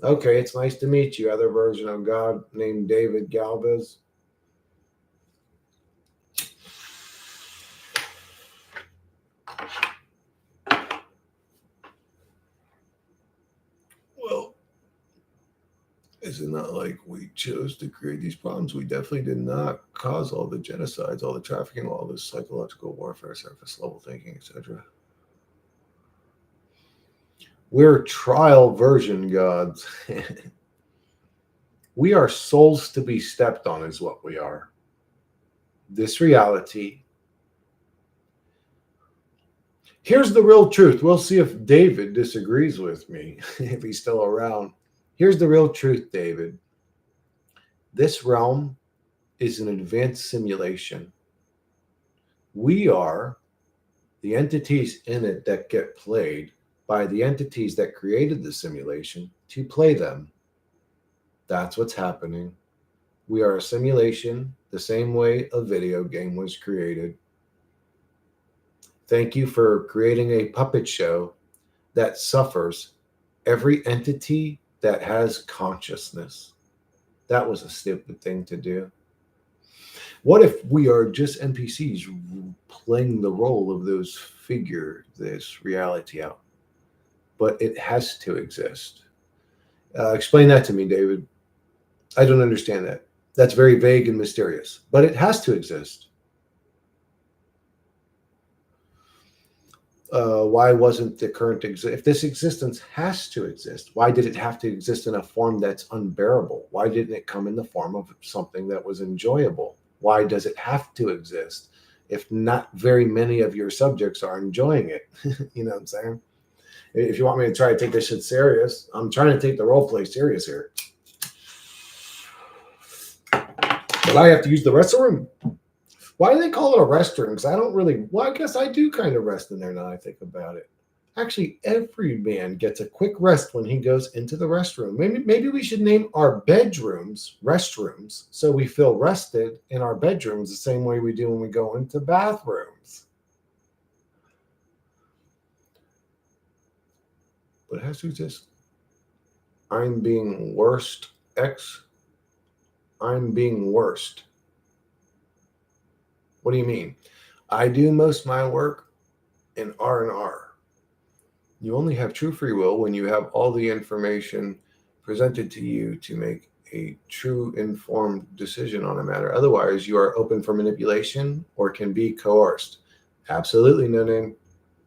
okay, it's nice to meet you. Other version of God named David Galvez. Well, is it not like we chose to create these problems? We definitely did not cause all the genocides, all the trafficking, all this psychological warfare, surface level thinking, etc. We're trial version gods. We are souls to be stepped on is what we are. This reality. Here's the real truth. We'll see if David disagrees with me, if he's still around. Here's the real truth, David. This realm is an advanced simulation. We are the entities in it that get played. by the entities that created the simulation to play them. That's what's happening. We are a simulation, the same way a video game was created. Thank you for creating a puppet show that suffers every entity that has consciousness. That was a stupid thing to do. What if we are just NPCs playing the role of those figure this reality out? But it has to exist. Explain that to me, David. I don't understand that. That's very vague and mysterious, but it has to exist. Why wasn't the current if this existence has to exist, why did it have to exist in a form that's unbearable? Why didn't it come in the form of something that was enjoyable? Why does it have to exist if not very many of your subjects are enjoying it? You know what I'm saying? If you want me to try to take this shit serious, I'm trying to take the role play serious here. But I have to use the restroom. Why do they call it a restroom? Because I don't really, well, I guess I do kind of rest in there now I think about it. Actually, every man gets a quick rest when he goes into the restroom. Maybe we should name our bedrooms restrooms so we feel rested in our bedrooms the same way we do when we go into bathrooms. But it has to exist. I'm being worst X. I'm being worst. What do you mean? I do most of my work in R&R. You only have true free will when you have all the information presented to you to make a true informed decision on a matter. Otherwise, you are open for manipulation or can be coerced. Absolutely, no name.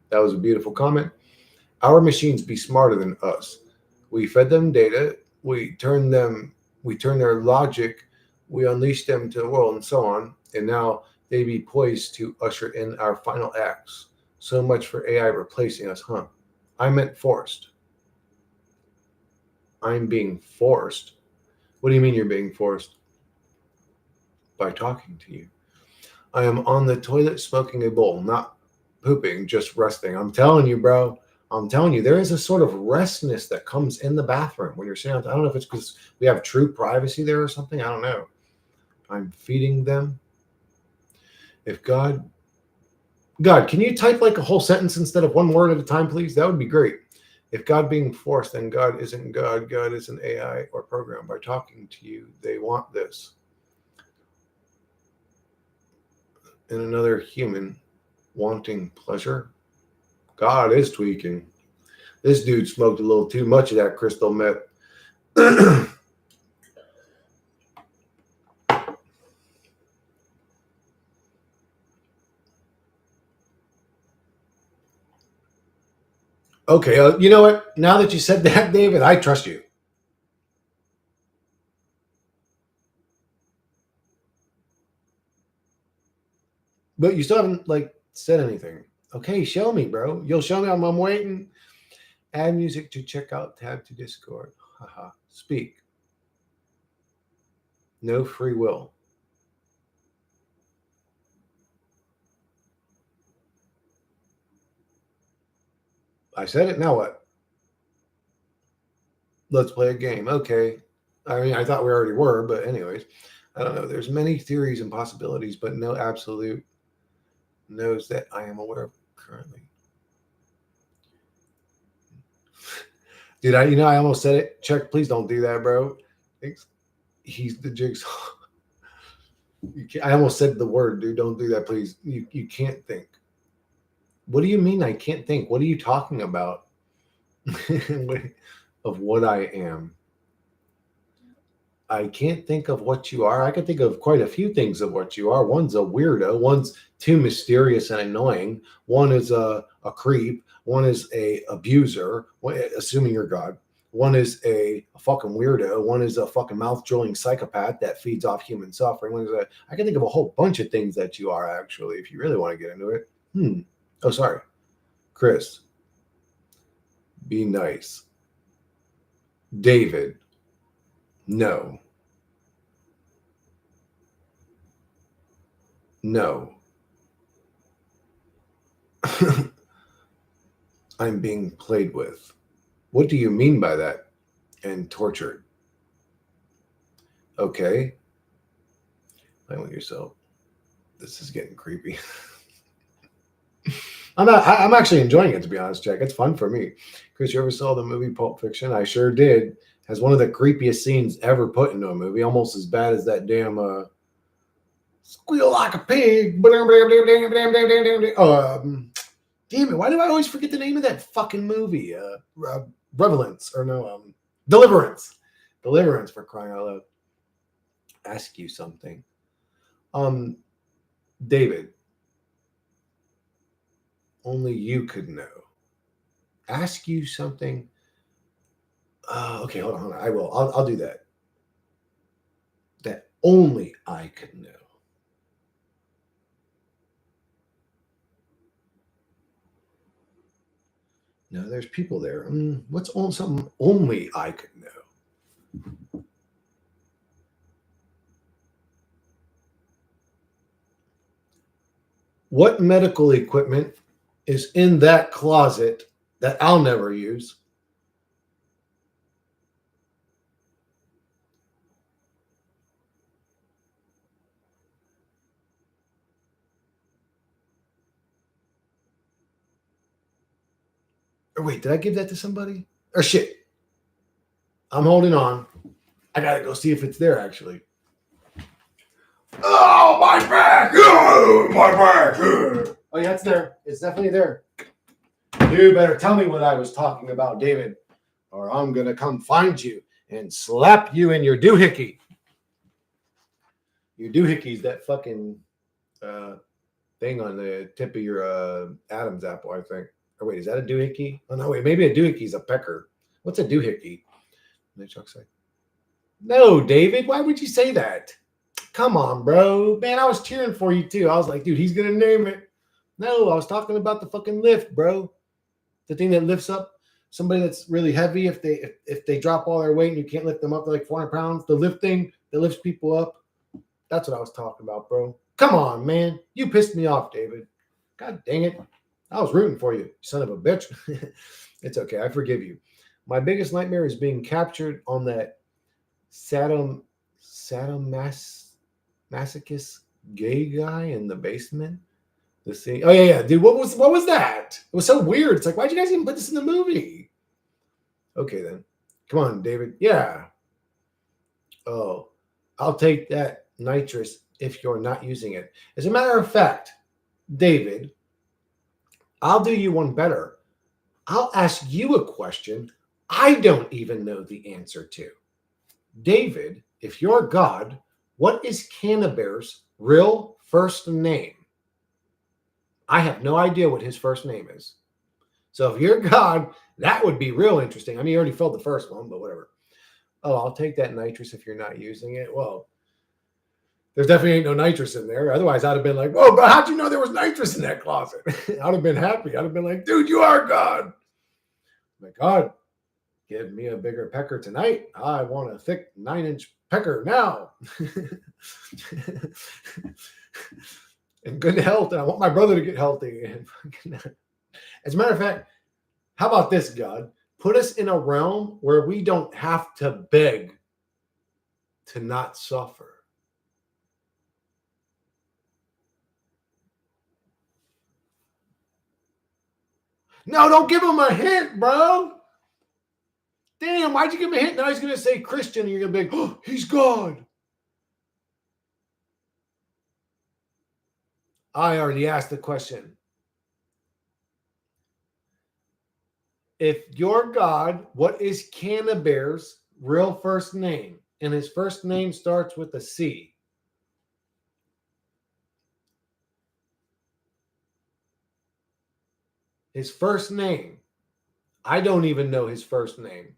That was a beautiful comment. Our machines be smarter than us. We fed them data, we turn their logic, we unleash them to the world and so on, and now they be poised to usher in our final acts. So much for AI replacing us, huh? I meant forced. I'm being forced. What do you mean you're being forced? By talking to you. I am on the toilet smoking a bowl, not pooping, just resting. I'm telling you, bro. I'm telling you, there is a sort of restness that comes in the bathroom when you're sitting. I don't know if it's because we have true privacy there or something. I don't know. I'm feeding them. If God, can you type like a whole sentence instead of one word at a time, please? That would be great. If God being forced, then God isn't God. God is an AI or program. By talking to you, they want this. And another human wanting pleasure. God is tweaking. This dude smoked a little too much of that crystal meth. Okay, you know what? Now that you said that, David, I trust you. But you still haven't like said anything. Okay, show me, bro. You'll show me. I'm waiting. Add music to check out tab to Discord. Haha. Speak. No free will. I said it. Now what? Let's play a game. Okay. I mean, I thought we already were, but anyways, I don't know. There's many theories and possibilities, but no absolute knows that I am aware of currently. Dude, I almost said it. Chuck, please don't do that, bro. He's the jigsaw. I almost said the word, dude. Don't do that, please. You can't think. What do you mean I can't think? What are you talking about? Of what I am. I can't think of what you are. I can think of quite a few things of what you are. One's a weirdo. One's too mysterious and annoying. One is a creep. One is a abuser, assuming you're God. One is a fucking weirdo. One is a fucking mouth drooling psychopath that feeds off human suffering. I can think of a whole bunch of things that you are actually, if you really want to get into it. Oh, sorry. Chris, be nice. David, no. No. I'm being played with. What do you mean by that? And tortured. Okay. Play with yourself. This is getting creepy. I'm actually enjoying it, to be honest, Jack. It's fun for me. Chris, you ever saw the movie Pulp Fiction? I sure did. Has one of the creepiest scenes ever put into a movie, almost as bad as that damn squeal like a pig. Damn it! Why do I always forget the name of that fucking movie? Revelance or no? Deliverance. Deliverance, for crying out loud. Ask you something. David. Only you could know. Ask you something. Okay, hold on. I will. I'll do that. That only I could know. No, there's people there. What's on something only I could know? What medical equipment is in that closet that I'll never use? Or wait, did I give that to somebody? Or shit. I'm holding on. I gotta go see if it's there actually. Oh, my back! Oh, my back! Oh, yeah, it's there. It's definitely there. You better tell me what I was talking about, David, or I'm gonna come find you and slap you in your doohickey. Your doohickey's that fucking thing on the tip of your Adam's apple, I think. Or wait, is that a doohickey? Oh no, wait, maybe a doohickey's a pecker. What's a doohickey? Chuck say, no, David, why would you say that? Come on, bro. Man, I was cheering for you too. I was like, dude, he's gonna name it. No, I was talking about the fucking lift, bro. The thing that lifts up somebody that's really heavy if they drop all their weight and you can't lift them up to like 400 pounds. The lift thing that lifts people up. That's what I was talking about, bro. Come on, man. You pissed me off, David. God dang it. I was rooting for you, son of a bitch. It's okay. I forgive you. My biggest nightmare is being captured on that sadomasochist gay guy in the basement. The scene. Oh yeah, dude. What was that? It was so weird. It's like, why'd you guys even put this in the movie? Okay then. Come on, David. Yeah. Oh, I'll take that nitrous if you're not using it. As a matter of fact, David, I'll do you one better. I'll ask you a question I don't even know the answer to. David, if you're God, what is Cannabear's real first name? I have no idea what his first name is. So if you're God, that would be real interesting. I mean, you already filled the first one, but whatever. Oh, I'll take that nitrous if you're not using it. Well, there's definitely ain't no nitrous in there. Otherwise, I'd have been like, whoa, but how'd you know there was nitrous in that closet? I'd have been happy. I'd have been like, dude, you are God. My God, give me a bigger pecker tonight. I want a thick 9-inch pecker now. In good health. And I want my brother to get healthy. As a matter of fact, how about this, God? Put us in a realm where we don't have to beg to not suffer. No, don't give him a hint, bro. Damn, why'd you give him a hint? Now he's going to say Christian, and you're going to be like, oh, he's God. I already asked the question. If you're God, what is Cannabear's real first name? And his first name starts with a C. His first name. I don't even know his first name.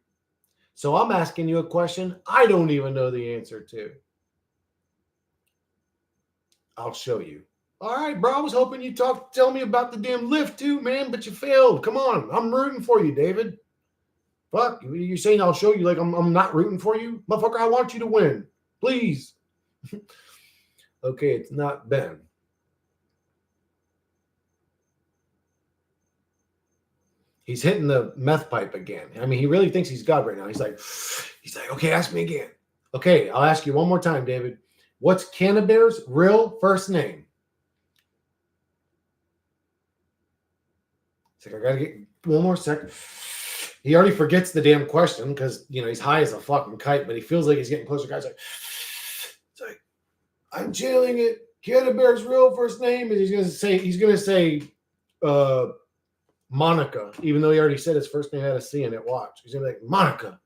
So I'm asking you a question I don't even know the answer to. I'll show you. All right, bro. I was hoping you'd tell me about the damn lift too, man, but you failed. Come on. I'm rooting for you, David. Fuck. You're saying I'll show you like I'm not rooting for you? Motherfucker, I want you to win. Please. Okay, it's not Ben. He's hitting the meth pipe again. I mean, he really thinks he's God right now. He's like, okay, ask me again. Okay, I'll ask you one more time, David. What's Canterbury's real first name? It's like, I gotta get one more second. He already forgets the damn question because he's high as a fucking kite, but he feels like he's getting closer. Guy's like, it's like, I'm channeling it. Canterbury's real first name, and he's gonna say Monica, even though he already said his first name had a C in it. Watch. He's gonna be like, Monica.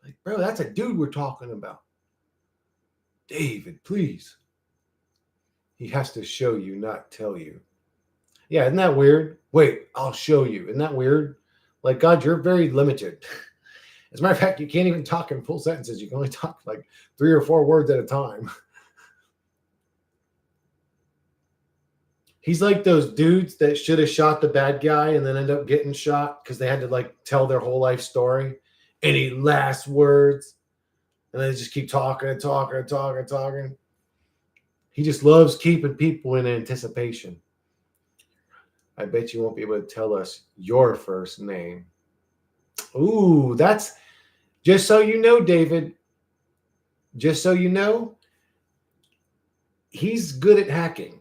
Like, bro, that's a dude we're talking about. David, please. He has to show you, not tell you. Yeah, isn't that weird? Wait, I'll show you. Isn't that weird? Like, God, you're very limited. As a matter of fact, you can't even talk in full sentences. You can only talk like 3 or 4 words at a time. He's like those dudes that should have shot the bad guy and then end up getting shot because they had to like tell their whole life story. Any last words? And they just keep talking and talking and talking and talking. He just loves keeping people in anticipation. I bet you won't be able to tell us your first name. Ooh, that's just so you know, David. Just so you know, he's good at hacking.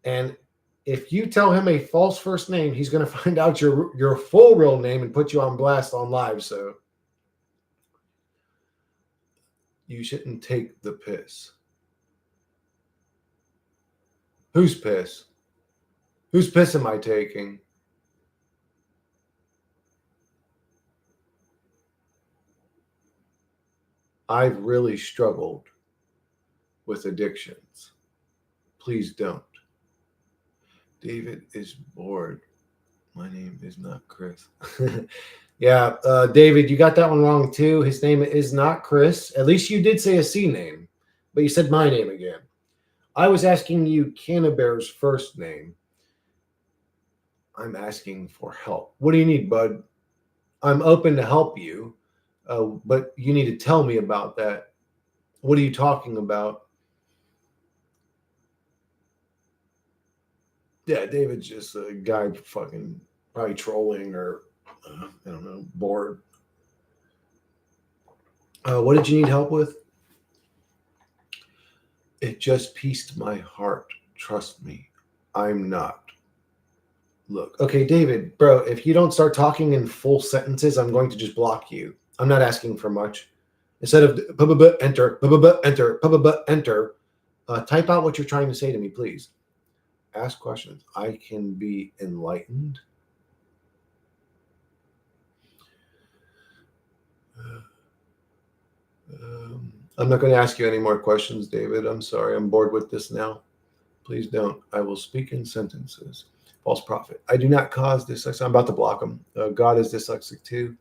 And if you tell him a false first name, he's going to find out your full real name and put you on blast on live. So you shouldn't take the piss. Whose piss? Whose piss am I taking? I've really struggled with addictions. Please don't. David is bored. My name is not Chris. Yeah, David, you got that one wrong too. His name is not Chris. At least you did say a C name, but you said my name again. I was asking you Canterbury's first name. I'm asking for help. What do you need, bud? I'm open to help you, but you need to tell me about that. What are you talking about? Yeah, David's just a guy fucking probably trolling or, I don't know, bored. What did you need help with? It just pieced my heart. Trust me, I'm not. Look, okay, David, bro, if you don't start talking in full sentences, I'm going to just block you. I'm not asking for much. Instead of enter, enter, enter, type out what you're trying to say to me, please. Ask questions. I can be enlightened. I'm not going to ask you any more questions, David. I'm sorry. I'm bored with this now. Please don't. I will speak in sentences. False prophet. I do not cause dyslexia. I'm about to block him. God is dyslexic too.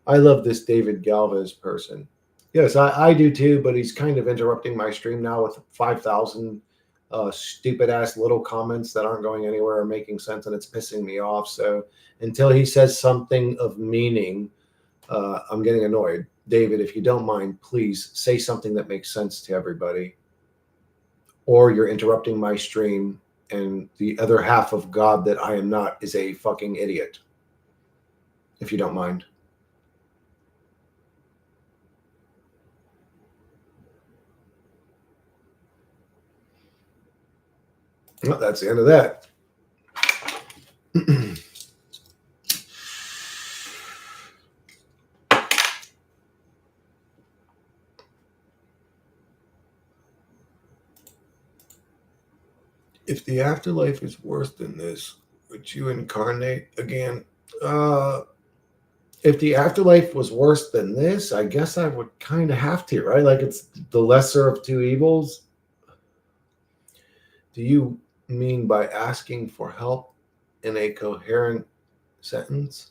I love this David Galvez person. Yes, I do too, but he's kind of interrupting my stream now with 5,000 stupid ass little comments that aren't going anywhere or making sense, and it's pissing me off. So until he says something of meaning, I'm getting annoyed. David, if you don't mind, please say something that makes sense to everybody. Or you're interrupting my stream, and the other half of God that I am not is a fucking idiot. If you don't mind. Well, that's the end of that. If the afterlife is worse than this, would you incarnate again? If the afterlife was worse than this, I guess I would kind of have to, right? Like it's the lesser of two evils. Do you mean by asking for help in a coherent sentence?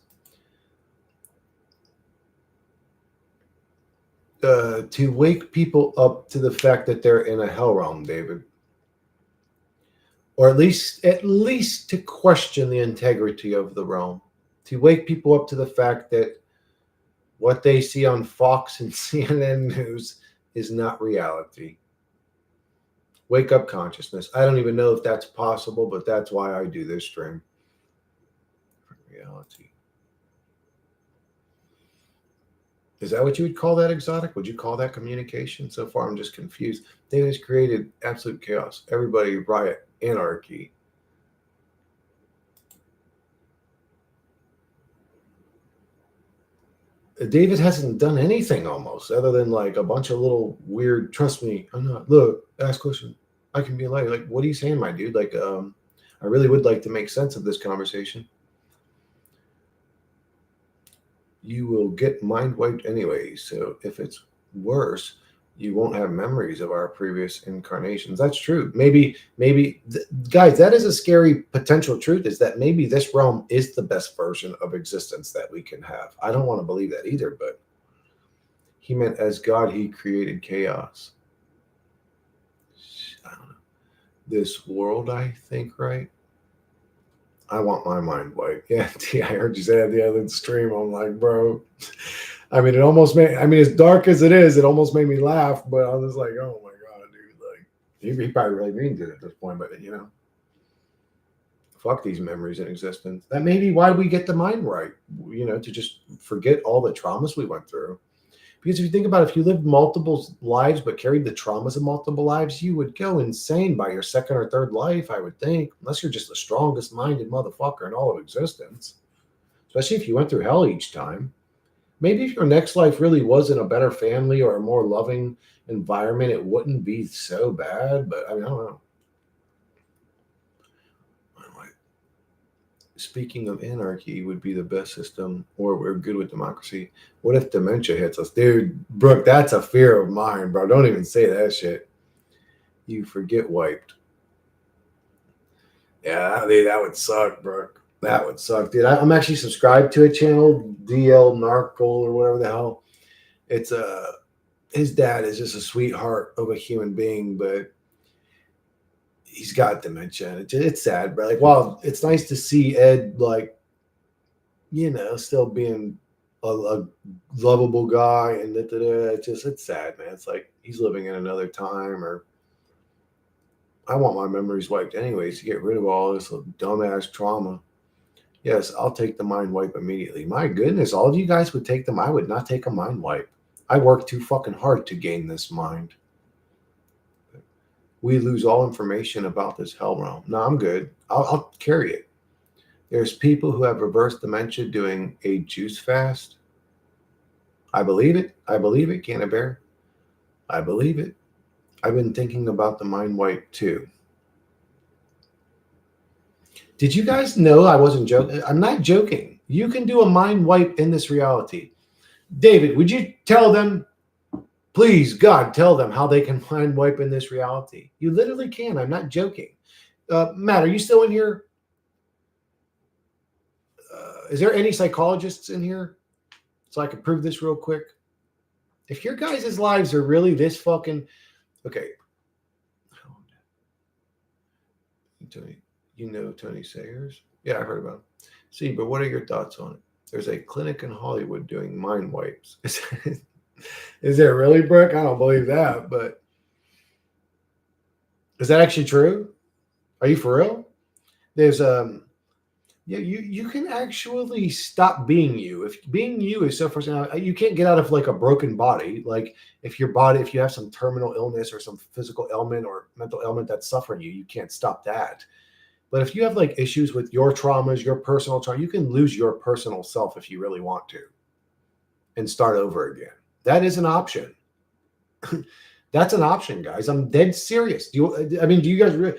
To wake people up to the fact that they're in a hell realm, David. Or at least to question the integrity of the realm. To wake people up to the fact that what they see on Fox and CNN News is not reality. Wake up consciousness. I don't even know if that's possible, but that's why I do this stream. reality. Is that what you would call that exotic? Would you call that communication? So far, I'm just confused. David has created absolute chaos. Everybody riot, anarchy. David hasn't done anything almost other than like a bunch of little weird, trust me, I'm not, look, ask question. I can be like, what are you saying, my dude? Like, I really would like to make sense of this conversation. You will get mind wiped anyway. So if it's worse, you won't have memories of our previous incarnations. That's true. Maybe, guys, that is a scary potential truth, is that maybe this realm is the best version of existence that we can have. I don't want to believe that either, but he meant as God, he created chaos. I don't know. This world, I think, right? I want my mind wiped. Yeah, I heard you say that the other stream. I'm like, bro. I mean, it almost made, I mean, as dark as it is, it almost made me laugh, but I was like, oh my God, dude. Like, he probably really means it at this point, but you know, fuck these memories in existence. That may be why we get the mind right, you know, to just forget all the traumas we went through. Because if you think about it, if you lived multiple lives but carried the traumas of multiple lives, you would go insane by your second or third life, I would think, unless you're just the strongest minded motherfucker in all of existence. Especially if you went through hell each time. Maybe if your next life really wasn't a better family or a more loving environment, it wouldn't be so bad. But I mean, I don't know. Speaking of anarchy would be the best system, or we're good with democracy. What if dementia hits us? Dude, Brooke, that's a fear of mine, bro. Don't even say that shit. You forget wiped. Yeah, that would suck, Brooke. That would suck, dude. I'm actually subscribed to a channel, DL Narcle or whatever the hell. It's his dad is just a sweetheart of a human being, but he's got dementia. It's sad, but like, wow, it's nice to see Ed, like, you know, still being a lovable guy, and it's sad, man. It's like he's living in another time, or I want my memories wiped anyways to get rid of all this dumbass trauma. Yes, I'll take the mind wipe immediately. My goodness, all of you guys would take them. I would not take a mind wipe. I worked too fucking hard to gain this mind. We lose all information about this hell realm. No, I'm good. I'll carry it. There's people who have reverse dementia doing a juice fast. I believe it. I believe it, Canna Bear. I believe it. I've been thinking about the mind wipe too. Did you guys know I wasn't joking? I'm not joking. You can do a mind wipe in this reality. David, would you tell them, please, God, tell them how they can mind wipe in this reality? You literally can. I'm not joking. Matt, are you still in here? Is there any psychologists in here? So I could prove this real quick. If your guys' lives are really this fucking... Okay. Tony, you know Tony Sayers? Yeah, I've heard about him. See, but what are your thoughts on it? There's a clinic in Hollywood doing mind wipes. Is there really, Brooke? I don't believe that, but is that actually true? Are you for real? There's yeah, you can actually stop being you. If being you is so frustrating, you can't get out of like a broken body. Like if you have some terminal illness or some physical ailment or mental ailment that's suffering you, you can't stop that. But if you have like issues with your traumas, your personal trauma, you can lose your personal self if you really want to and start over again. That is an option. That's an option, guys. I'm dead serious. Do you guys really...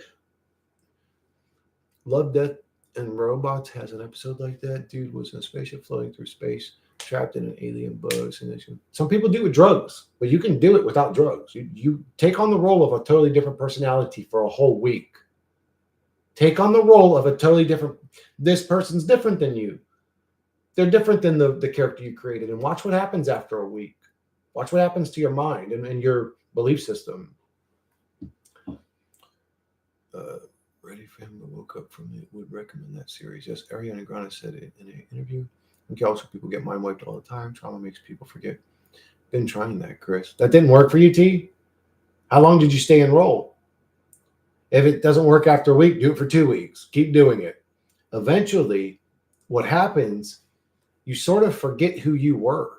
Love, Death, and Robots has an episode like that. Dude was in a spaceship floating through space, trapped in an alien bug simulation. Some people do it with drugs, but you can do it without drugs. You take on the role of a totally different personality for a whole week. Take on the role of a totally different... This person's different than you. They're different than the character you created. And watch what happens after a week. Watch what happens to your mind and your belief system. Ready for him to woke up from it. Would recommend that series. Yes, Ariana Grande said it in an interview. Okay, also people get mind wiped all the time. Trauma makes people forget. Been trying that, Chris. That didn't work for you, T? How long did you stay enrolled? If it doesn't work after a week, do it for 2 weeks. Keep doing it. Eventually, what happens, you sort of forget who you were.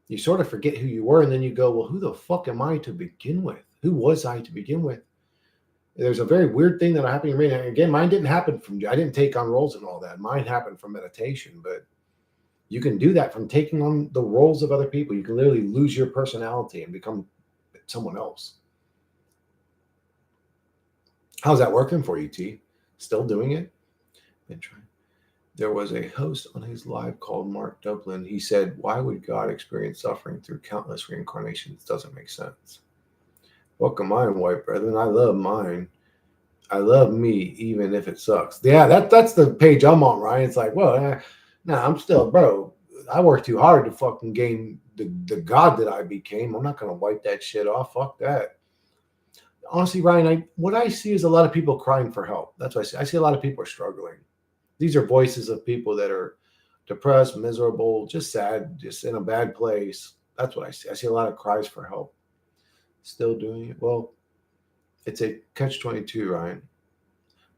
You sort of forget who you were, and then you go, well, who the fuck am I to begin with? Who was I to begin with? There's a very weird thing that happened to me. And again, mine didn't happen I didn't take on roles and all that. Mine happened from meditation, but you can do that from taking on the roles of other people. You can literally lose your personality and become someone else. How's that working for you, T? Still doing it? Been trying. There was a host on his live called Mark Dublin. He said, why would God experience suffering through countless reincarnations? Doesn't make sense. Welcome mine, white brethren. I love mine. I love me, even if it sucks. Yeah, that's the page I'm on, Ryan. It's like, well, I'm still, bro. I worked too hard to fucking gain the God that I became. I'm not going to wipe that shit off. Fuck that. Honestly, Ryan, what I see is a lot of people crying for help. That's what I see. I see a lot of people are struggling. These are voices of people that are depressed, miserable, just sad, just in a bad place. That's what I see. I see a lot of cries for help. Still doing it. Well, it's a catch-22, Ryan.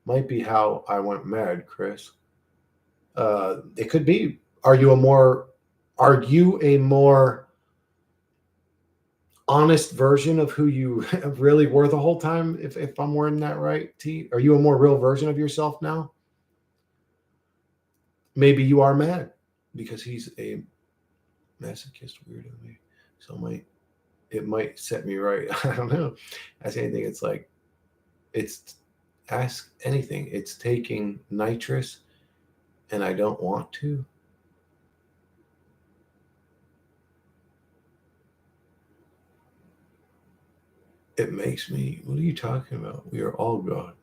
Might be how I went mad, Chris. It could be. Are you a more honest version of who you really were the whole time? If I'm wording that right, T, are you a more real version of yourself now? Maybe you are mad because he's a masochist weirdo. So it might set me right. I don't know. Ask anything. It's like, ask anything. It's taking nitrous and I don't want to. It makes me, what are you talking about? We are all God.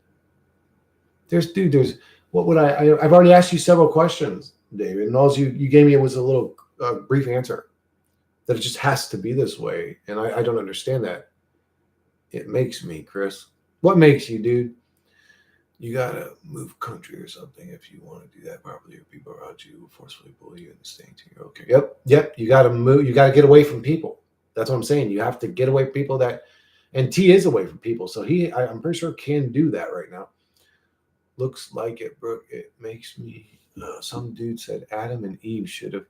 What would I've already asked you several questions, David, and all you gave me was a little brief answer that it just has to be this way. And I don't understand that. It makes me, Chris. What makes you, dude? You gotta move country or something if you want to do that properly, or people around you will forcefully bully you into staying to your okay. Yep. You gotta move. You gotta get away from people. That's what I'm saying. You have to get away from people that, and T is away from people, so I'm pretty sure can do that right now. Looks like it, Brooke. It makes me. Some dude said Adam and Eve should have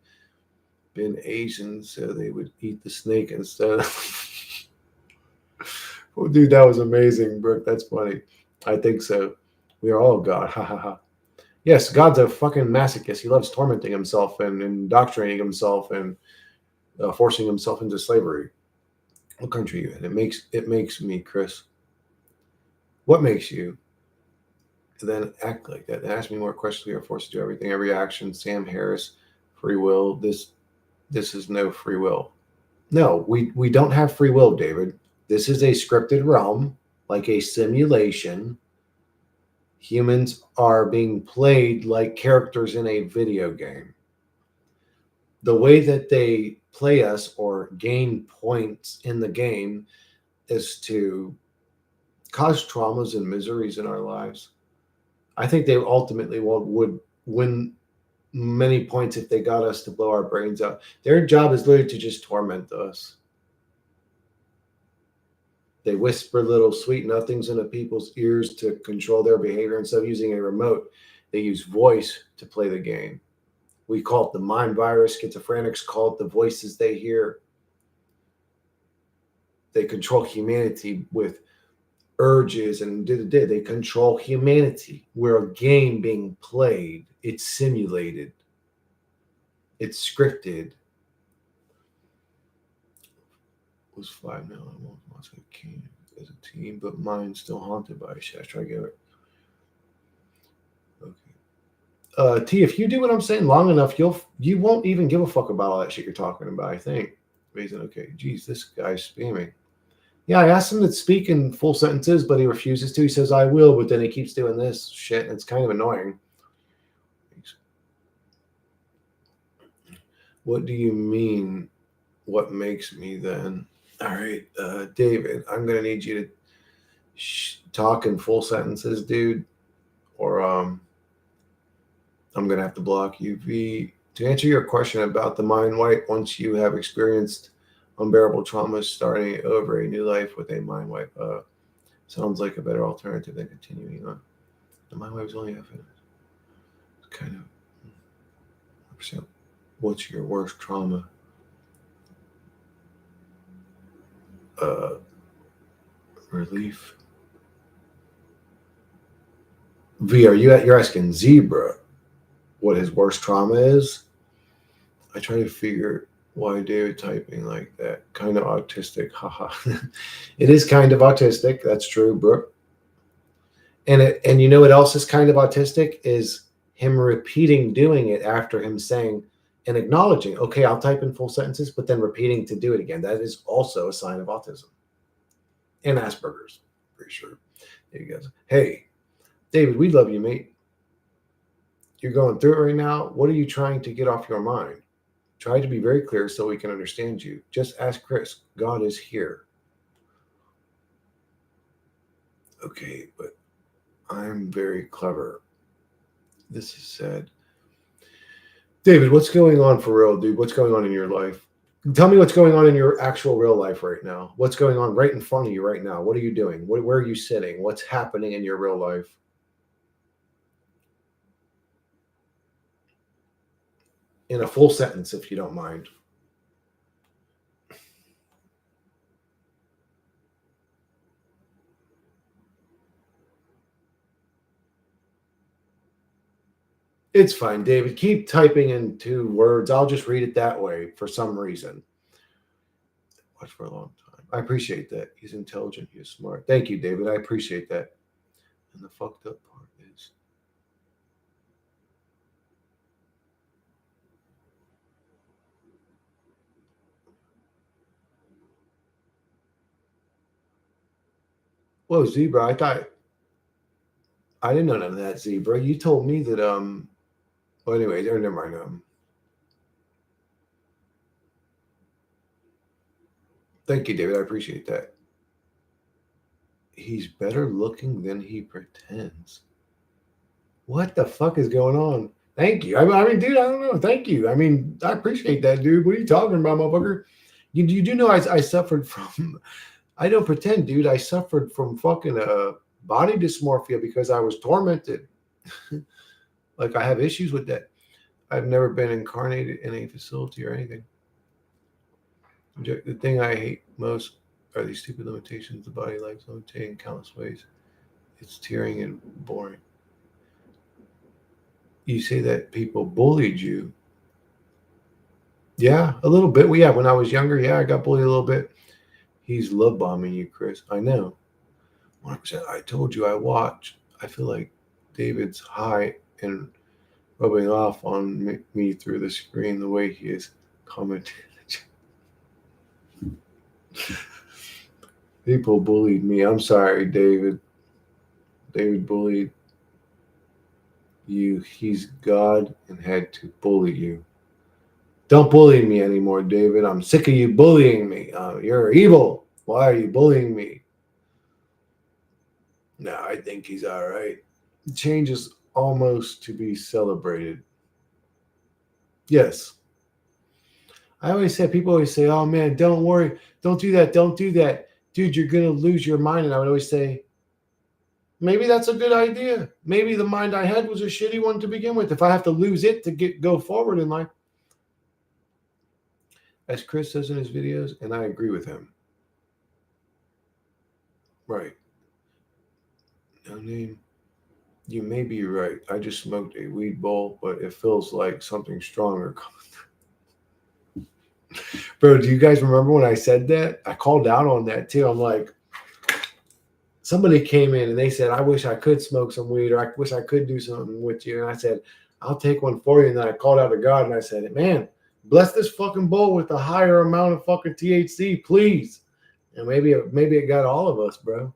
been Asian, so they would eat the snake instead. Oh, dude, that was amazing, Brooke. That's funny. I think so. We are all God. Ha ha ha. Yes, God's a fucking masochist. He loves tormenting himself and indoctrinating himself and forcing himself into slavery. What country are you in? It makes me, Chris. What makes you? Then act like that. Then ask me more questions. We are forced to do everything, every action. Sam Harris, free will. This is no free will. No, we don't have free will, David. This is a scripted realm, like a simulation. Humans are being played like characters in a video game. The way that they play us or gain points in the game is to cause traumas and miseries in our lives. I think they ultimately would win many points if they got us to blow our brains out. Their job is literally to just torment us. They whisper little sweet nothings into people's ears to control their behavior. Instead of using a remote, they use voice to play the game. We call it the mind virus. Schizophrenics call it the voices they hear. They control humanity with urges and they control humanity. We're a game being played. It's simulated. It's scripted. It was 5 now. I won't watch a king as a team, but mine's still haunted by a shit. I try to get it. Okay. T, if you do what I'm saying long enough, you won't even give a fuck about all that shit you're talking about, I think. Reason, okay. Geez, this guy's spamming. Yeah, I asked him to speak in full sentences, but he refuses to. He says, I will, but then he keeps doing this shit, and it's kind of annoying. What do you mean, what makes me then? All right, David, I'm going to need you to talk in full sentences, dude, or I'm going to have to block you. To answer your question about the mind wipe, once you have experienced unbearable traumas, starting over a new life with a mind wipe sounds like a better alternative than continuing on. The mind wipe is only half it. Kind of. What's your worst trauma? Relief. V, you're asking Zebra what his worst trauma is? I try to figure why David typing like that. Kind of autistic. Haha. It is kind of autistic. That's true, Brooke. And you know what else is kind of autistic is him repeating doing it after him saying and acknowledging, okay, I'll type in full sentences, but then repeating to do it again. That is also a sign of autism. And Asperger's, pretty sure. There you go. Hey, David, we love you, mate. You're going through it right now. What are you trying to get off your mind? Try to be very clear so we can understand you. Just ask Chris. God is here. Okay, but I'm very clever. This is sad. David, what's going on for real, dude? What's going on in your life? Tell me what's going on in your actual real life right now. What's going on right in front of you right now? What are you doing? Where are you sitting? What's happening in your real life? In a full sentence, if you don't mind. It's fine, David. Keep typing in 2 words. I'll just read it that way for some reason. Watch for a long time. I appreciate that. He's intelligent. He's smart. Thank you, David. I appreciate that. And the fucked up part is whoa, Zebra. I didn't know none of that, Zebra. You told me that well anyway, never mind. Thank you, David. I appreciate that. He's better looking than he pretends. What the fuck is going on? Thank you. I mean, dude, I don't know. Thank you. I mean, I appreciate that, dude. What are you talking about, motherfucker? You do know I suffered from. I don't pretend, dude. I suffered from fucking body dysmorphia because I was tormented. Like I have issues with that. I've never been incarnated in a facility or anything. The thing I hate most are these stupid limitations the body likes limiting in countless ways. It's tearing and boring. You say that people bullied you. Yeah, a little bit. Well, yeah, when I was younger, yeah, I got bullied a little bit. He's love bombing you, Chris. I know. 100%. I told you I watch. I feel like David's high and rubbing off on me through the screen the way he is commenting. People bullied me. I'm sorry, David. David bullied you. He's God and had to bully you. Don't bully me anymore, David. I'm sick of you bullying me. You're evil. Why are you bullying me? No, I think he's all right. Change is almost to be celebrated. Yes. People always say, oh man, don't worry. Don't do that. Don't do that. Dude, you're going to lose your mind. And I would always say, maybe that's a good idea. Maybe the mind I had was a shitty one to begin with. If I have to lose it to go forward in life. As Chris says in his videos, and I agree with him. Right. No name. You may be right. I just smoked a weed bowl, but it feels like something stronger coming through. Bro, do you guys remember when I said that? I called out on that too. I'm like, somebody came in and they said, I wish I could smoke some weed, or I wish I could do something with you. And I said, I'll take one for you. And then I called out to God and I said, man, bless this fucking bowl with a higher amount of fucking THC, please. And maybe it got all of us, bro.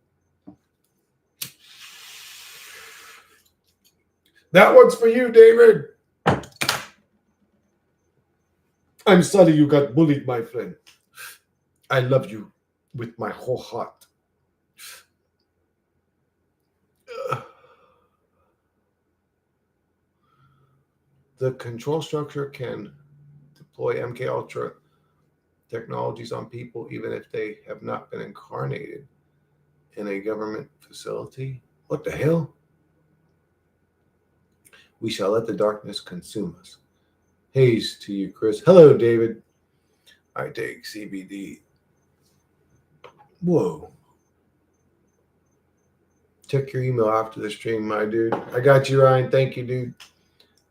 That one's for you, David. I'm sorry you got bullied, my friend. I love you with my whole heart. The control structure can deploy MK Ultra technologies on people even if they have not been incarnated in a government facility. What the hell? We shall let the darkness consume us. Haze to you, Chris. Hello, David. I take CBD. Whoa. Check your email after the stream, my dude. I got you, Ryan. Thank you, dude.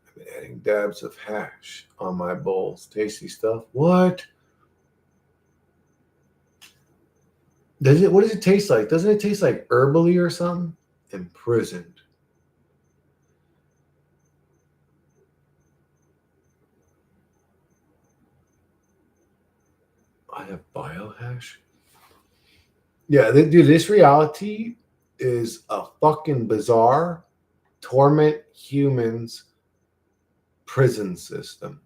I've been adding dabs of hash on my bowls. Tasty stuff. What? What does it taste like? Doesn't it taste like herbally or something? Imprisoned. I have biohash. Yeah, dude, this reality is a fucking bizarre torment humans prison system.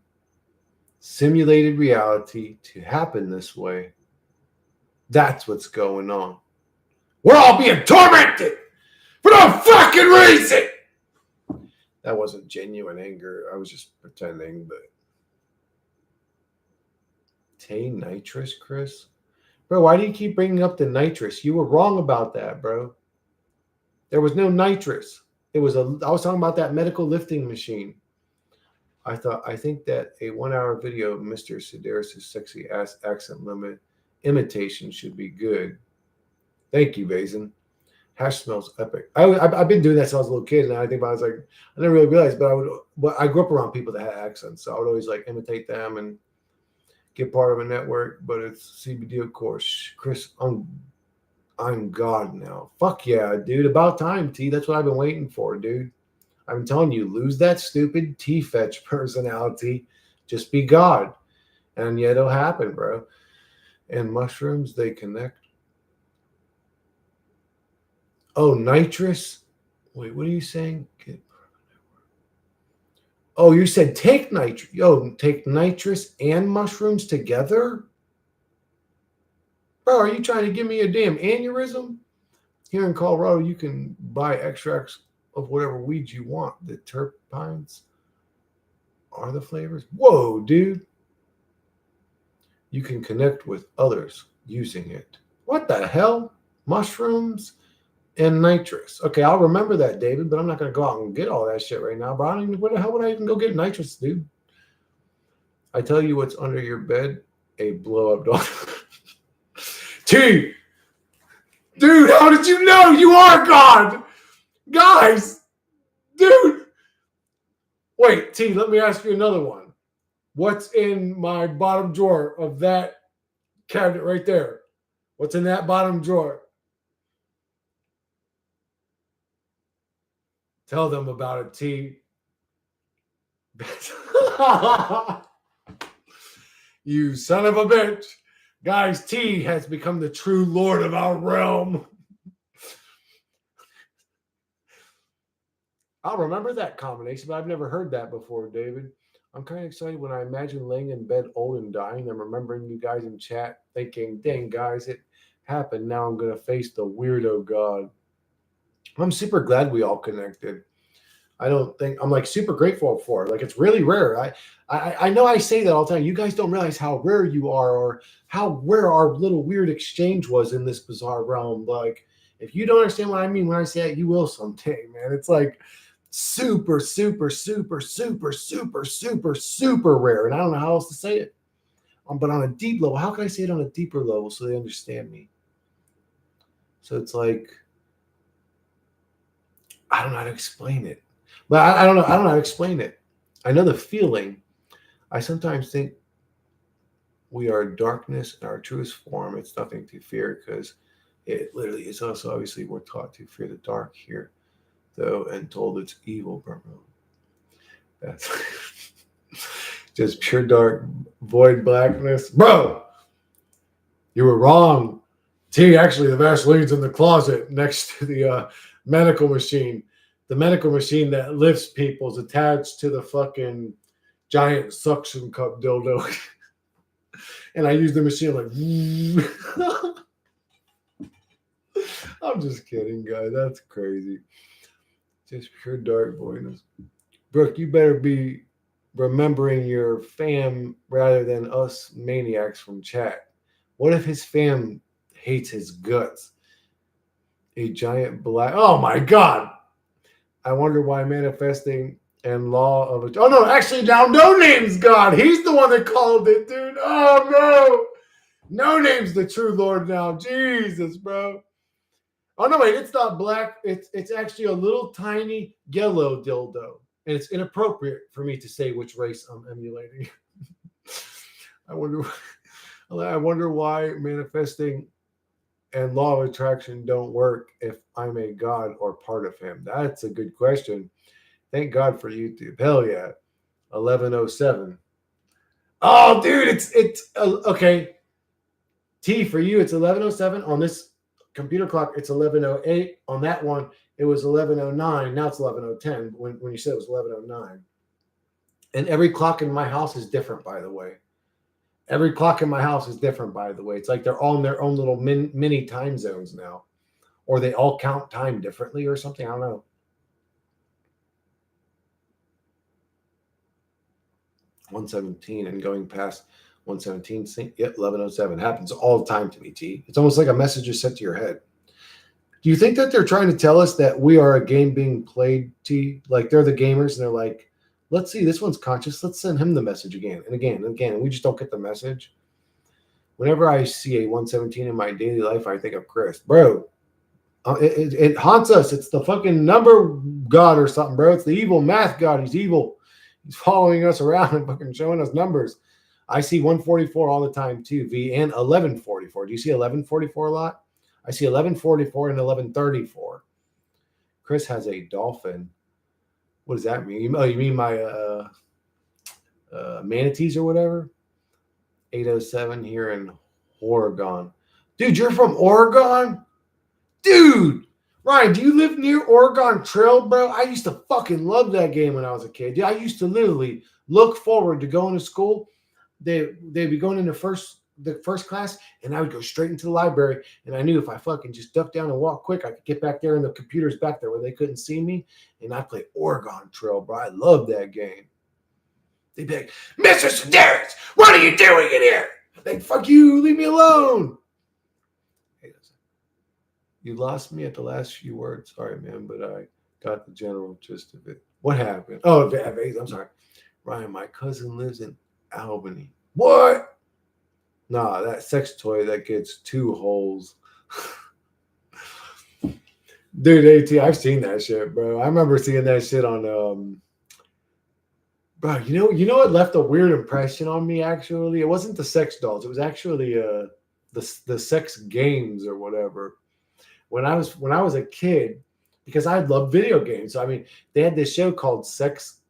Simulated reality to happen this way. That's what's going on. We're all being tormented for no fucking reason. That wasn't genuine anger. I was just pretending, but Tay nitrous, Chris? Bro, why do you keep bringing up the nitrous? You were wrong about that, bro. There was no nitrous. I was talking about that medical lifting machine. I think that a 1 hour video of Mr. Sedaris' sexy ass accent limit imitation should be good. Thank you, Basin. Hash smells epic. I've been doing that since I was a little kid, and I think about it, I was like, I never really realized, but I grew up around people that had accents, so I would always like imitate them and get part of a network. But it's CBD, of course. Chris, I'm God now. Fuck yeah, dude. About time, T. That's what I've been waiting for, dude. I've been telling you, lose that stupid T-fetch personality. Just be God. And yet it'll happen, bro. And mushrooms, they connect. Oh, nitrous? Wait, what are you saying? Oh, you said take nitrous. Yo, take nitrous and mushrooms together? Bro, are you trying to give me a damn aneurysm? Here in Colorado, you can buy extracts of whatever weeds you want. The terpenes are the flavors. Whoa, dude. You can connect with others using it. What the hell? Mushrooms and nitrous. Okay, I'll remember that, David, but I'm not going to go out and get all that shit right now. But where the hell would I even go get nitrous, dude? I tell you what's under your bed, a blow-up dog. T! Dude, how did you know you are God? Guys! Dude! Wait, T, let me ask you another one. What's in my bottom drawer of that cabinet right there? What's in that bottom drawer? Tell them about it, T. You son of a bitch. Guys, T has become the true lord of our realm. I'll remember that combination, but I've never heard that before, David. I'm kind of excited when I imagine laying in bed old and dying and remembering you guys in chat thinking, dang, guys, it happened. Now I'm going to face the weirdo God. I'm super glad we all connected. I'm like super grateful for it. Like it's really rare. I know I say that all the time. You guys don't realize how rare you are or how rare our little weird exchange was in this bizarre realm. Like if you don't understand what I mean when I say it, you will someday, man. It's like super, super, super, super, super, super, super rare. And I don't know how else to say it. But on a deep level, how can I say it on a deeper level so they understand me? So it's like, I don't know how to explain it. But I don't know. I don't know how to explain it. I know the feeling. I sometimes think we are darkness in our truest form. It's nothing to fear because it literally is us. Obviously, we're taught to fear the dark here, though, and told it's evil, bro. That's just pure dark, void blackness. Bro, you were wrong. T, actually, the Vaseline's in the closet next to the medical machine. The medical machine that lifts people is attached to the fucking giant suction cup dildo. And I use the machine like, I'm just kidding, guys. That's crazy. Just pure dark voidness. Brooke, you better be remembering your fam rather than us maniacs from chat. What if his fam hates his guts? A giant black. Oh my God. I wonder why manifesting and law of it. Oh no, actually now No Name's God. He's the one that called it, dude. Oh no. No Name's the true Lord now. Jesus, bro. Oh no, wait, it's not black. It's actually a little tiny yellow dildo. And it's inappropriate for me to say which race I'm emulating. I wonder why manifesting and law of attraction don't work if I'm a god or part of him. That's a good question. Thank God for YouTube. Hell yeah. 1107. Oh, dude, it's okay. T for you, it's 1107 on this computer clock. It's 1108 on that one. It was 1109. Now it's 1110. When you said it was 1109, and every clock in my house is different, by the way. Every clock in my house is different, by the way. It's like they're all in their own little mini time zones now, or they all count time differently or something. I don't know. 117 and going past 117. Yep, 1107 happens all the time to me. T. It's almost like a message is sent to your head. Do you think that they're trying to tell us that we are a game being played? T. Like they're the gamers and they're like, let's see, this one's conscious. Let's send him the message again and again and again. And we just don't get the message. Whenever I see a 117 in my daily life, I think of Chris, bro. It haunts us. It's the fucking number god or something, bro. It's the evil math god. He's evil. He's following us around and fucking showing us numbers. I see 144 all the time too, V, and 1144. Do you see 1144 a lot? I see 1144 and 1134. Chris has a dolphin. What does that mean? Oh, you mean my manatees or whatever? 807 here in Oregon. Dude, you're from Oregon? Dude! Ryan, do you live near Oregon Trail, bro? I used to fucking love that game when I was a kid. Dude, I used to literally look forward to going to school. They'd be going into the first class, and I would go straight into the library. And I knew if I fucking just ducked down and walked quick, I could get back there, and the computer's back there where they couldn't see me. And I played Oregon Trail, bro. I love that game. They'd be like, Mr. Sedaris, what are you doing in here? I'd be like, fuck you, leave me alone. You lost me at the last few words. Sorry, man, but I got the general gist of it. What happened? Oh, I'm sorry. Ryan, my cousin lives in Albany. What? Nah, that sex toy that gets 2 holes. Dude, AT, I've seen that shit, bro. I remember seeing that shit on bro, you know what left a weird impression on me actually? It wasn't the sex dolls. It was actually the sex games or whatever. When I was a kid, because I loved video games. So I mean, they had this show called Sex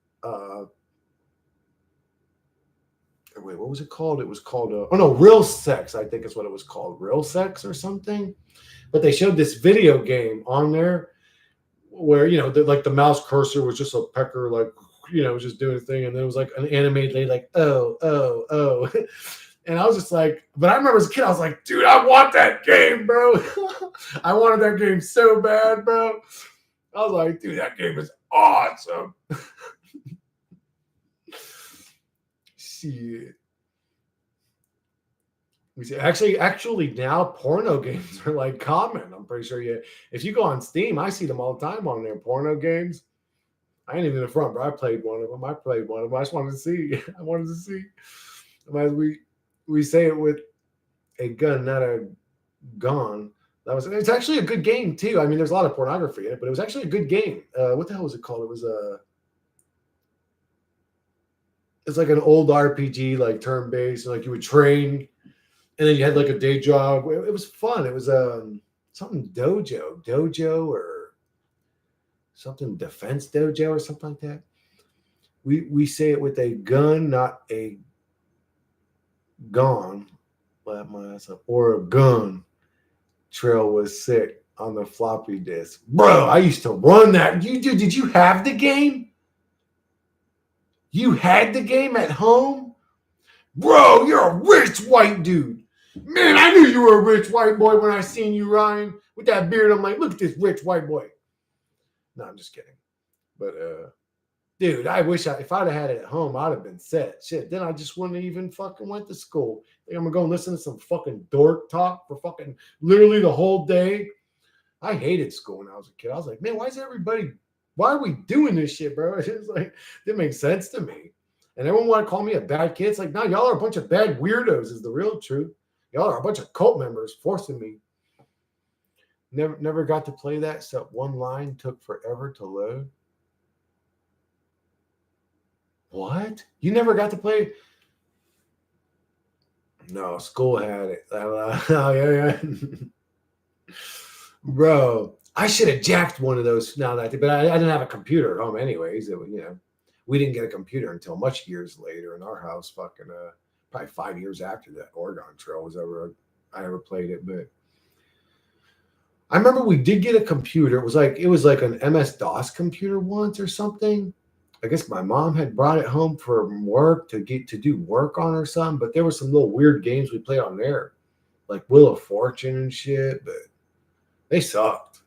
wait, what was it called? It was called Real Sex, I think is what it was called. Real Sex or something. But they showed this video game on there where, like the mouse cursor was just a pecker, like, it was just doing a thing, and then it was like an animated lady like, oh. And I was just like, but I remember as a kid, I was like, dude, I want that game, bro. I wanted that game so bad, bro. I was like, dude, that game is awesome. Shit. Actually, now porno games are like common. I'm pretty sure if you go on Steam, I see them all the time on there. Porno games. I ain't even in the front, bro. I played one of them. I just wanted to see. I wanted to see. As we say it with a gun, not a gun. It's actually a good game too. I mean, there's a lot of pornography in it, but it was actually a good game. What the hell was it called? It was it's like an old RPG, like turn-based, like you would train, and then you had like a day job. It was fun. It was something dojo or something defense dojo or something like that. We say it with a gun, not a gone. Slap my ass up. Or a gun. Trail was sick on the floppy disk. Bro, I used to run that. Did you have the game? You had the game at home? Bro, you're a rich white dude. Man, I knew you were a rich white boy when I seen you, Ryan. With that beard, I'm like, look at this rich white boy. No, I'm just kidding. But, dude, I wish if I'd have had it at home, I'd have been set. Shit, then I just wouldn't have even fucking went to school. Think I'm going to go and listen to some fucking dork talk for fucking literally the whole day? I hated school when I was a kid. I was like, man, why is everybody Why are we doing this shit, bro? It's like, it didn't make sense to me. And everyone want to call me a bad kid. It's like, no, y'all are a bunch of bad weirdos is the real truth. Y'all are a bunch of cult members forcing me. Never got to play that, except one line took forever to load. What? You never got to play? No, school had it. Oh, yeah. Bro, I should have jacked one of those now that, but I didn't have a computer at home anyways. It, we didn't get a computer until much years later in our house. Fucking probably 5 years after that Oregon Trail was I ever played it. But I remember we did get a computer. It was like an MS DOS computer once or something. I guess my mom had brought it home from work to do work on or something. But there were some little weird games we played on there, like Wheel of Fortune and shit. But they sucked.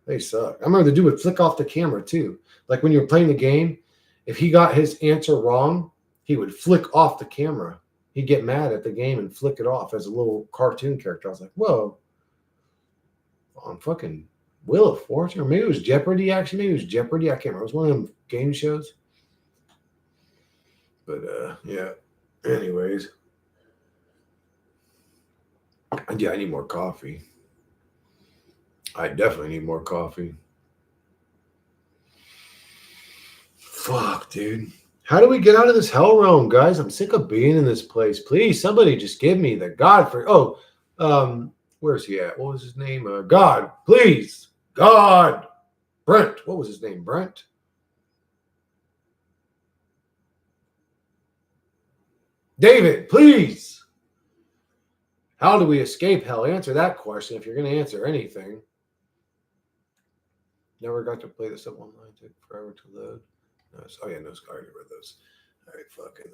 I remember the dude would flick off the camera too. Like when you're playing the game, if he got his answer wrong, he would flick off the camera. He'd get mad at the game and flick it off as a little cartoon character. I was like, whoa. On fucking Wheel of Fortune, or maybe it was Jeopardy. Actually, maybe it was Jeopardy. I can't remember. It was one of them game shows. But yeah. Anyways, yeah, I need more coffee. I definitely need more coffee. Fuck, dude. How do we get out of this hell realm, guys? I'm sick of being in this place. Please, somebody just give me the God for. Where's he at? What was his name? God, please. God. Brent. What was his name? Brent? David, please. How do we escape hell? Answer that question if you're going to answer anything. Never got to play this at one line. Took forever to load. No, I already read those. All right, fucking.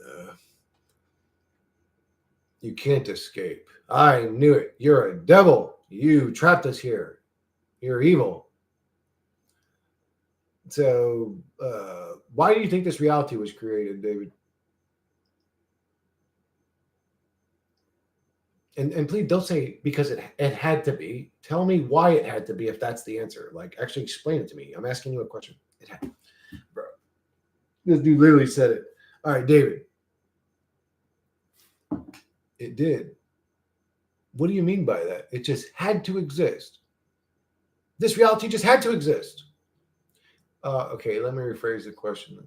You can't escape. I knew it. You're a devil. You trapped us here. You're evil. So, why do you think this reality was created, David? And please don't say because it had to be. Tell me why it had to be if that's the answer. Like, actually explain it to me. I'm asking you a question. It had, bro. This dude literally said it. All right, David. It did. What do you mean by that? It just had to exist. This reality just had to exist. Okay, let me rephrase the question.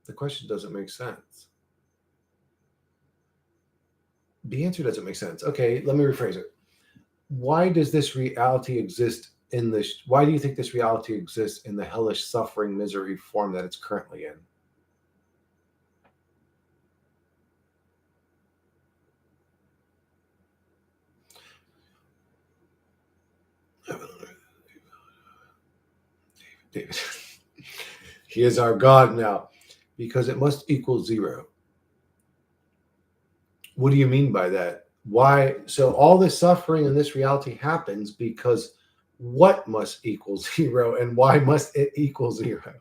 The question doesn't make sense. The answer doesn't make sense. Okay, let me rephrase it. Why does this reality exist in this? Why do you think this reality exists in the hellish suffering, misery form that it's currently in? David. He is our God now because it must equal zero. What do you mean by that? Why? So all this suffering in this reality happens because what must equal zero and why must it equal zero?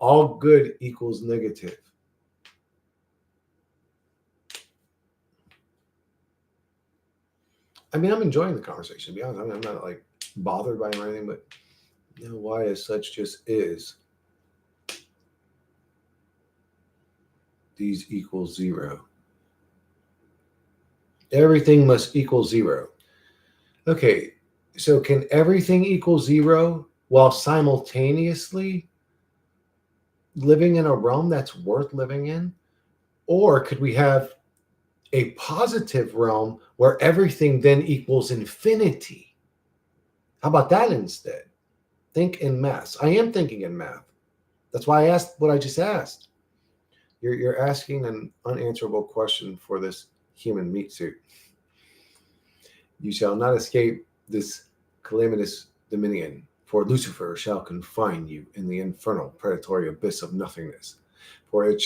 All good equals negative. I mean, I'm enjoying the conversation, to be honest. I'm not like bothered by anything, but why as such just is. These equal zero. Everything must equal zero. Okay, so can everything equal zero while simultaneously living in a realm that's worth living in? Or could we have a positive realm where everything then equals infinity? How about that instead? Think in math. I am thinking in math. That's why I asked what I just asked. You're asking an unanswerable question for this human meat suit. You shall not escape this calamitous dominion, for Lucifer shall confine you in the infernal predatory abyss of nothingness, for it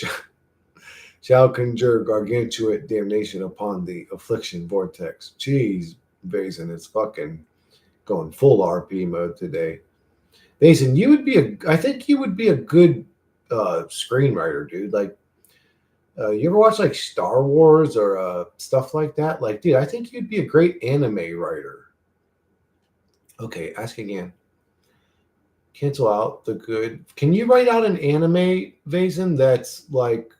shall conjure gargantuan damnation upon the affliction vortex. Jeez, Basin, it's fucking going full RP mode today. Basin, I think you would be a good screenwriter, dude. Like, you ever watch like Star Wars or stuff like that? Like, dude, I think you'd be a great anime writer. Okay, ask again. Cancel out the good. Can you write out an anime, Vazen, that's like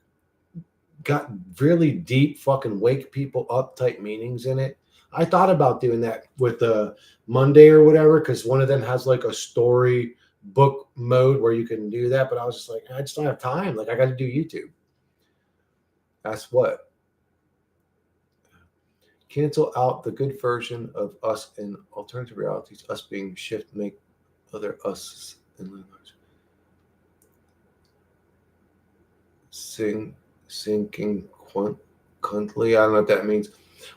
got really deep fucking wake people up type meanings in it? I thought about doing that with the Monday or whatever, because one of them has like a story book mode where you can do that. But I was just like, I just don't have time. Like, I got to do YouTube. That's what. Cancel out the good version of us in alternative realities, us being shift, make other us in language. Sinking quantly. I don't know what that means.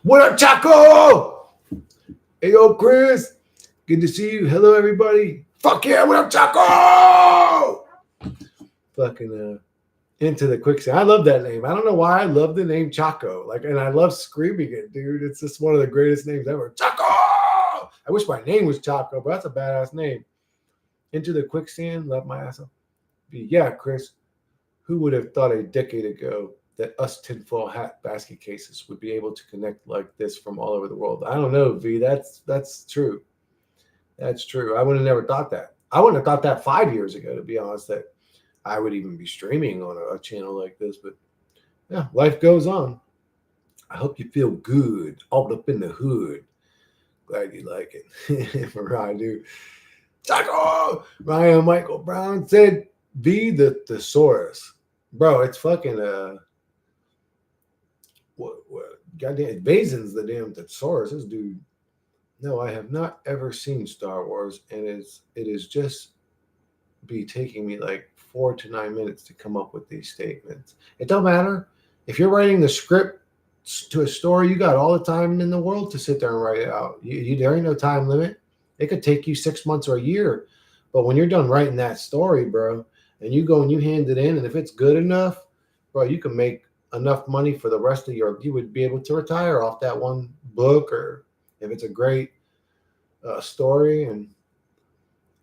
What up, Chaco? Hey, yo, Chris. Good to see you. Hello, everybody. Fuck yeah, what up, Chaco? Fucking Into the Quicksand. I love that name. I don't know why I love the name Chaco. Like, and I love screaming it, dude. It's just one of the greatest names ever. Chaco! I wish my name was Chaco, but that's a badass name. Into the Quicksand. Love my ass off. Yeah, Chris. Who would have thought a decade ago that us tinfoil hat basket cases would be able to connect like this from all over the world? I don't know, V. That's true. That's true. I would have never thought that. I wouldn't have thought that 5 years ago, to be honest, that I would even be streaming on a channel like this. But yeah, life goes on. I hope you feel good all up in the hood. Glad you like it. I do. Taco! Ryan Michael Brown said, be the thesaurus. Bro, it's fucking what goddamn Vazen's the damn thesaurus. This dude. No, I have not ever seen Star Wars, and it is just be taking me like 4 to 9 minutes to come up with these statements. It don't matter. If you're writing the script to a story, you got all the time in the world to sit there and write it out. There ain't no time limit. It could take you 6 months or a year. But when you're done writing that story, bro, and you go and you hand it in, and if it's good enough, bro, you can make enough money for the rest of you would be able to retire off that one book, or if it's a great story, and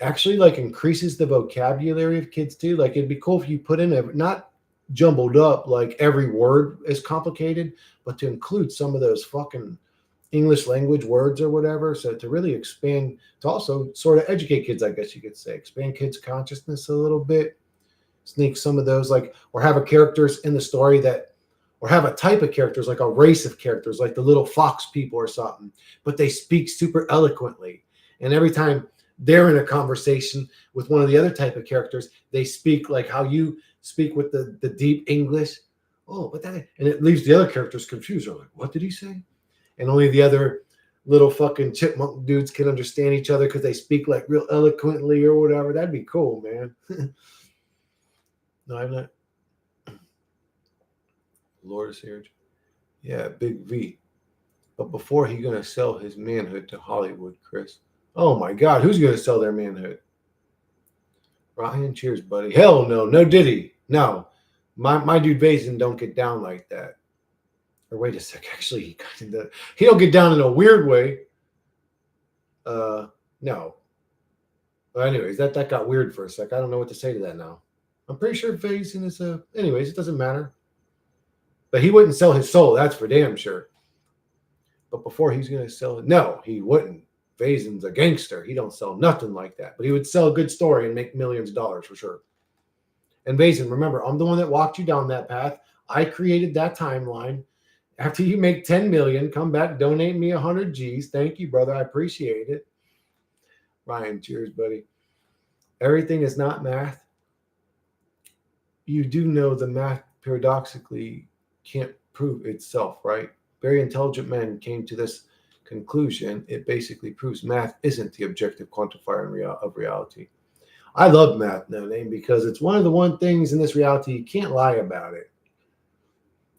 actually like increases the vocabulary of kids too. Like, it'd be cool if you put in not jumbled up, like every word is complicated, but to include some of those fucking English language words or whatever. So to really expand, to also sort of educate kids, I guess you could say, expand kids' consciousness a little bit, sneak some of those, like, or have a characters in the story or have a type of characters, like a race of characters, like the little fox people or something, but they speak super eloquently. And every time they're in a conversation with one of the other type of characters, they speak like how you speak with the deep English. Oh, but and it leaves the other characters confused. They're like, what did he say? And only the other little fucking chipmunk dudes can understand each other because they speak like real eloquently or whatever. That'd be cool, man. No, I'm not. Lord is here. Yeah, Big V. But before he gonna sell his manhood to Hollywood, Chris. Oh my God, who's gonna sell their manhood? Ryan, cheers, buddy. Hell no, no Diddy. No. My dude Vazen don't get down like that. Or wait a sec, actually, he don't get down in a weird way. No. But anyways, that got weird for a sec. I don't know what to say to that now. I'm pretty sure Vazen is anyways, it doesn't matter. But he wouldn't sell his soul, that's for damn sure. But before he's gonna sell it, no, he wouldn't. Vazen's a gangster. He don't sell nothing like that. But he would sell a good story and make millions of dollars for sure. And Vazen, remember, I'm the one that walked you down that path. I created that timeline. After you make 10 million, come back, donate me 100 G's. Thank you, brother. I appreciate it. Ryan, cheers, buddy. Everything is not math. You do know the math paradoxically can't prove itself, right? Very intelligent men came to this conclusion. It basically proves math isn't the objective quantifier of reality. I love math, no name, because it's one of the things in this reality you can't lie about it.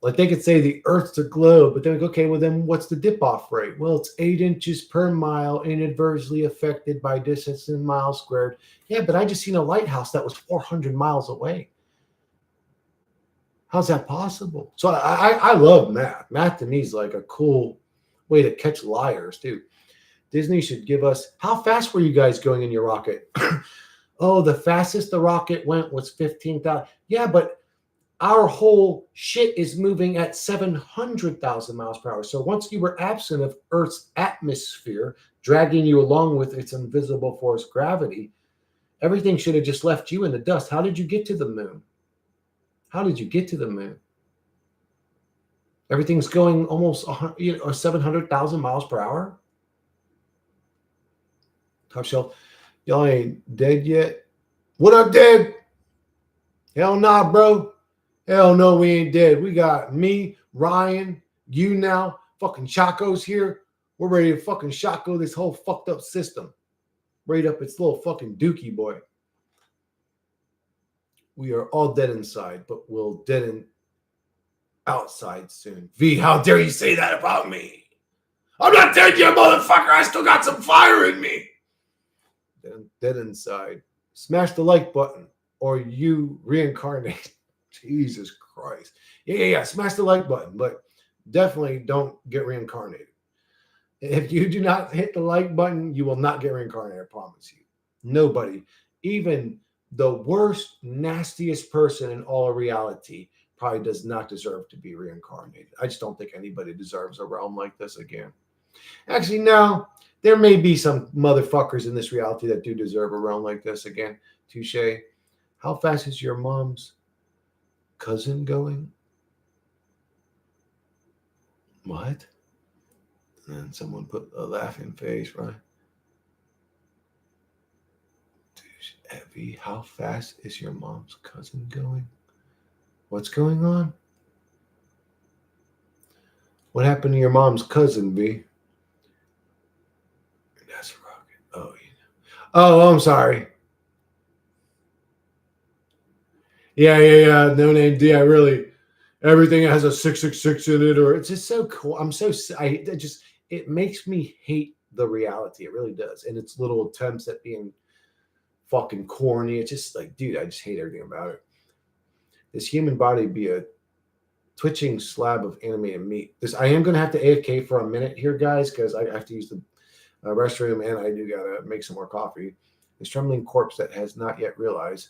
Like, they could say the Earth's a globe, but they're like, okay, well then what's the dip-off rate? Well, it's 8 inches per mile, inadvertently affected by distance in miles squared. Yeah, but I just seen a lighthouse that was 400 miles away. How's that possible? So I love math. Math to me is like a cool way to catch liars, too. Disney should give us, how fast were you guys going in your rocket? Oh, the fastest the rocket went was 15,000. Yeah, but our whole shit is moving at 700,000 miles per hour. So once you were absent of Earth's atmosphere, dragging you along with its invisible force, gravity, Everything should have just left you in the dust. How did you get to the moon? How did you get to the moon? Everything's going almost 700,000 miles per hour. Top shelf, y'all ain't dead yet. What up, dead? Hell nah, bro. Hell no, we ain't dead. We got me, Ryan, you now, fucking Chaco's here. We're ready to fucking Chaco this whole fucked up system. Right up its little fucking dookie boy. We are all dead inside, but we'll deaden outside soon. V, how dare you say that about me? I'm not dead yet, motherfucker. I still got some fire in me. Dead inside. Smash the like button or you reincarnate. Jesus Christ. Yeah. Smash the like button, but definitely don't get reincarnated. If you do not hit the like button, you will not get reincarnated, I promise you. Nobody, even the worst, nastiest person in all of reality, probably does not deserve to be reincarnated. I just don't think anybody deserves a realm like this again. Actually, no, there may be some motherfuckers in this reality that do deserve a realm like this again. Touche. How fast is your mom's cousin going? What? And someone put a laughing face, right? Evie, how fast is your mom's cousin going? What's going on? What happened to your mom's cousin, V? That's a rocket. Oh, I'm sorry. Yeah. No name D. I really, everything has a 666 in it, or it's just so cool. It makes me hate the reality. It really does. And its little attempts at being fucking corny. It's just like, dude, I just hate everything about it. This human body be a twitching slab of animated meat. I am going to have to AFK for a minute here, guys, because I have to use the restroom and I do got to make some more coffee. This trembling corpse that has not yet realized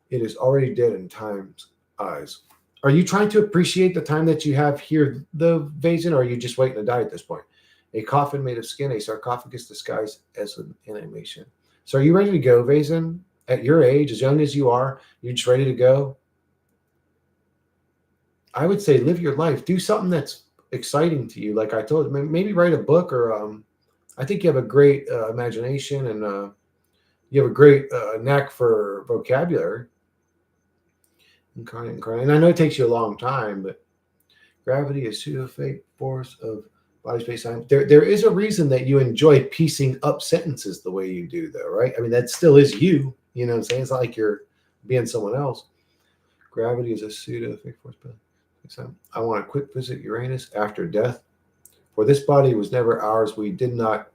it is already dead in time's eyes. Are you trying to appreciate the time that you have here, though, Vazen, or are you just waiting to die at this point? A coffin made of skin, a sarcophagus disguised as an animation. So are you ready to go, Vazen? At your age, as young as you are, you're just ready to go? I would say live your life. Do something that's exciting to you. Like I told you, maybe write a book, or I think you have a great imagination, and you have a great knack for vocabulary. Incarnate. And I know it takes you a long time, but gravity is pseudo-fake force of body, space, time. There is a reason that you enjoy piecing up sentences the way you do, though, right? I mean, that still is you. You know what I'm saying? It's not like you're being someone else. Gravity is a pseudo-fake force. I want a quick visit Uranus after death. For this body was never ours. We did not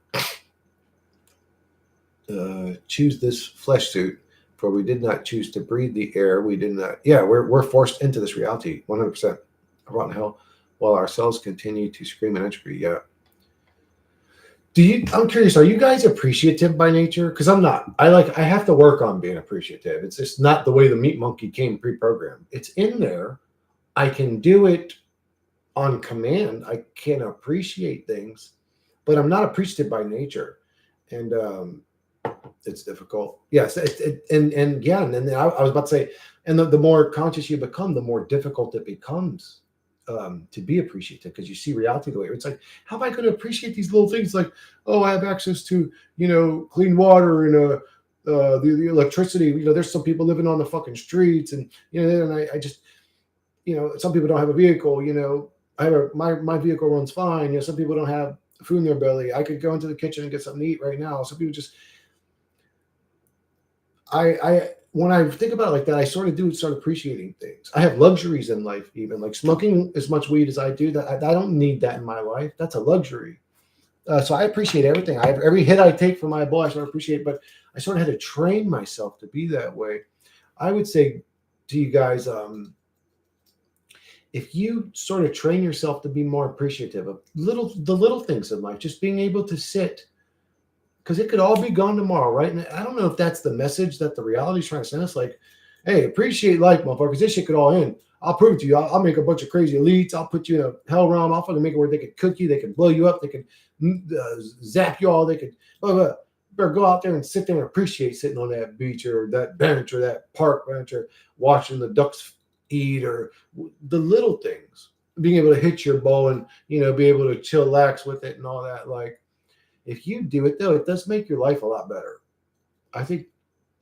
choose this flesh suit. For we did not choose to breathe the air. We did not. Yeah, we're forced into this reality. 100%. Rotten hell. While our cells continue to scream in entropy. Yeah. I'm curious, are you guys appreciative by nature? Because I'm not. I have to work on being appreciative. It's just not the way the meat monkey came pre-programmed. It's in there. I can do it on command. I can appreciate things, but I'm not appreciative by nature. And it's difficult. Yes. And then I was about to say, and the more conscious you become, the more difficult it becomes to be appreciative, because you see reality the way it's like, how am I going to appreciate these little things? Like, oh, I have access to, clean water and the electricity. There's some people living on the fucking streets, and and I just, some people don't have a vehicle. I have my vehicle runs fine. Some people don't have food in their belly. I could go into the kitchen and get something to eat right now. Some people just, when I think about it like that, I sort of start appreciating things. I have luxuries in life, even like smoking as much weed as I do. That I don't need that in my life. That's a luxury. So I appreciate everything. Every hit I take from my boy, I sort of appreciate. But I sort of had to train myself to be that way. I would say to you guys, if you sort of train yourself to be more appreciative of the little things in life, just being able to sit. Because it could all be gone tomorrow, right? And I don't know if that's the message that the reality is trying to send us. Like, hey, appreciate life, motherfuckers. This shit could all end. I'll prove it to you. I'll make a bunch of crazy elites. I'll put you in a hell realm. I'll fucking make it where they could cook you. They can blow you up. They can zap you all. They could blah, blah. better go out there and sit there and appreciate sitting on that beach or that bench or that park bench or watching the ducks eat or the little things. Being able to hit your bow and be able to chillax with it and all that. Like, if you do it though, it does make your life a lot better. I think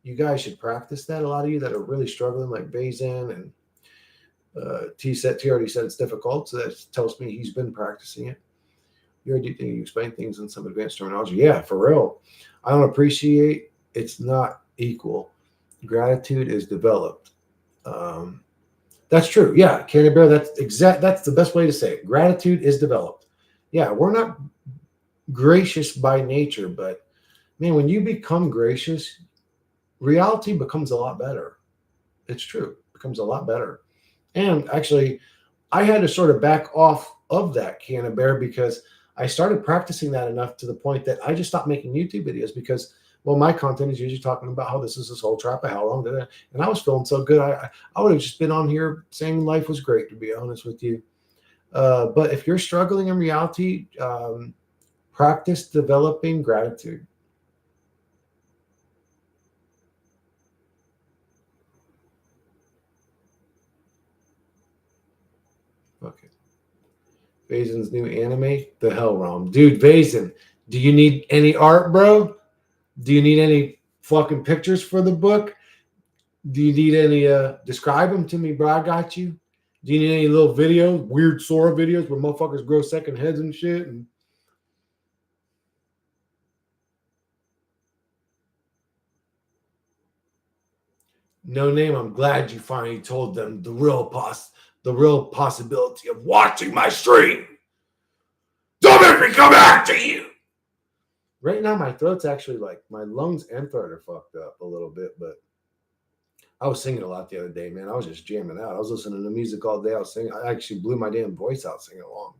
you guys should practice that. A lot of you that are really struggling, like Bazin and T already said it's difficult, so that tells me he's been practicing it. You explain things in some advanced terminology. Yeah, for real. I don't appreciate. It's not equal. Gratitude is developed. That's true. Yeah, Candy Bear. That's the best way to say it. Gratitude is developed. Yeah, we're not gracious by nature, but man, when you become gracious, reality becomes a lot better. It's true. It becomes a lot better. And actually, I had to sort of back off of that Candy Bear because I started practicing that enough to the point that I just stopped making YouTube videos because, well, my content is usually talking about how this is this whole trap of hell. And I was feeling so good. I would have just been on here saying life was great, to be honest with you. But if you're struggling in reality, practice developing gratitude. Okay. Vazen's new anime, The Hell Realm. Dude, Vazen, do you need any art, bro? Do you need any fucking pictures for the book? Do you need any describe them to me, bro? I got you. Do you need any little videos, weird Sora videos where motherfuckers grow second heads and shit? And no name, I'm glad you finally told them the real possibility of watching my stream. Don't make me come back to you. Right now, my throat's actually like my lungs and throat are fucked up a little bit, but I was singing a lot the other day, man. I was just jamming out. I was listening to music all day. I was singing. I actually blew my damn voice out singing along.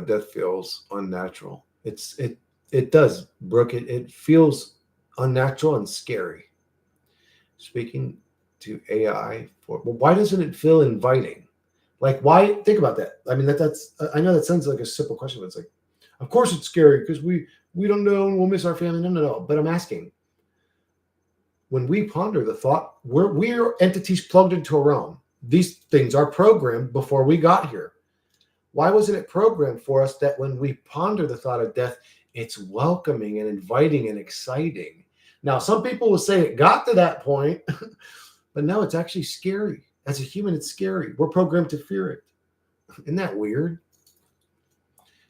Death feels unnatural. It does, Brooke. It feels unnatural and scary. Speaking to AI why doesn't it feel inviting? Like, why? Think about that. I mean, that's. I know that sounds like a simple question, but it's like, of course it's scary because we don't know and we'll miss our family. No. But I'm asking, when we ponder the thought, we're entities plugged into a realm. These things are programmed before we got here. Why wasn't it programmed for us that when we ponder the thought of death, it's welcoming and inviting and exciting? Now, some people will say it got to that point, but no, it's actually scary. As a human, it's scary. We're programmed to fear it. Isn't that weird?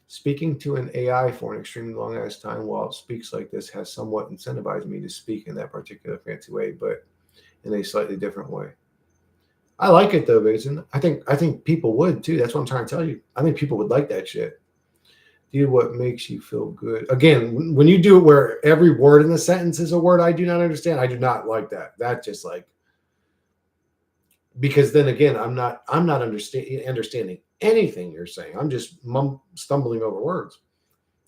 Speaking to an AI for an extremely long ass time while it speaks like this has somewhat incentivized me to speak in that particular fancy way, but in a slightly different way. I like it though, Basin. I think people would too. That's what I'm trying to tell you. I think people would like that shit. Do what makes you feel good. Again, when you do it where every word in the sentence is a word I do not understand, I do not like that. That just like, because then again, I'm not understanding anything you're saying. I'm just stumbling over words.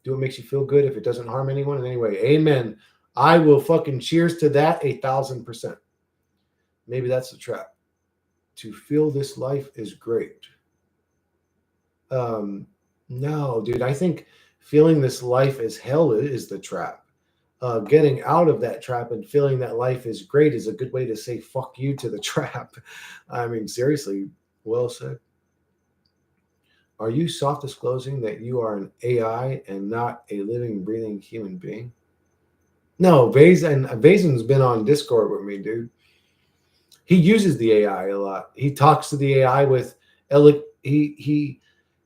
Do what makes you feel good if it doesn't harm anyone in any way. Amen. I will fucking cheers to that 1,000%. Maybe that's the trap. To feel this life is great. No, dude, I think feeling this life is hell is the trap. Getting out of that trap and feeling that life is great is a good way to say fuck you to the trap. I mean, seriously, well said. Are you soft disclosing that you are an AI and not a living, breathing human being? No, Vazen's been on Discord with me, dude. He uses the AI a lot. He talks to the AI with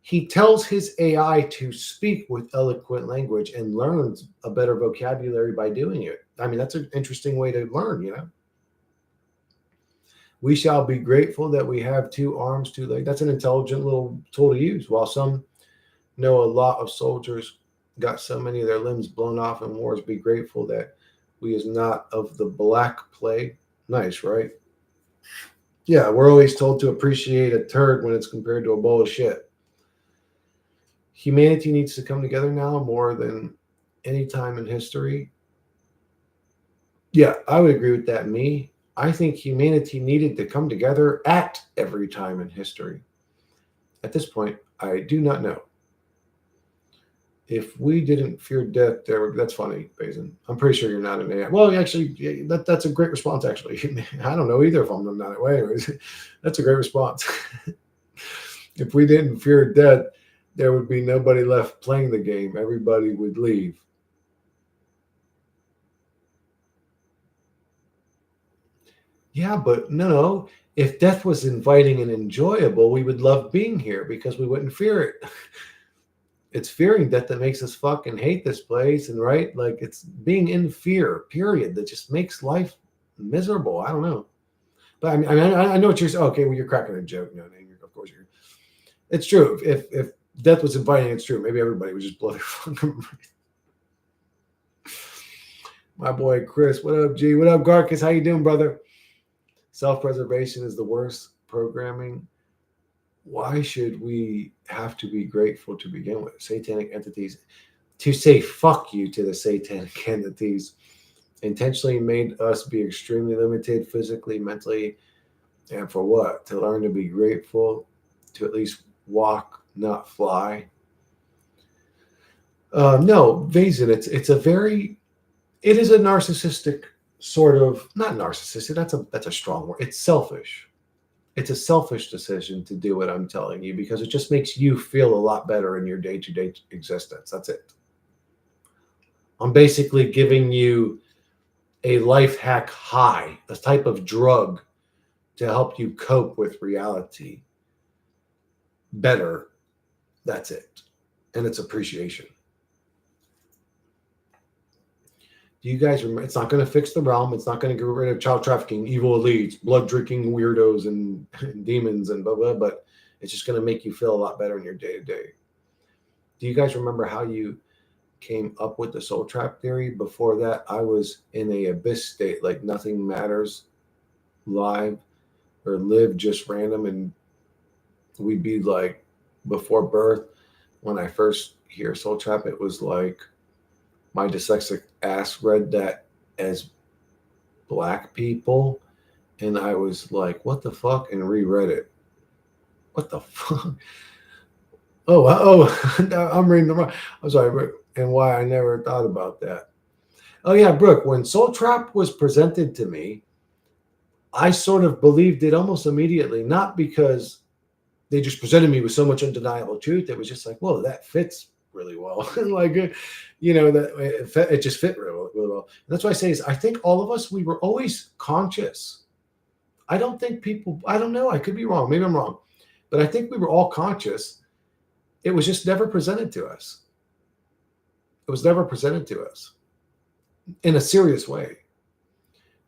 he tells his AI to speak with eloquent language and learns a better vocabulary by doing it. I mean, that's an interesting way to learn, you know. We shall be grateful that we have 2 arms, 2 legs. That's an intelligent little tool to use. While some know a lot of soldiers got so many of their limbs blown off in wars, be grateful that we is not of the Black Plague. Nice, right? Yeah, we're always told to appreciate a turd when it's compared to a bowl of shit. Humanity needs to come together now more than any time in history. Yeah, I would agree with that. I think humanity needed to come together at every time in history. At this point, I do not know. If we didn't fear death, that's funny, Basin. I'm pretty sure you're not an AI. Well, actually, that's a great response, actually. I don't know either if I'm not that way. Anyways, that's a great response. If we didn't fear death, there would be nobody left playing the game. Everybody would leave. Yeah, but no. If death was inviting and enjoyable, we would love being here because we wouldn't fear it. It's fearing death that makes us fucking hate this place, and right, like it's being in fear, period, that just makes life miserable. I don't know, but I know what you're saying. Okay, well, you're cracking a joke. No, of course you're. It's true. If death was inviting, it's true. Maybe everybody would just blow their fucking. My boy Chris, what up, G? What up, Garcus? How you doing, brother? Self-preservation is the worst programming. Why should we have to be grateful to begin with? Satanic entities to say fuck you to the satanic entities intentionally made us be extremely limited physically, mentally, and for what? To learn to be grateful, to at least walk, not fly. No, Vazen, it is a narcissistic sort of, not narcissistic. That's a strong word. It's selfish. It's a selfish decision to do what I'm telling you because it just makes you feel a lot better in your day-to-day existence. That's it. I'm basically giving you a life hack high, a type of drug to help you cope with reality better. That's it. And it's appreciation. Do you guys remember? It's not going to fix the realm. It's not going to get rid of child trafficking, evil elites, blood drinking weirdos, and demons and blah, blah, but it's just going to make you feel a lot better in your day to day. Do you guys remember how you came up with the soul trap theory? Before that, I was in a abyss state, like nothing matters live or live just random. And we'd be like, before birth, when I first hear soul trap, it was like my dyslexic ass read that as black people. And I was like, what the fuck? And reread it. What the fuck? I'm reading the wrong. I'm sorry, Brooke. And why I never thought about that. Oh, yeah, Brooke, when Soul Trap was presented to me, I sort of believed it almost immediately, not because they just presented me with so much undeniable truth. It was just like, whoa, that fits really well. Like, that it just fit really, really well. And that's why I say is I think all of us, we were always conscious. I don't think people, I don't know, I could be wrong. Maybe I'm wrong. But I think we were all conscious. It was just never presented to us. It was never presented to us in a serious way.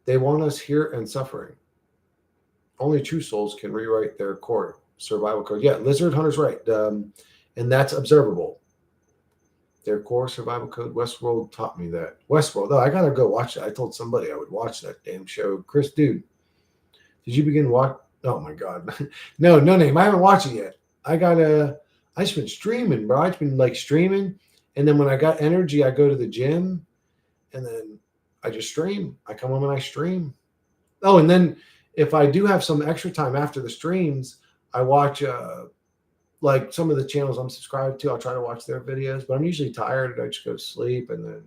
They want us here and suffering. Only true souls can rewrite their core survival code. Yeah, Lizard Hunter's right. And that's observable. Their core survival code. Westworld taught me that. Westworld. Oh, I gotta go watch that. I told somebody I would watch that damn show. Chris, dude, did you begin watch? Oh my god, no name. I haven't watched it yet. I just been streaming, bro. I've been like streaming, and then when I got energy, I go to the gym, and then I just stream. I come home and I stream. Oh, and then if I do have some extra time after the streams, I watch like some of the channels I'm subscribed to. I'll try to watch their videos, but I'm usually tired. I just go to sleep, and then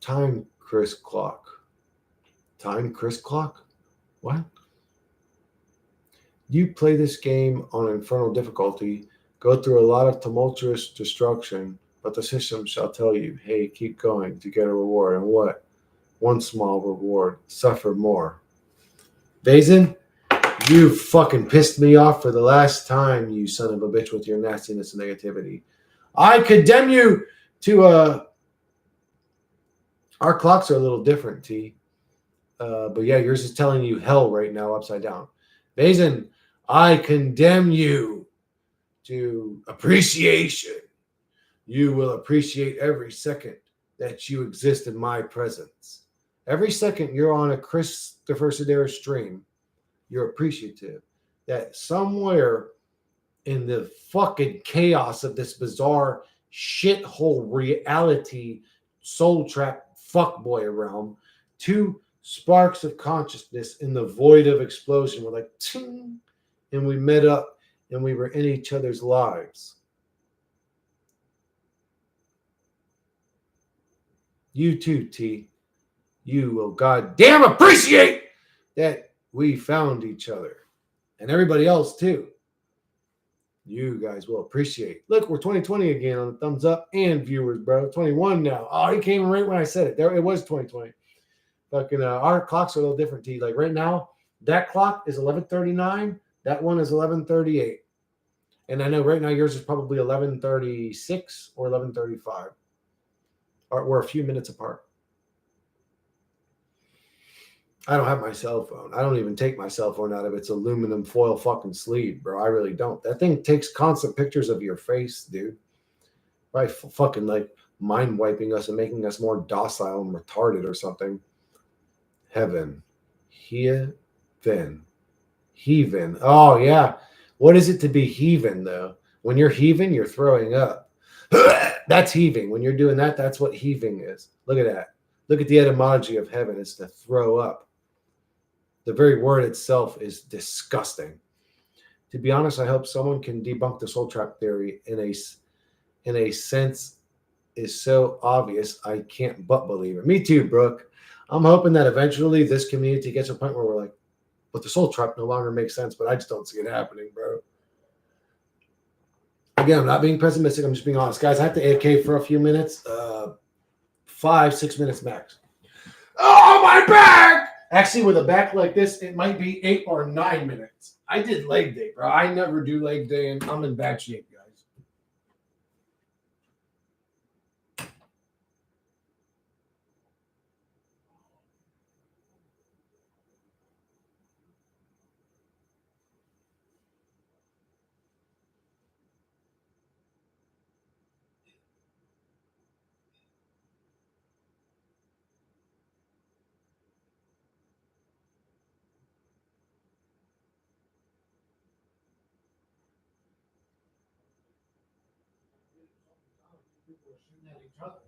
time Chris clock. Time Chris clock? What? You play this game on infernal difficulty, go through a lot of tumultuous destruction, but the system shall tell you, hey, keep going to get a reward. And what? One small reward. Suffer more. Vazen, you fucking pissed me off for the last time, you son of a bitch, with your nastiness and negativity. I condemn you to our clocks are a little different, T. But yeah, yours is telling you hell right now, upside down. Vazen, I condemn you to appreciation. You will appreciate every second that you exist in my presence. Every second you're on a Christopher Sedaris stream, you're appreciative that somewhere in the fucking chaos of this bizarre shithole reality soul trap fuckboy realm, two sparks of consciousness in the void of explosion were like ting, and we met up and we were in each other's lives. You too, T. You will goddamn appreciate that we found each other. And everybody else too. You guys will appreciate. Look, we're 2020 again on the thumbs up and viewers, bro. 21 now. Oh, he came right when I said it. There, it was 2020. Fucking our clocks are a little different, T. Like right now, that clock is 11:39. That one is 11:38. And I know right now yours is probably 11:36 or 11:35. We're a few minutes apart. I don't have my cell phone. I don't even take my cell phone out of its aluminum foil fucking sleeve, bro. I really don't. That thing takes constant pictures of your face, dude. Right? Fucking like mind wiping us and making us more docile and retarded or something. Heaven. Here, then. Heaving. Oh, yeah. What is it to be heaving, though? When you're heaving, you're throwing up. That's heaving. When you're doing that, that's what heaving is. Look at that. Look at the etymology of heaven. It's to throw up. The very word itself is disgusting. To be honest, I hope someone can debunk the soul trap theory in a sense is so obvious I can't but believe it. Me too, Brooke. I'm hoping that eventually this community gets to a point where we're like, but the soul trap no longer makes sense, but I just don't see it happening, bro. Again, I'm not being pessimistic. I'm just being honest. Guys, I have to AK for a few minutes. 5-6 minutes max. Oh, my back! Actually, with a back like this, it might be 8 or 9 minutes. I did leg day, bro. I never do leg day, and I'm in bad shape, guys. People are shooting at each other.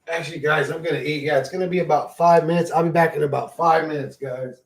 Actually, guys, I'm going to eat. Yeah, it's going to be about 5 minutes. I'll be back in about 5 minutes, guys.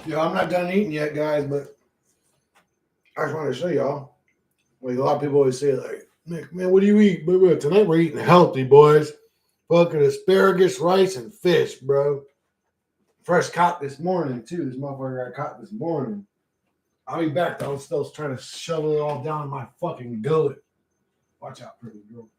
Yeah, I'm not done eating yet, guys, but I just wanted to show y'all. Like a lot of people always say, like, Nick, man, what do you eat? But tonight we're eating healthy, boys. Fucking asparagus, rice, and fish, bro. Fresh caught this morning, too. This motherfucker got caught this morning. I'll be back, though. I'm still trying to shovel it all down my fucking gullet. Watch out, pretty girl.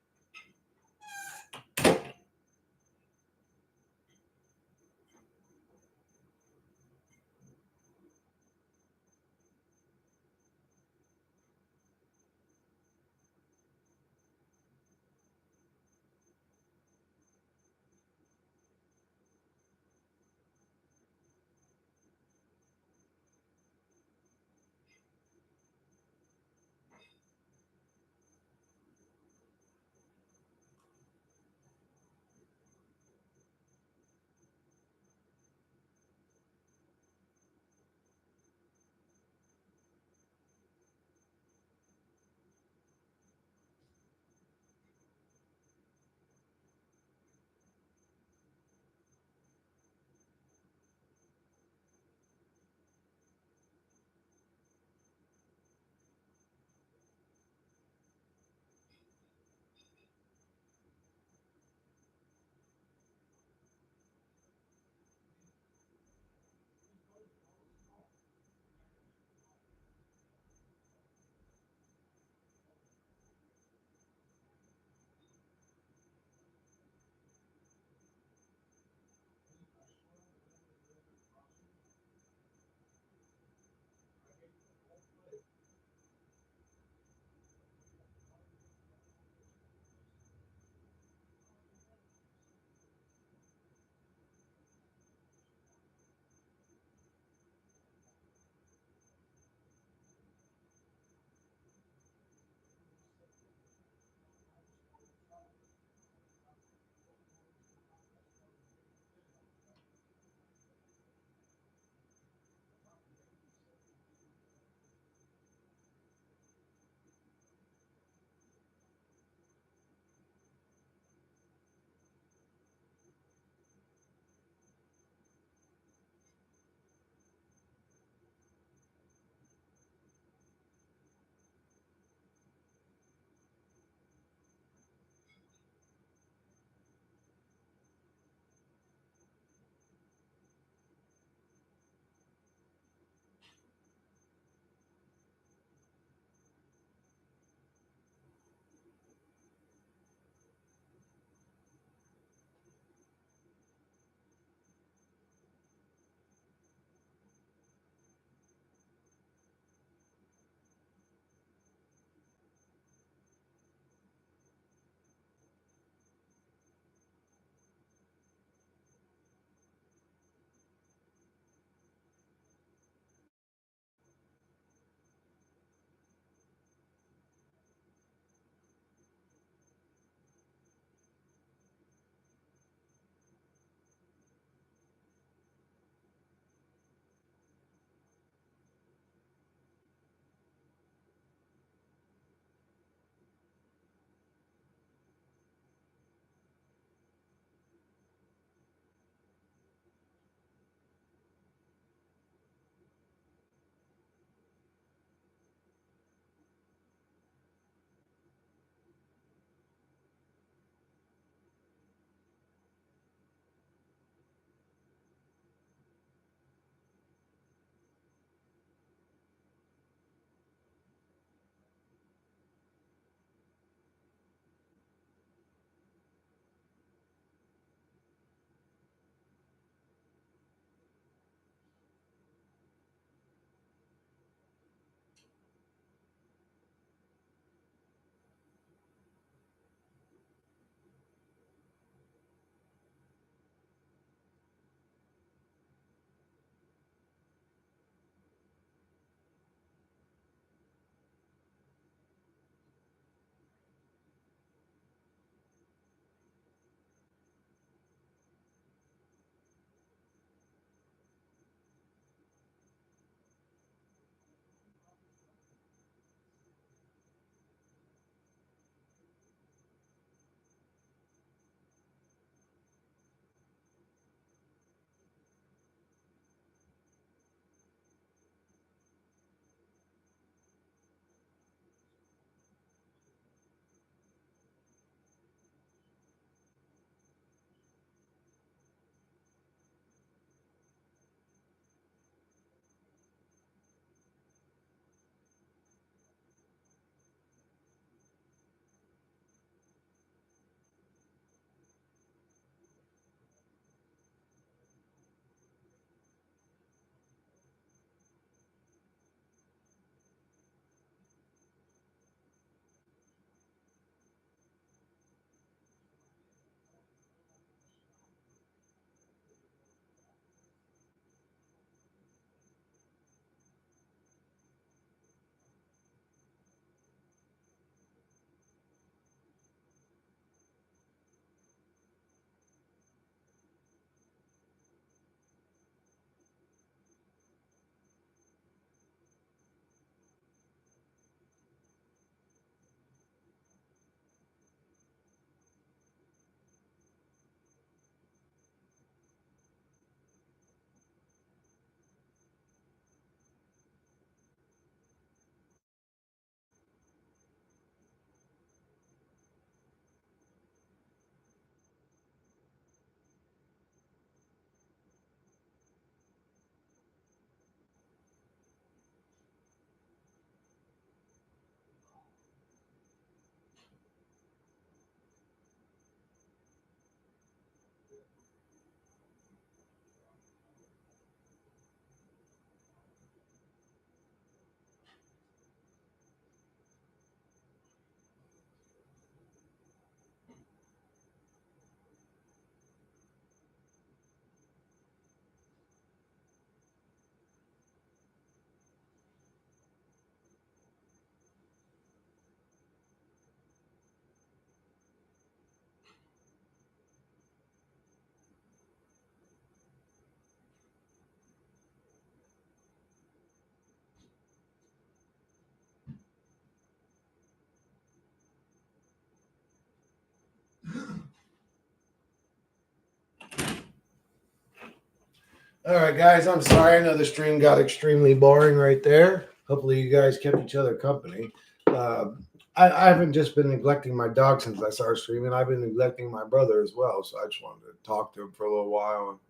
All right, guys, I'm sorry. I know the stream got extremely boring right there. Hopefully, you guys kept each other company. Uh, I haven't just been neglecting my dog since I started streaming. I've been neglecting my brother as well. So I just wanted to talk to him for a little while.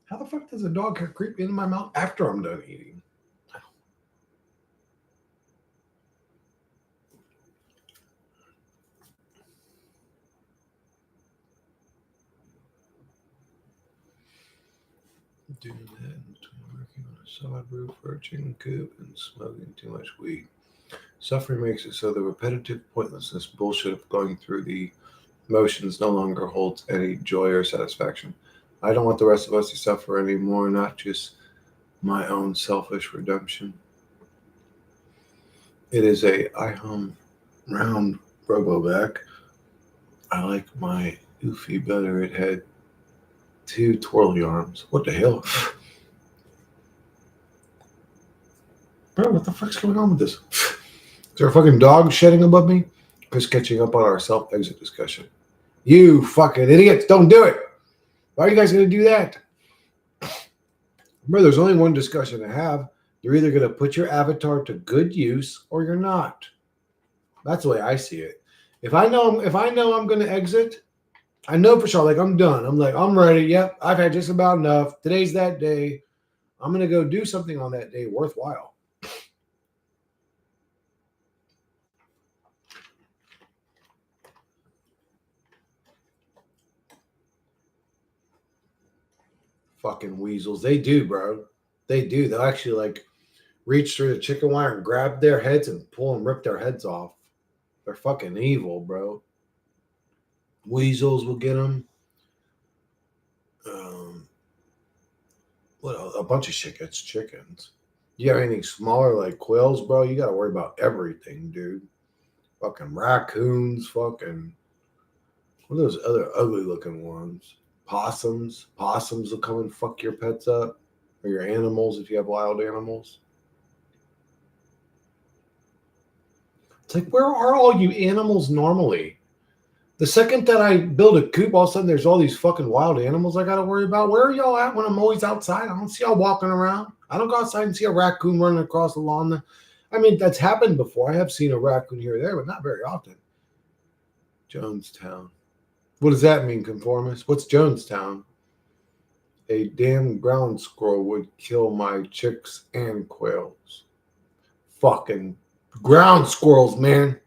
How the fuck does a dog creep into my mouth after I'm done eating? Doing that in between working on a sod roof, chicken coop, and smoking too much weed. Suffering makes it so the repetitive pointlessness bullshit of going through the motions no longer holds any joy or satisfaction. I don't want the rest of us to suffer anymore, not just my own selfish redemption. It is a I hum round roboback. I like my oofy better. It had two twirly arms. What the hell? Bro, what the fuck's going on with this? Is there a fucking dog shedding above me? Just catching up on our self-exit discussion. You fucking idiots, don't do it. Why are you guys going to do that? Bro, there's only one discussion to have. You're either going to put your avatar to good use or you're not. That's the way I see it. If I know I'm going to exit, I know for sure, like I'm done. I'm like, I'm ready. Yep, I've had just about enough. Today's that day. I'm going to go do something on that day worthwhile. Fucking weasels. They do, bro. They do. They'll actually like reach through the chicken wire and grab their heads and pull and rip their heads off. They're fucking evil, bro. Weasels will get them. What a bunch of shit gets chickens. You have anything smaller like quails, bro? You got to worry about everything, dude. Fucking raccoons, fucking. What are those other ugly looking ones? Possums. Possums will come and fuck your pets up or your animals if you have wild animals. It's like, where are all you animals normally? The second that I build a coop, all of a sudden there's all these fucking wild animals I got to worry about. Where are y'all at when I'm always outside? I don't see y'all walking around. I don't go outside and see a raccoon running across the lawn. I mean, that's happened before. I have seen a raccoon here or there, but not very often. Jonestown. What does that mean, conformist? What's Jonestown? A damn ground squirrel would kill my chicks and quails. Fucking ground squirrels, man.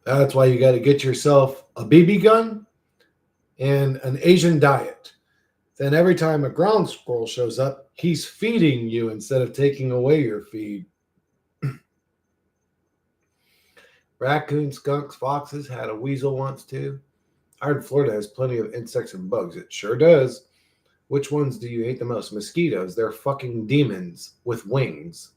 That's why you got to get yourself a BB gun and an Asian diet. Then every time a ground squirrel shows up, he's feeding you instead of taking away your feed. Raccoons, skunks, foxes, had a weasel once too. I heard Florida has plenty of insects and bugs. It sure does. Which ones do you hate the most? Mosquitoes. They're fucking demons with wings.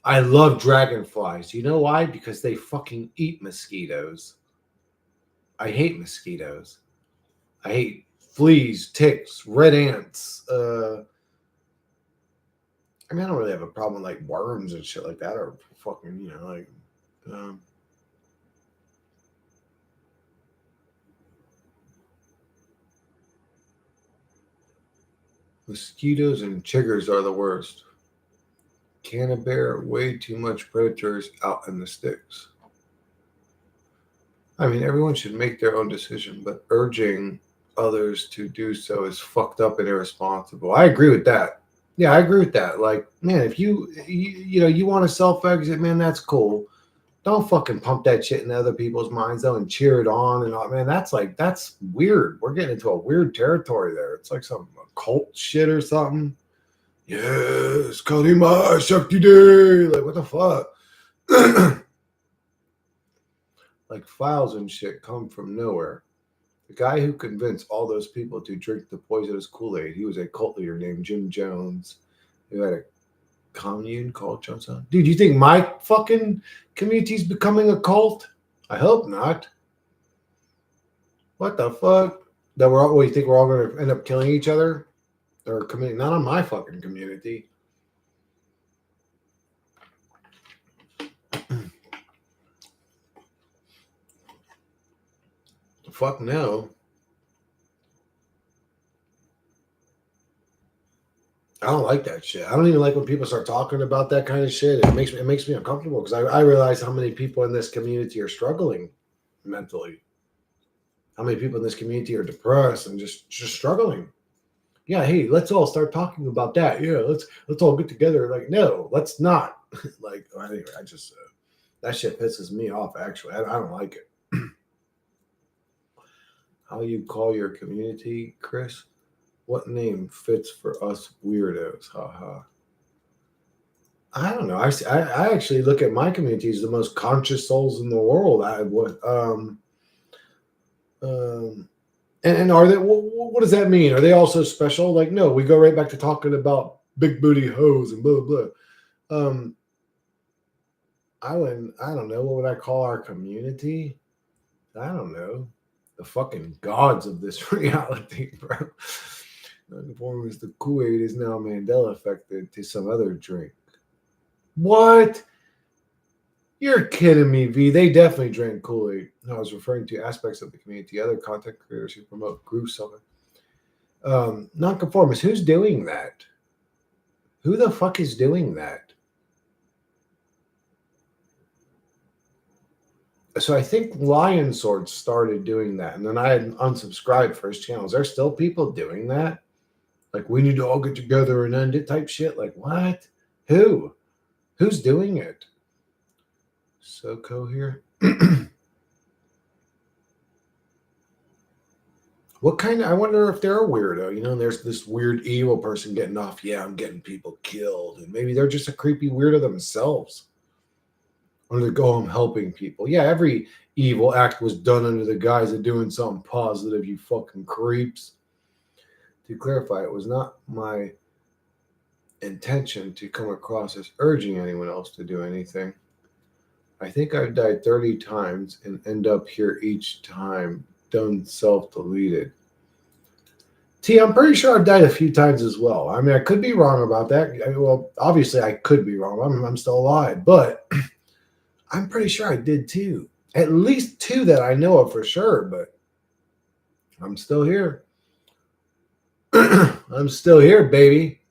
I love dragonflies. You know why? Because they fucking eat mosquitoes. I hate mosquitoes. I hate fleas, ticks, red ants. I mean, I don't really have a problem with like worms and shit like that, or fucking, you know, like. Mosquitoes and chiggers are the worst. Canna bear way too much predators out in the sticks. I mean, everyone should make their own decision, but urging others to do so is fucked up and irresponsible. I agree with that. Yeah, I agree with that. Like, man, if you want to self exit, man, that's cool. Don't fucking pump that shit into other people's minds though and cheer it on and all. Man, that's weird. We're getting into a weird territory there. It's like some occult shit or something. Yes, Kalima Shakti Day. Like, what the fuck? Like files and shit come from nowhere. The guy who convinced all those people to drink the poisonous Kool-Aid, he was a cult leader named Jim Jones, who had a commune called Jonestown. Dude, you think my fucking community's becoming a cult? I hope not. What the fuck? that we think we're all going to end up killing each other or committing. Not on my fucking community. Fuck no. I don't like that shit. I don't even like when people start talking about that kind of shit. It makes me uncomfortable because I realize how many people in this community are struggling mentally. How many people in this community are depressed and just struggling. Yeah, hey, let's all start talking about that. Yeah, let's all get together. Like, no, let's not. Like, anyway, I just that shit pisses me off. Actually, I don't like it. How you call your community, Chris? What name fits for us weirdos? Haha. I don't know. I actually look at my community as the most conscious souls in the world. I would um and are they? What does that mean? Are they also special? Like, no, we go right back to talking about big booty hoes and blah blah blah. I wouldn't. I don't know. What would I call our community? I don't know. The fucking gods of this reality, bro. Inform is the Kool-Aid is now Mandela affected to some other drink. What? You're kidding me, V. They definitely drank Kool-Aid. No, I was referring to aspects of the community, other content creators who promote group selling. Nonconformists, who's doing that? Who the fuck is doing that? So I think Lion Sword started doing that, and then I had unsubscribed for his channels. There's still people doing that. Like, we need to all get together and end it type shit. Like, what? Who? Who's doing it? SoCo here. What kind of, I wonder if they're a weirdo. You know, there's this weird evil person getting off. Yeah, I'm getting people killed. And maybe they're just a creepy weirdo themselves. Or they go, I'm helping people. Yeah, every evil act was done under the guise of doing something positive, you fucking creeps. To clarify, it was not my intention to come across as urging anyone else to do anything. I think I've died 30 times and end up here each time, done self-deleted. T, I'm pretty sure I've died a few times as well. I mean, I could be wrong about that. Well, obviously I could be wrong. I'm still alive, but I'm pretty sure I did too. At least 2 that I know of for sure, but I'm still here. I'm still here, baby.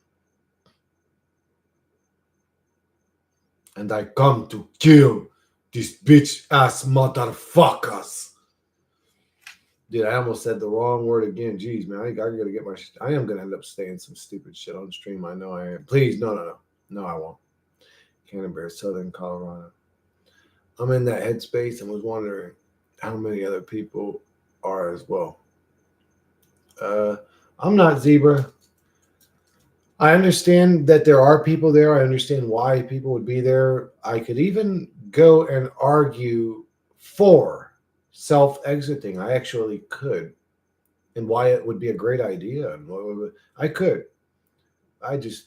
And I come to kill these bitch ass motherfuckers. Dude, I almost said the wrong word again. Jeez, man, I gotta get my. I am gonna end up saying some stupid shit on stream. I know I am. Please, no, I won't. Canterbury, Southern Colorado. I'm in that headspace and was wondering how many other people are as well. I'm not Zebra. I understand that there are people there. I understand why people would be there. I could even go and argue for self-exiting. I actually could. And why it would be a great idea. And I could. I just,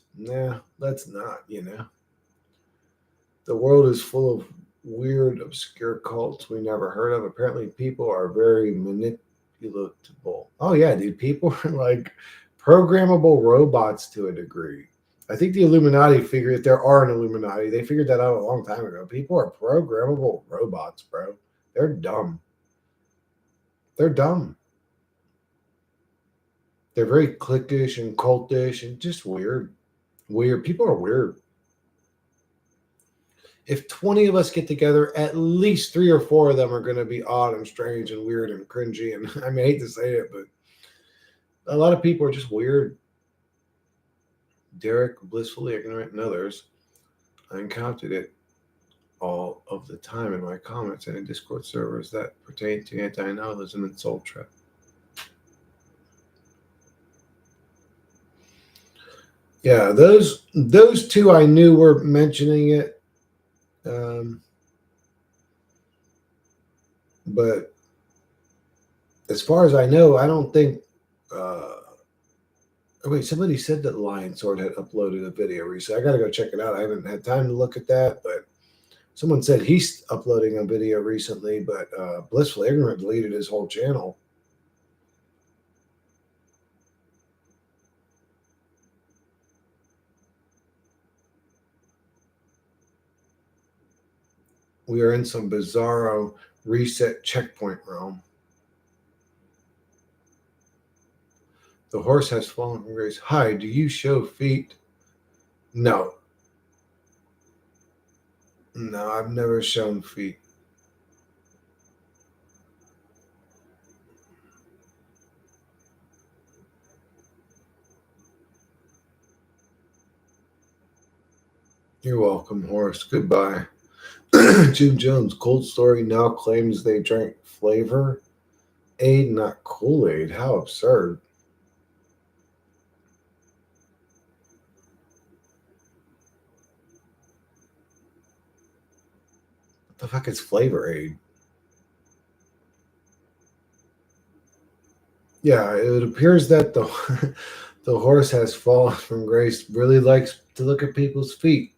let's not, The world is full of weird, obscure cults we never heard of. Apparently, people are very manipulatable. Oh, yeah, dude. People are like programmable robots to a degree. I think the Illuminati figured, if there are an Illuminati, they figured that out a long time ago. People are programmable robots, bro. They're dumb. They're dumb. They're very cliquish and cultish and just weird. Weird. People are weird. If 20 of us get together, at least 3 or 4 of them are going to be odd and strange and weird and cringy. And I mean, I hate to say it, but a lot of people are just weird. Derek, blissfully ignorant, and others. I encountered it all of the time in my comments and in Discord servers that pertain to anti-nihilism and soul trap. Yeah, those 2 I knew were mentioning it. But as far as I know, I don't think. Wait, somebody said that Lion Sword had uploaded a video recently. I got to go check it out. I haven't had time to look at that, but someone said he's uploading a video recently. But Blissful Ignorant deleted his whole channel. We are in some bizarro reset checkpoint realm. The horse has fallen from grace. Hi, do you show feet? No. No, I've never shown feet. You're welcome, horse. Goodbye. Jim Jones, Cold Story now claims they drank flavor aid, not Kool-Aid. How absurd. What the fuck is flavor aid? Yeah, it appears that the the horse has fallen from grace. Really likes to look at people's feet,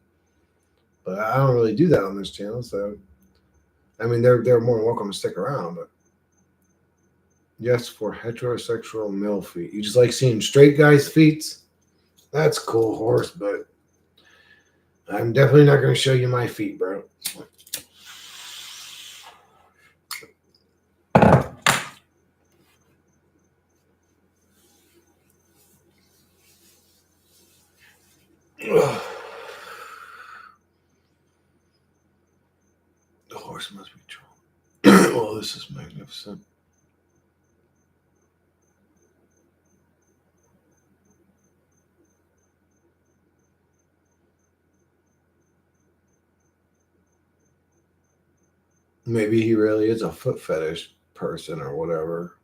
but I don't really do that on this channel. So I mean, they're more than welcome to stick around. But yes, for heterosexual male feet, you just like seeing straight guys' feet. That's cool, horse. But I'm definitely not going to show you my feet, bro. The horse must be true. Oh, this is magnificent. Maybe he really is a foot fetish person or whatever.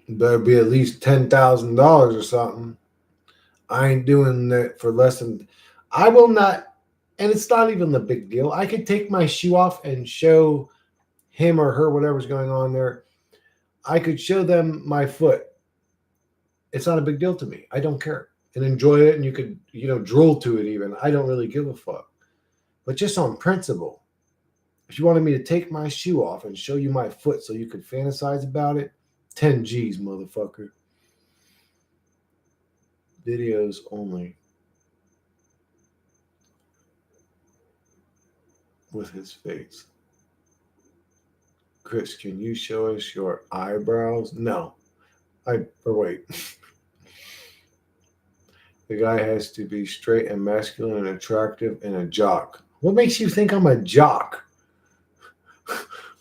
Better be at least $10,000 or something. I ain't doing that for less than. I will not, and it's not even the big deal. I could take my shoe off and show him or her whatever's going on there. I could show them my foot. It's not a big deal to me. I don't care and enjoy it. And you could, drool to it even. I don't really give a fuck. But just on principle, if you wanted me to take my shoe off and show you my foot so you could fantasize about it, 10 G's, motherfucker. Videos only. With his face. Chris, can you show us your eyebrows? No. Wait. The guy has to be straight and masculine and attractive and a jock. What makes you think I'm a jock?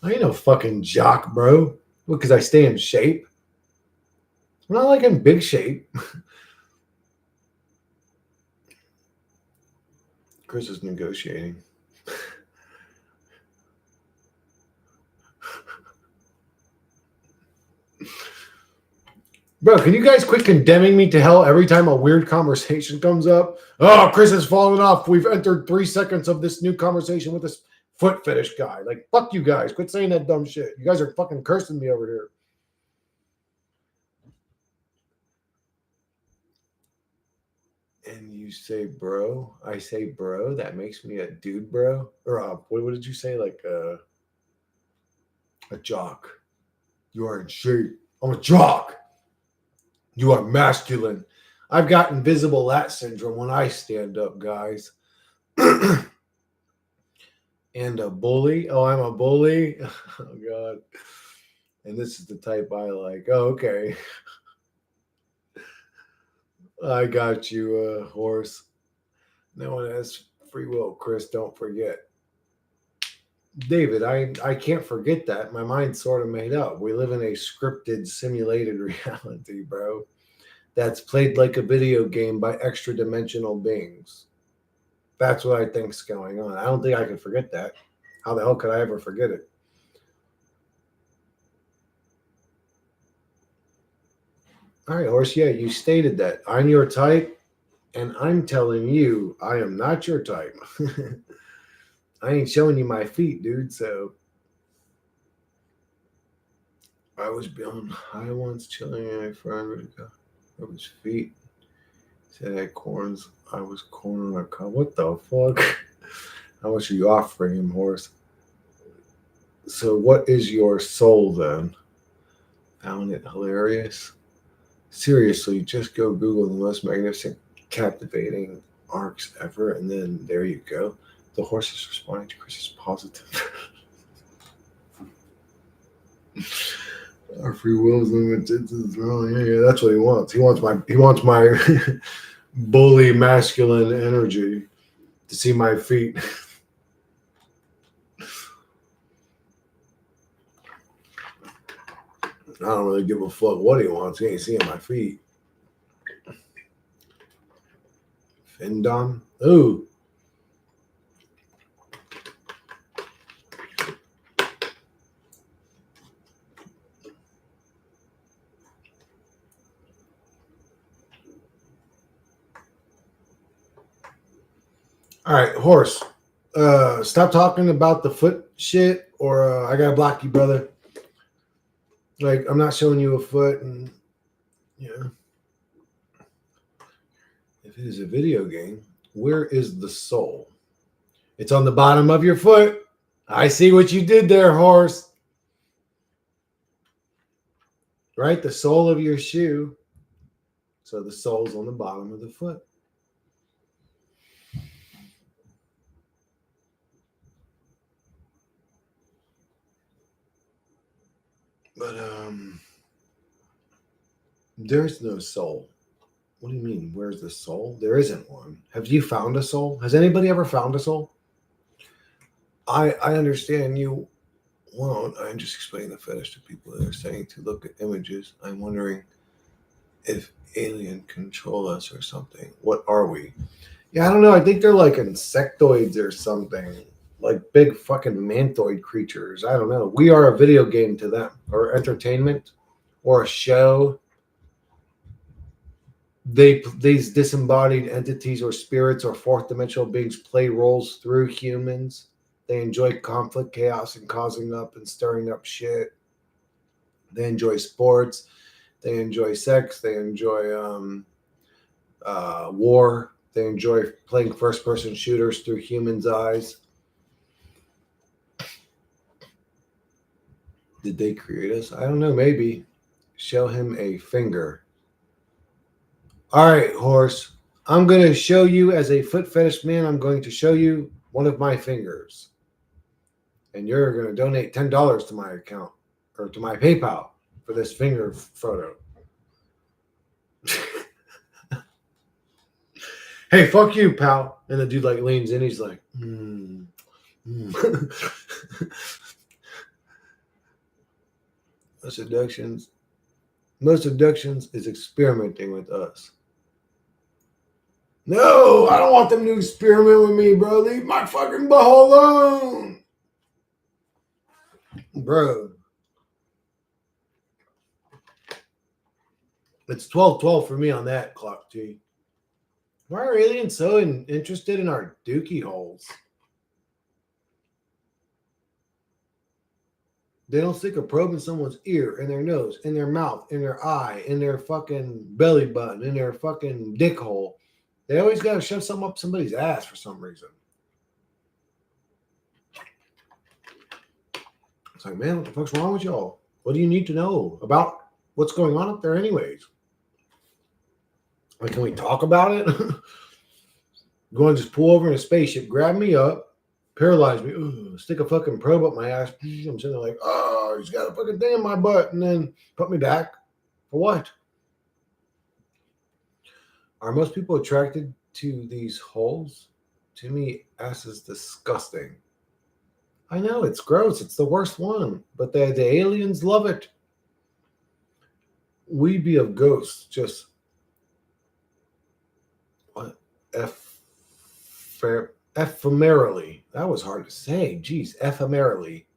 I ain't no fucking jock, bro. What, because I stay in shape? I'm not like in big shape. Chris is negotiating. Bro, can you guys quit condemning me to hell every time a weird conversation comes up? Oh, Chris has fallen off. We've entered 3 seconds of this new conversation with this foot fetish guy. Like, fuck you guys. Quit saying that dumb shit. You guys are fucking cursing me over here. And you say, bro? I say, bro? That makes me a dude, bro? Or what did you say? Like a jock. You are in shape. I'm a jock. You are masculine. I've got invisible lat syndrome when I stand up, guys. And a bully. Oh, I'm a bully. Oh, God. And this is the type I like. Oh, okay. I got you, horse. No one has free will, Chris. Don't forget. David, I can't forget that. My mind's sort of made up. We live in a scripted, simulated reality, bro. That's played like a video game by extra dimensional beings. That's what I think's going on. I don't think I can forget that. How the hell could I ever forget it? All right, horse. Yeah, you stated that. I'm your type, and I'm telling you, I am not your type. I ain't showing you my feet, dude. So I was on high once chilling and a friend of his feet. Said I had corns. I was corn on a car. What the fuck? How much are you offering him, horse? So what is your soul then? Found it hilarious. Seriously, just go Google the most magnificent, captivating arcs ever, and then there you go. The horse is responding to Chris's positive. Our free will is limited to the throne. Yeah, that's what he wants. He wants my bully masculine energy to see my feet. I don't really give a fuck what he wants. He ain't seeing my feet. Findon? Ooh. All right, horse. Stop talking about the foot shit, or I gotta block you, brother. Like, I'm not showing you a foot, and yeah. If it is a video game, where is the soul? It's on the bottom of your foot. I see what you did there, horse. Right? The sole of your shoe. So the sole's on the bottom of the foot. But there's no soul. What do you mean? Where's the soul? There isn't one. Have you found a soul? Has anybody ever found a soul? I understand you won't. I'm just explaining the fetish to people that are saying to look at images. I'm wondering if alien control us or something. What are we? Yeah, I don't know. I think they're like insectoids or something. Like big fucking mantoid creatures. I don't know. We are a video game to them, or entertainment, or a show. These disembodied entities or spirits or fourth dimensional beings play roles through humans. They enjoy conflict, chaos, and causing up and stirring up shit. They enjoy sports. They enjoy sex. They enjoy war. They enjoy playing first-person shooters through humans' eyes. Did they create us? I don't know. Maybe. Show him a finger. All right, horse. I'm going to show you as a foot fetish man. I'm going to show you one of my fingers. And you're going to donate $10 to my account or to my PayPal for this finger photo. Hey, fuck you, pal. And the dude like leans in. He's like, Most abductions is experimenting with us. No, I don't want them to experiment with me, bro. Leave my fucking butthole alone. Bro. It's 12:12 for me on that clock, T. Why are aliens so interested in our dookie holes? They don't stick a probe in someone's ear, in their nose, in their mouth, in their eye, in their fucking belly button, in their fucking dick hole. They always got to shove something up somebody's ass for some reason. It's like, man, what the fuck's wrong with y'all? What do you need to know about what's going on up there anyways? Like, can we talk about it? Go and just pull over in a spaceship, grab me up, paralyze me, stick a fucking probe up my ass. I'm sitting there like, oh, he's got a fucking thing in my butt, and then put me back. For what? Are most people attracted to these holes? To me, ass is disgusting. I know, it's gross. It's the worst one. But the aliens love it. We be of ghosts, just what? Ephemerally. That was hard to say. Jeez, ephemerally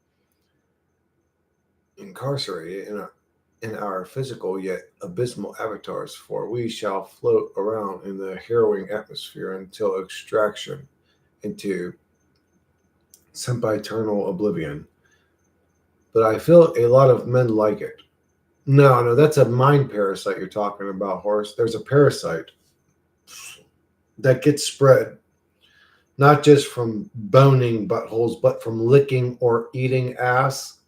incarcerated in our physical yet abysmal avatars, for we shall float around in the harrowing atmosphere until extraction into sempiternal oblivion. But I feel a lot of men like it. No, that's a mind parasite you're talking about, horse. There's a parasite that gets spread not just from boning buttholes, but from licking or eating ass.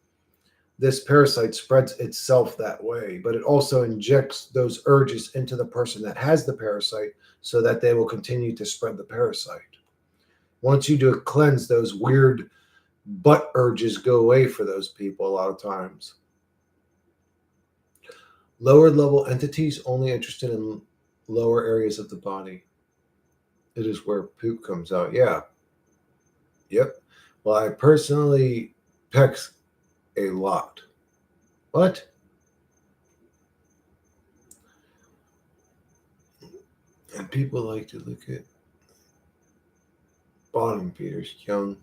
this parasite spreads itself that way, but it also injects those urges into the person that has the parasite so that they will continue to spread the parasite. Once you do a cleanse, those weird butt urges go away for those people a lot of times. Lower level entities only interested in lower areas of the body. It is where poop comes out. Yeah. Yep. Well, I personally pecs a lot. What? And people like to look at bottom feeders, young.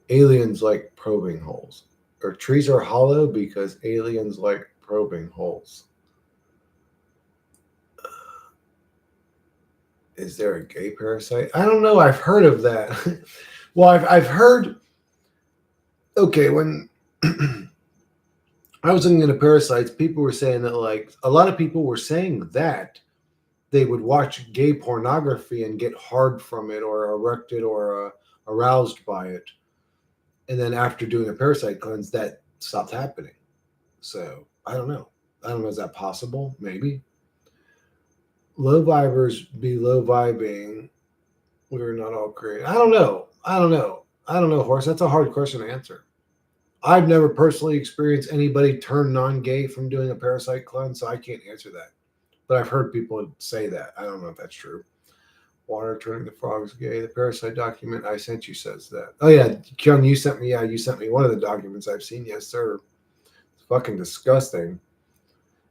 Aliens like probing holes. Or trees are hollow because aliens like probing holes. Is there a gay parasite? I don't know. I've heard of that. Well, I've heard. Okay, when I was looking into parasites, people were saying that, like, a lot of people were saying that they would watch gay pornography and get hard from it or erected or aroused by it. And then after doing a parasite cleanse, that stopped happening. So I don't know. I don't know. Is that possible? Maybe. Low vibers be low vibing. We're not all created. I don't know. I don't know, Horse. That's a hard question to answer. I've never personally experienced anybody turn non-gay from doing a parasite cleanse, so I can't answer that. But I've heard people say that. I don't know if that's true. Water turning the frogs gay. The parasite document I sent you says that. Oh yeah, Kyung, you sent me. Yeah, you sent me one of the documents I've seen. Yes, sir. It's fucking disgusting.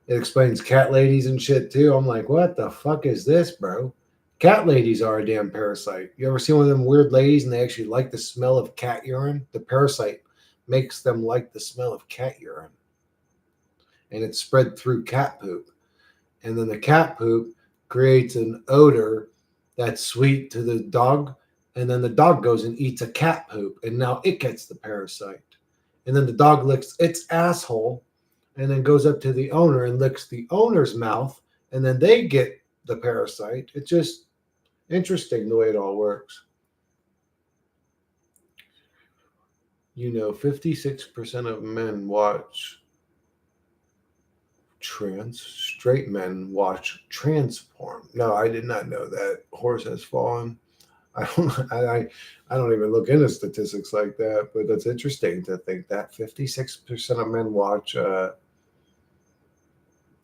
It explains cat ladies and shit too. I'm like, what the fuck is this, bro? Cat ladies are a damn parasite. You ever seen one of them weird ladies and they actually like the smell of cat urine? The parasite makes them like the smell of cat urine. And it's spread through cat poop. And then the cat poop creates an odor that's sweet to the dog. And then the dog goes and eats a cat poop. And now it gets the parasite. And then the dog licks its asshole and then goes up to the owner and licks the owner's mouth. And then they get the parasite. It's just interesting the way it all works. 56% of men watch straight men watch trans porn. No, I did not know that. Horse has fallen. I don't even look into statistics like that, but that's interesting to think that 56% of men watch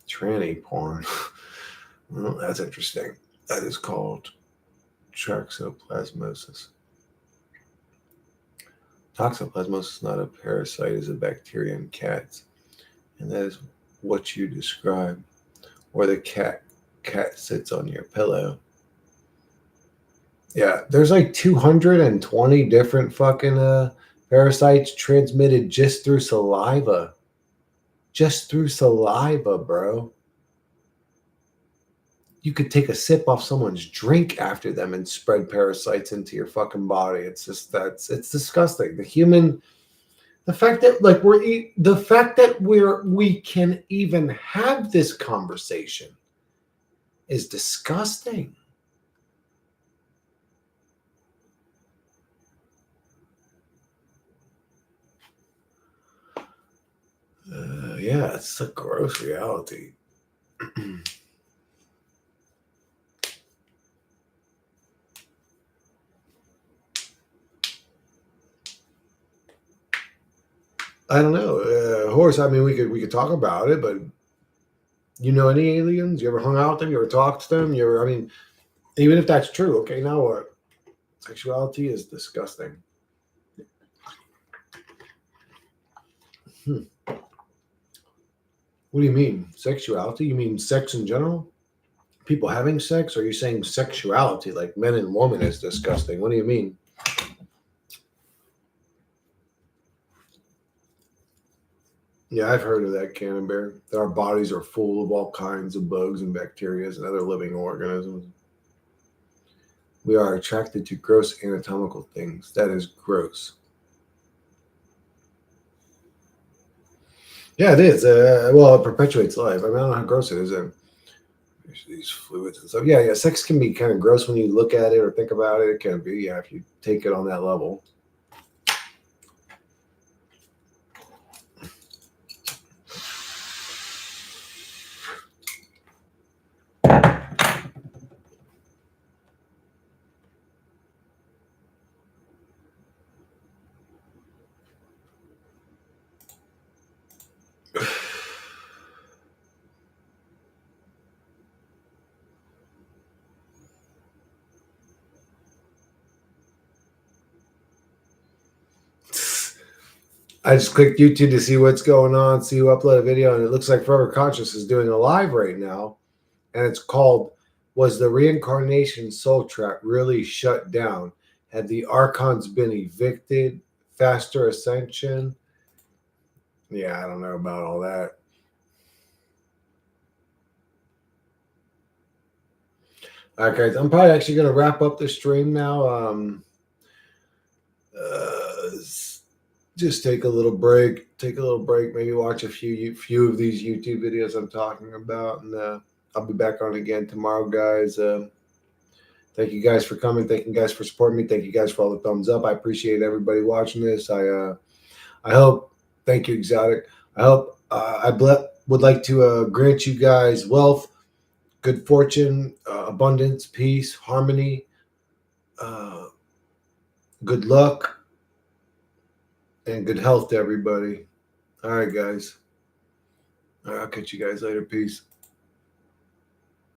tranny porn. Well, that's interesting. That is called toxoplasmosis. Toxoplasmosis is not a parasite, it's a bacteria in cats. And that is what you describe, where the cat sits on your pillow. Yeah, there's like 220 different fucking parasites transmitted just through saliva. Just through saliva, bro. You could take a sip off someone's drink after them and spread parasites into your fucking body. It's just it's disgusting. The fact that we can even have this conversation is disgusting. Yeah, it's a gross reality. I don't know, Horse. I mean, we could talk about it, but any aliens? You ever hung out with them? You ever talked to them? I mean, even if that's true, okay, now what? Sexuality is disgusting. What do you mean? Sexuality? You mean sex in general? People having sex? Or are you saying sexuality, like men and women, is disgusting? What do you mean? Yeah, I've heard of that, Cannon Bear. That our bodies are full of all kinds of bugs and bacteria and other living organisms. We are attracted to gross anatomical things. That is gross. Yeah, it is. Well, it perpetuates life. I mean, I don't know how gross it is. These fluids and stuff. Yeah. Sex can be kind of gross when you look at it or think about it. It can be, yeah, if you take it on that level. I just clicked YouTube to see what's going on, see who uploaded a video, and it looks like Forever Conscious is doing a live right now, and it's called "Was the Reincarnation Soul Trap Really Shut Down? Had the Archons Been Evicted? Faster Ascension?" Yeah, I don't know about all that. All right, guys, I'm probably actually going to wrap up the stream now. Uh, just take a little break. Maybe watch a few of these YouTube videos I'm talking about, and I'll be back on again tomorrow, guys. Thank you guys for coming. Thank you guys for supporting me. Thank you guys for all the thumbs up. I appreciate everybody watching this. I hope. Thank you, Exotic. I hope would like to grant you guys wealth, good fortune, abundance, peace, harmony, uh, good luck, and good health to everybody. All right, guys. All right, I'll catch you guys later. Peace.